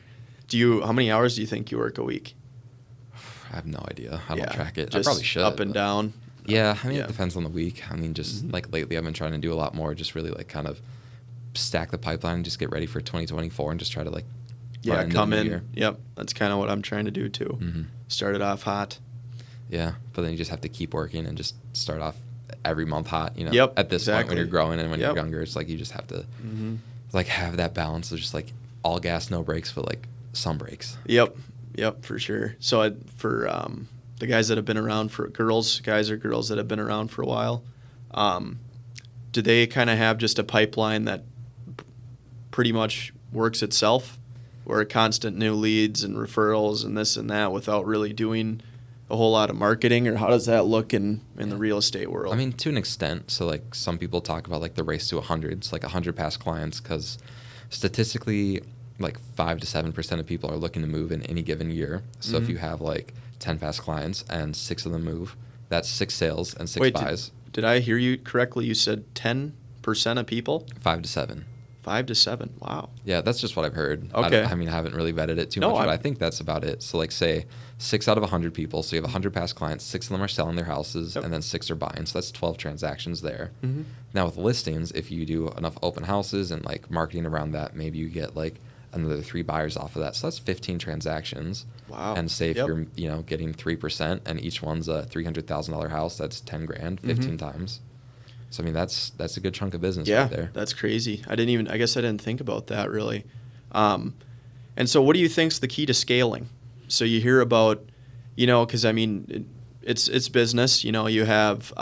How many hours do you think you work a week? I have no idea. I don't track it. Just I probably should. Up and down. Yeah, I mean, it depends on the week. I mean, just like lately I've been trying to do a lot more, just really like kind of stack the pipeline and just get ready for 2024 and just try to like come in. Year. Yep, that's kind of what I'm trying to do too. Start it off hot. Yeah, but then you just have to keep working and just start off every month hot, you know. Yep, At this point when you're growing and when Yep. you're younger, it's like you just have to like have that balance of just like all gas, no brakes, but like some brakes. Yep, for sure. So for the guys that have been around for guys or girls that have been around for a while, do they kind of have just a pipeline that pretty much works itself, or constant new leads and referrals and this and that without really doing a whole lot of marketing? Or how does that look in the real estate world? I mean, to an extent. So like some people talk about like the race to 100. It's like 100 past clients, because statistically like 5 to 7% of people are looking to move in any given year. So if you have like 10 past clients and 6 of them move, that's 6 sales and 6 buys. Did I hear you correctly? You said 10% of people? 5 to 7. 5 to 7. Wow. Yeah, that's just what I've heard. Okay. I mean, I haven't really vetted it too much, but I think that's about it. So like say 6 out of 100 people. So you have 100 past clients, 6 of them are selling their houses, and then 6 are buying. So that's 12 transactions there. Now with listings, if you do enough open houses and like marketing around that, maybe you get like another 3 buyers off of that. So that's 15 transactions. Wow. And say if you're, you know, getting 3% and each one's a $300,000 house, that's 10 grand, 15 times. So I mean that's a good chunk of business right there. That's crazy. I guess I didn't think about that really. And so what do you think's the key to scaling? So you hear about, you know, because I mean it's business. You know, you have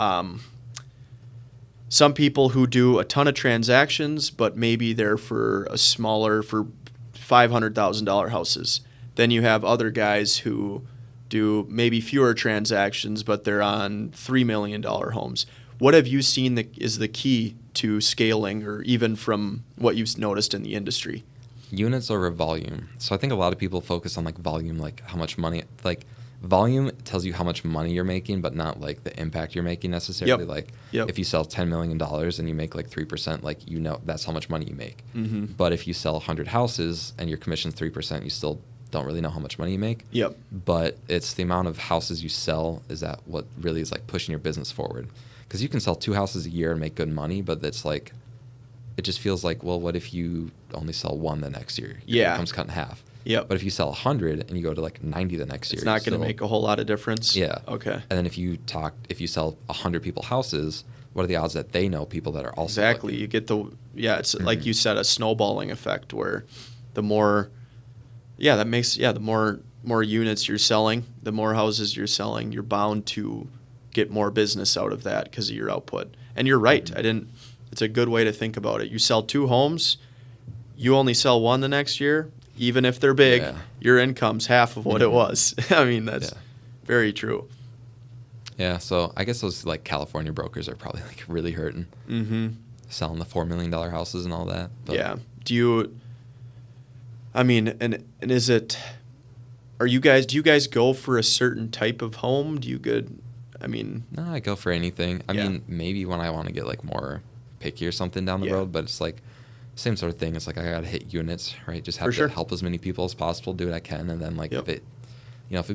some people who do a ton of transactions, but maybe they're for $500,000 houses. Then you have other guys who do maybe fewer transactions, but they're on $3 million homes. What have you seen is the key to scaling, or even from what you've noticed in the industry? Units over volume. So I think a lot of people focus on like volume, like how much money, like volume tells you how much money you're making, but not like the impact you're making necessarily. Like if you sell $10 million and you make like 3%, like, you know, that's how much money you make. But if you sell 100 houses and your commission's 3%, you still don't really know how much money you make. But it's the amount of houses you sell is that what really is like pushing your business forward. Because you can sell 2 houses a year and make good money, but it's like, it just feels like, well, what if you only sell 1 the next year? Your income's cut in half. But if you sell 100 and you go to like 90 the next year, it's not going to make a whole lot of difference. Okay. And then if you sell 100 people houses, what are the odds that they know people that are also exactly looking? You get it's like you said, a snowballing effect where the more the more units you're selling, the more houses you're selling, you're bound to get more business out of that because of your output. And you're right. It's a good way to think about it. You sell 2 homes, you only sell 1 the next year. Even if they're big, your income's half of what it was. I mean, that's very true. Yeah, so I guess those like California brokers are probably like really hurting. Selling the $4 million houses and all that. But Do you guys go for a certain type of home? No, I go for anything. I mean, maybe when I want to get like more picky or something down the road, but it's like same sort of thing. It's like I gotta hit units, right? Just have to help as many people as possible, do what I can, and then like if it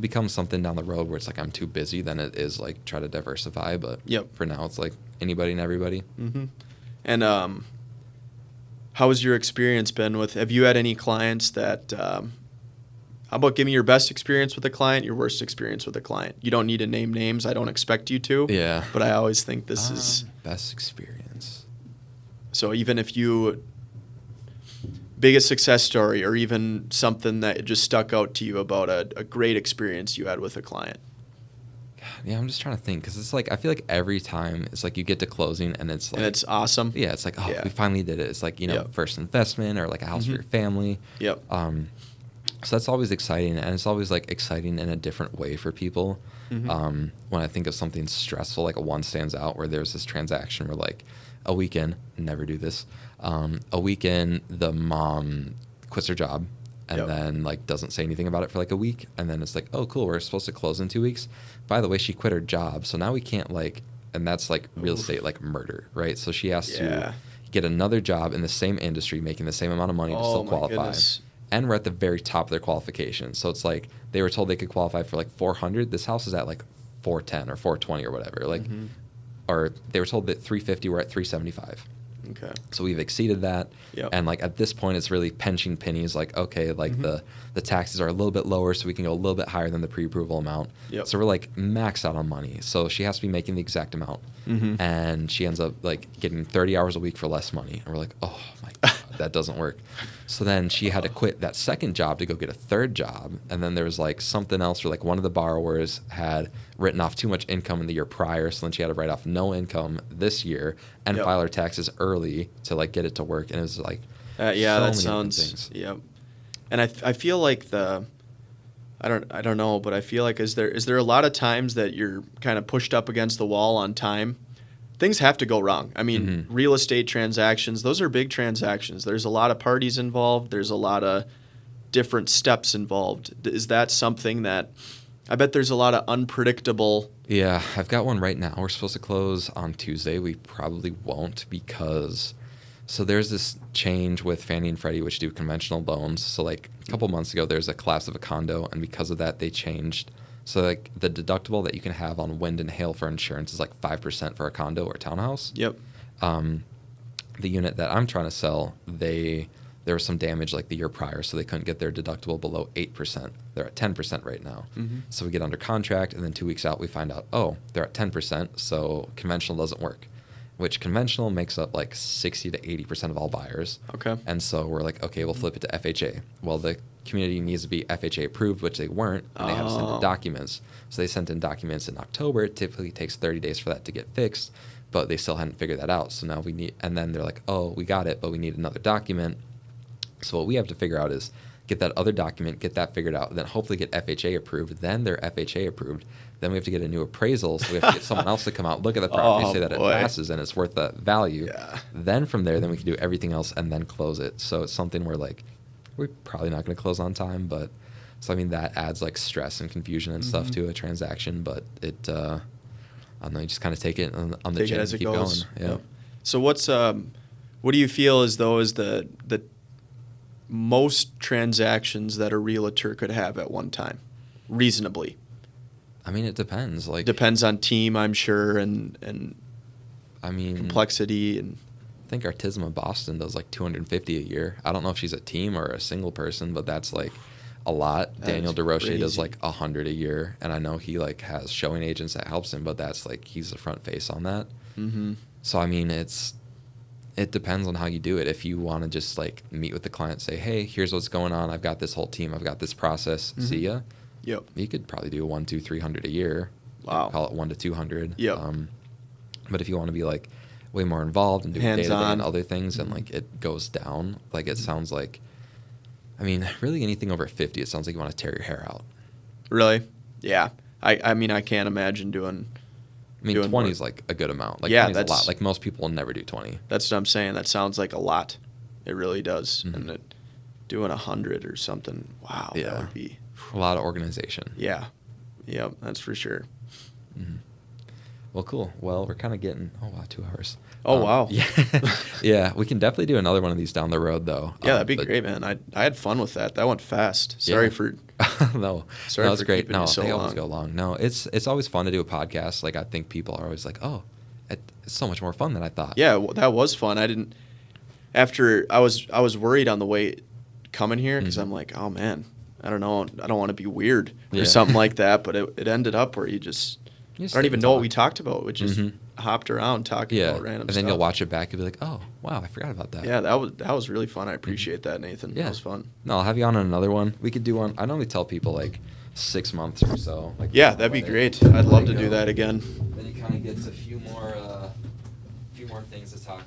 becomes something down the road where it's like I'm too busy, then it is like try to diversify. But for now, it's like anybody and everybody. And how has your experience been with? Have you had any clients that? How about give me your best experience with a client, your worst experience with a client? You don't need to name names. I don't expect you to. Yeah. But I always think this is best experience. So even if biggest success story, or even something that just stuck out to you about a great experience you had with a client. Yeah, I'm just trying to think, because it's like I feel like every time it's like you get to closing and it's like and it's awesome. Yeah, it's like we finally did it. It's like first investment or like a house for your family. So that's always exciting, and it's always like exciting in a different way for people. When I think of something stressful, like one stands out where there's this transaction where like a weekend, never do this. A weekend, the mom quits her job and then like doesn't say anything about it for like a week, and then it's like, oh cool, we're supposed to close in 2 weeks. By the way, she quit her job, so now we can't like, and that's like real estate like murder, right? So she has to get another job in the same industry, making the same amount of money to still qualify. Goodness. And we're at the very top of their qualifications. So it's like they were told they could qualify for like 400. This house is at like 410 or 420 or whatever. Like, or they were told that 350. We're at 375. Okay. So we've exceeded that. Yep. And like at this point, it's really pinching pennies. Like, okay, like the taxes are a little bit lower, so we can go a little bit higher than the pre-approval amount. Yep. So we're like maxed out on money. So she has to be making the exact amount. And she ends up like getting 30 hours a week for less money. And we're like, oh my God, that doesn't work. So then she had to quit that second job to go get a third job. And then there was like something else where like one of the borrowers had written off too much income in the year prior. So then she had to write off no income this year and file her taxes early to like get it to work. And it was like, that sounds, yep. And I feel like I don't know, but I feel like is there a lot of times that you're kind of pushed up against the wall on time? Things have to go wrong. I mean, real estate transactions, those are big transactions. There's a lot of parties involved. There's a lot of different steps involved. Is that something that I bet there's a lot of unpredictable? Yeah, I've got one right now. We're supposed to close on Tuesday. We probably won't because there's this change with Fannie and Freddie, which do conventional loans. So like a couple months ago, there's a collapse of a condo, and because of that, they changed. So like the deductible that you can have on wind and hail for insurance is like 5% for a condo or a townhouse. Yep. The unit that I'm trying to sell, there was some damage like the year prior, so they couldn't get their deductible below 8%. They're at 10% right now. So we get under contract, and then 2 weeks out, we find out, oh, they're at 10%, so conventional doesn't work, which conventional makes up like 60 to 80% of all buyers. Okay. And so we're like, okay, we'll flip it to FHA. Well, the community needs to be FHA approved, which they weren't, and they have to send in documents. So they sent in documents in October. It typically takes 30 days for that to get fixed, but they still hadn't figured that out. So now and then they're like, oh, we got it, but we need another document. So what we have to figure out is get that other document, get that figured out, and then hopefully get FHA approved. Then they're FHA approved. Then we have to get a new appraisal, so we have to get someone else to come out, look at the property, say that it passes and it's worth that value. Yeah. Then from there, then we can do everything else and then close it. So it's something where like we're probably not going to close on time, but so I mean that adds like stress and confusion and stuff to a transaction. But it, I don't know, you just kind of take it on the chin and keep going. Yeah. So what do you feel as though is the most transactions that a realtor could have at one time, reasonably? I mean, it depends. Like depends on team, I'm sure, and I mean complexity. And I think Artisma Boston does like 250 a year. I don't know if she's a team or a single person, but that's like a lot. Daniel DeRoche does like 100 a year, and I know he like has showing agents that helps him, but that's like he's the front face on that. So I mean, it depends on how you do it. If you want to just like meet with the client, say, hey, here's what's going on. I've got this whole team. I've got this process. See ya. Yep. You could probably do 100, 200, 300 a year. Wow. Call it 100 to 200. Yep. But if you want to be like way more involved and do day-to-day and other things, and like it goes down, like it sounds like, I mean, really anything over 50, it sounds like you want to tear your hair out. Really? Yeah. I mean, I can't imagine doing. I mean, 20 is like a good amount. Like yeah, 20 is a lot. Like most people will never do 20. That's what I'm saying. That sounds like a lot. It really does. And doing 100 or something, wow, that would be a lot of organization. Yeah. Yep, that's for sure. Well, cool. Well, we're kind of getting 2 hours. Oh, wow. Yeah. Yeah, we can definitely do another one of these down the road, though. Yeah, that'd be great, man. I had fun with that. That went fast. Sorry for no, it's great. No, they always go long. No, it's always fun to do a podcast. Like I think people are always like, oh, it's so much more fun than I thought. Yeah, that was fun. After I was worried on the way coming here because I'm like, oh man, I don't know, I don't want to be weird or something like that. But it ended up where you I don't even know what we talked about. We just hopped around talking about random stuff. And then you'll watch it back and be like, oh, wow, I forgot about that. Yeah, that was really fun. I appreciate that, Nathan. Yeah. That was fun. No, I'll have you on another one. We could do one. I normally tell people like 6 months or so. Like, yeah, that'd be great. I'd love to do that again. Then you kind of get a few more things to talk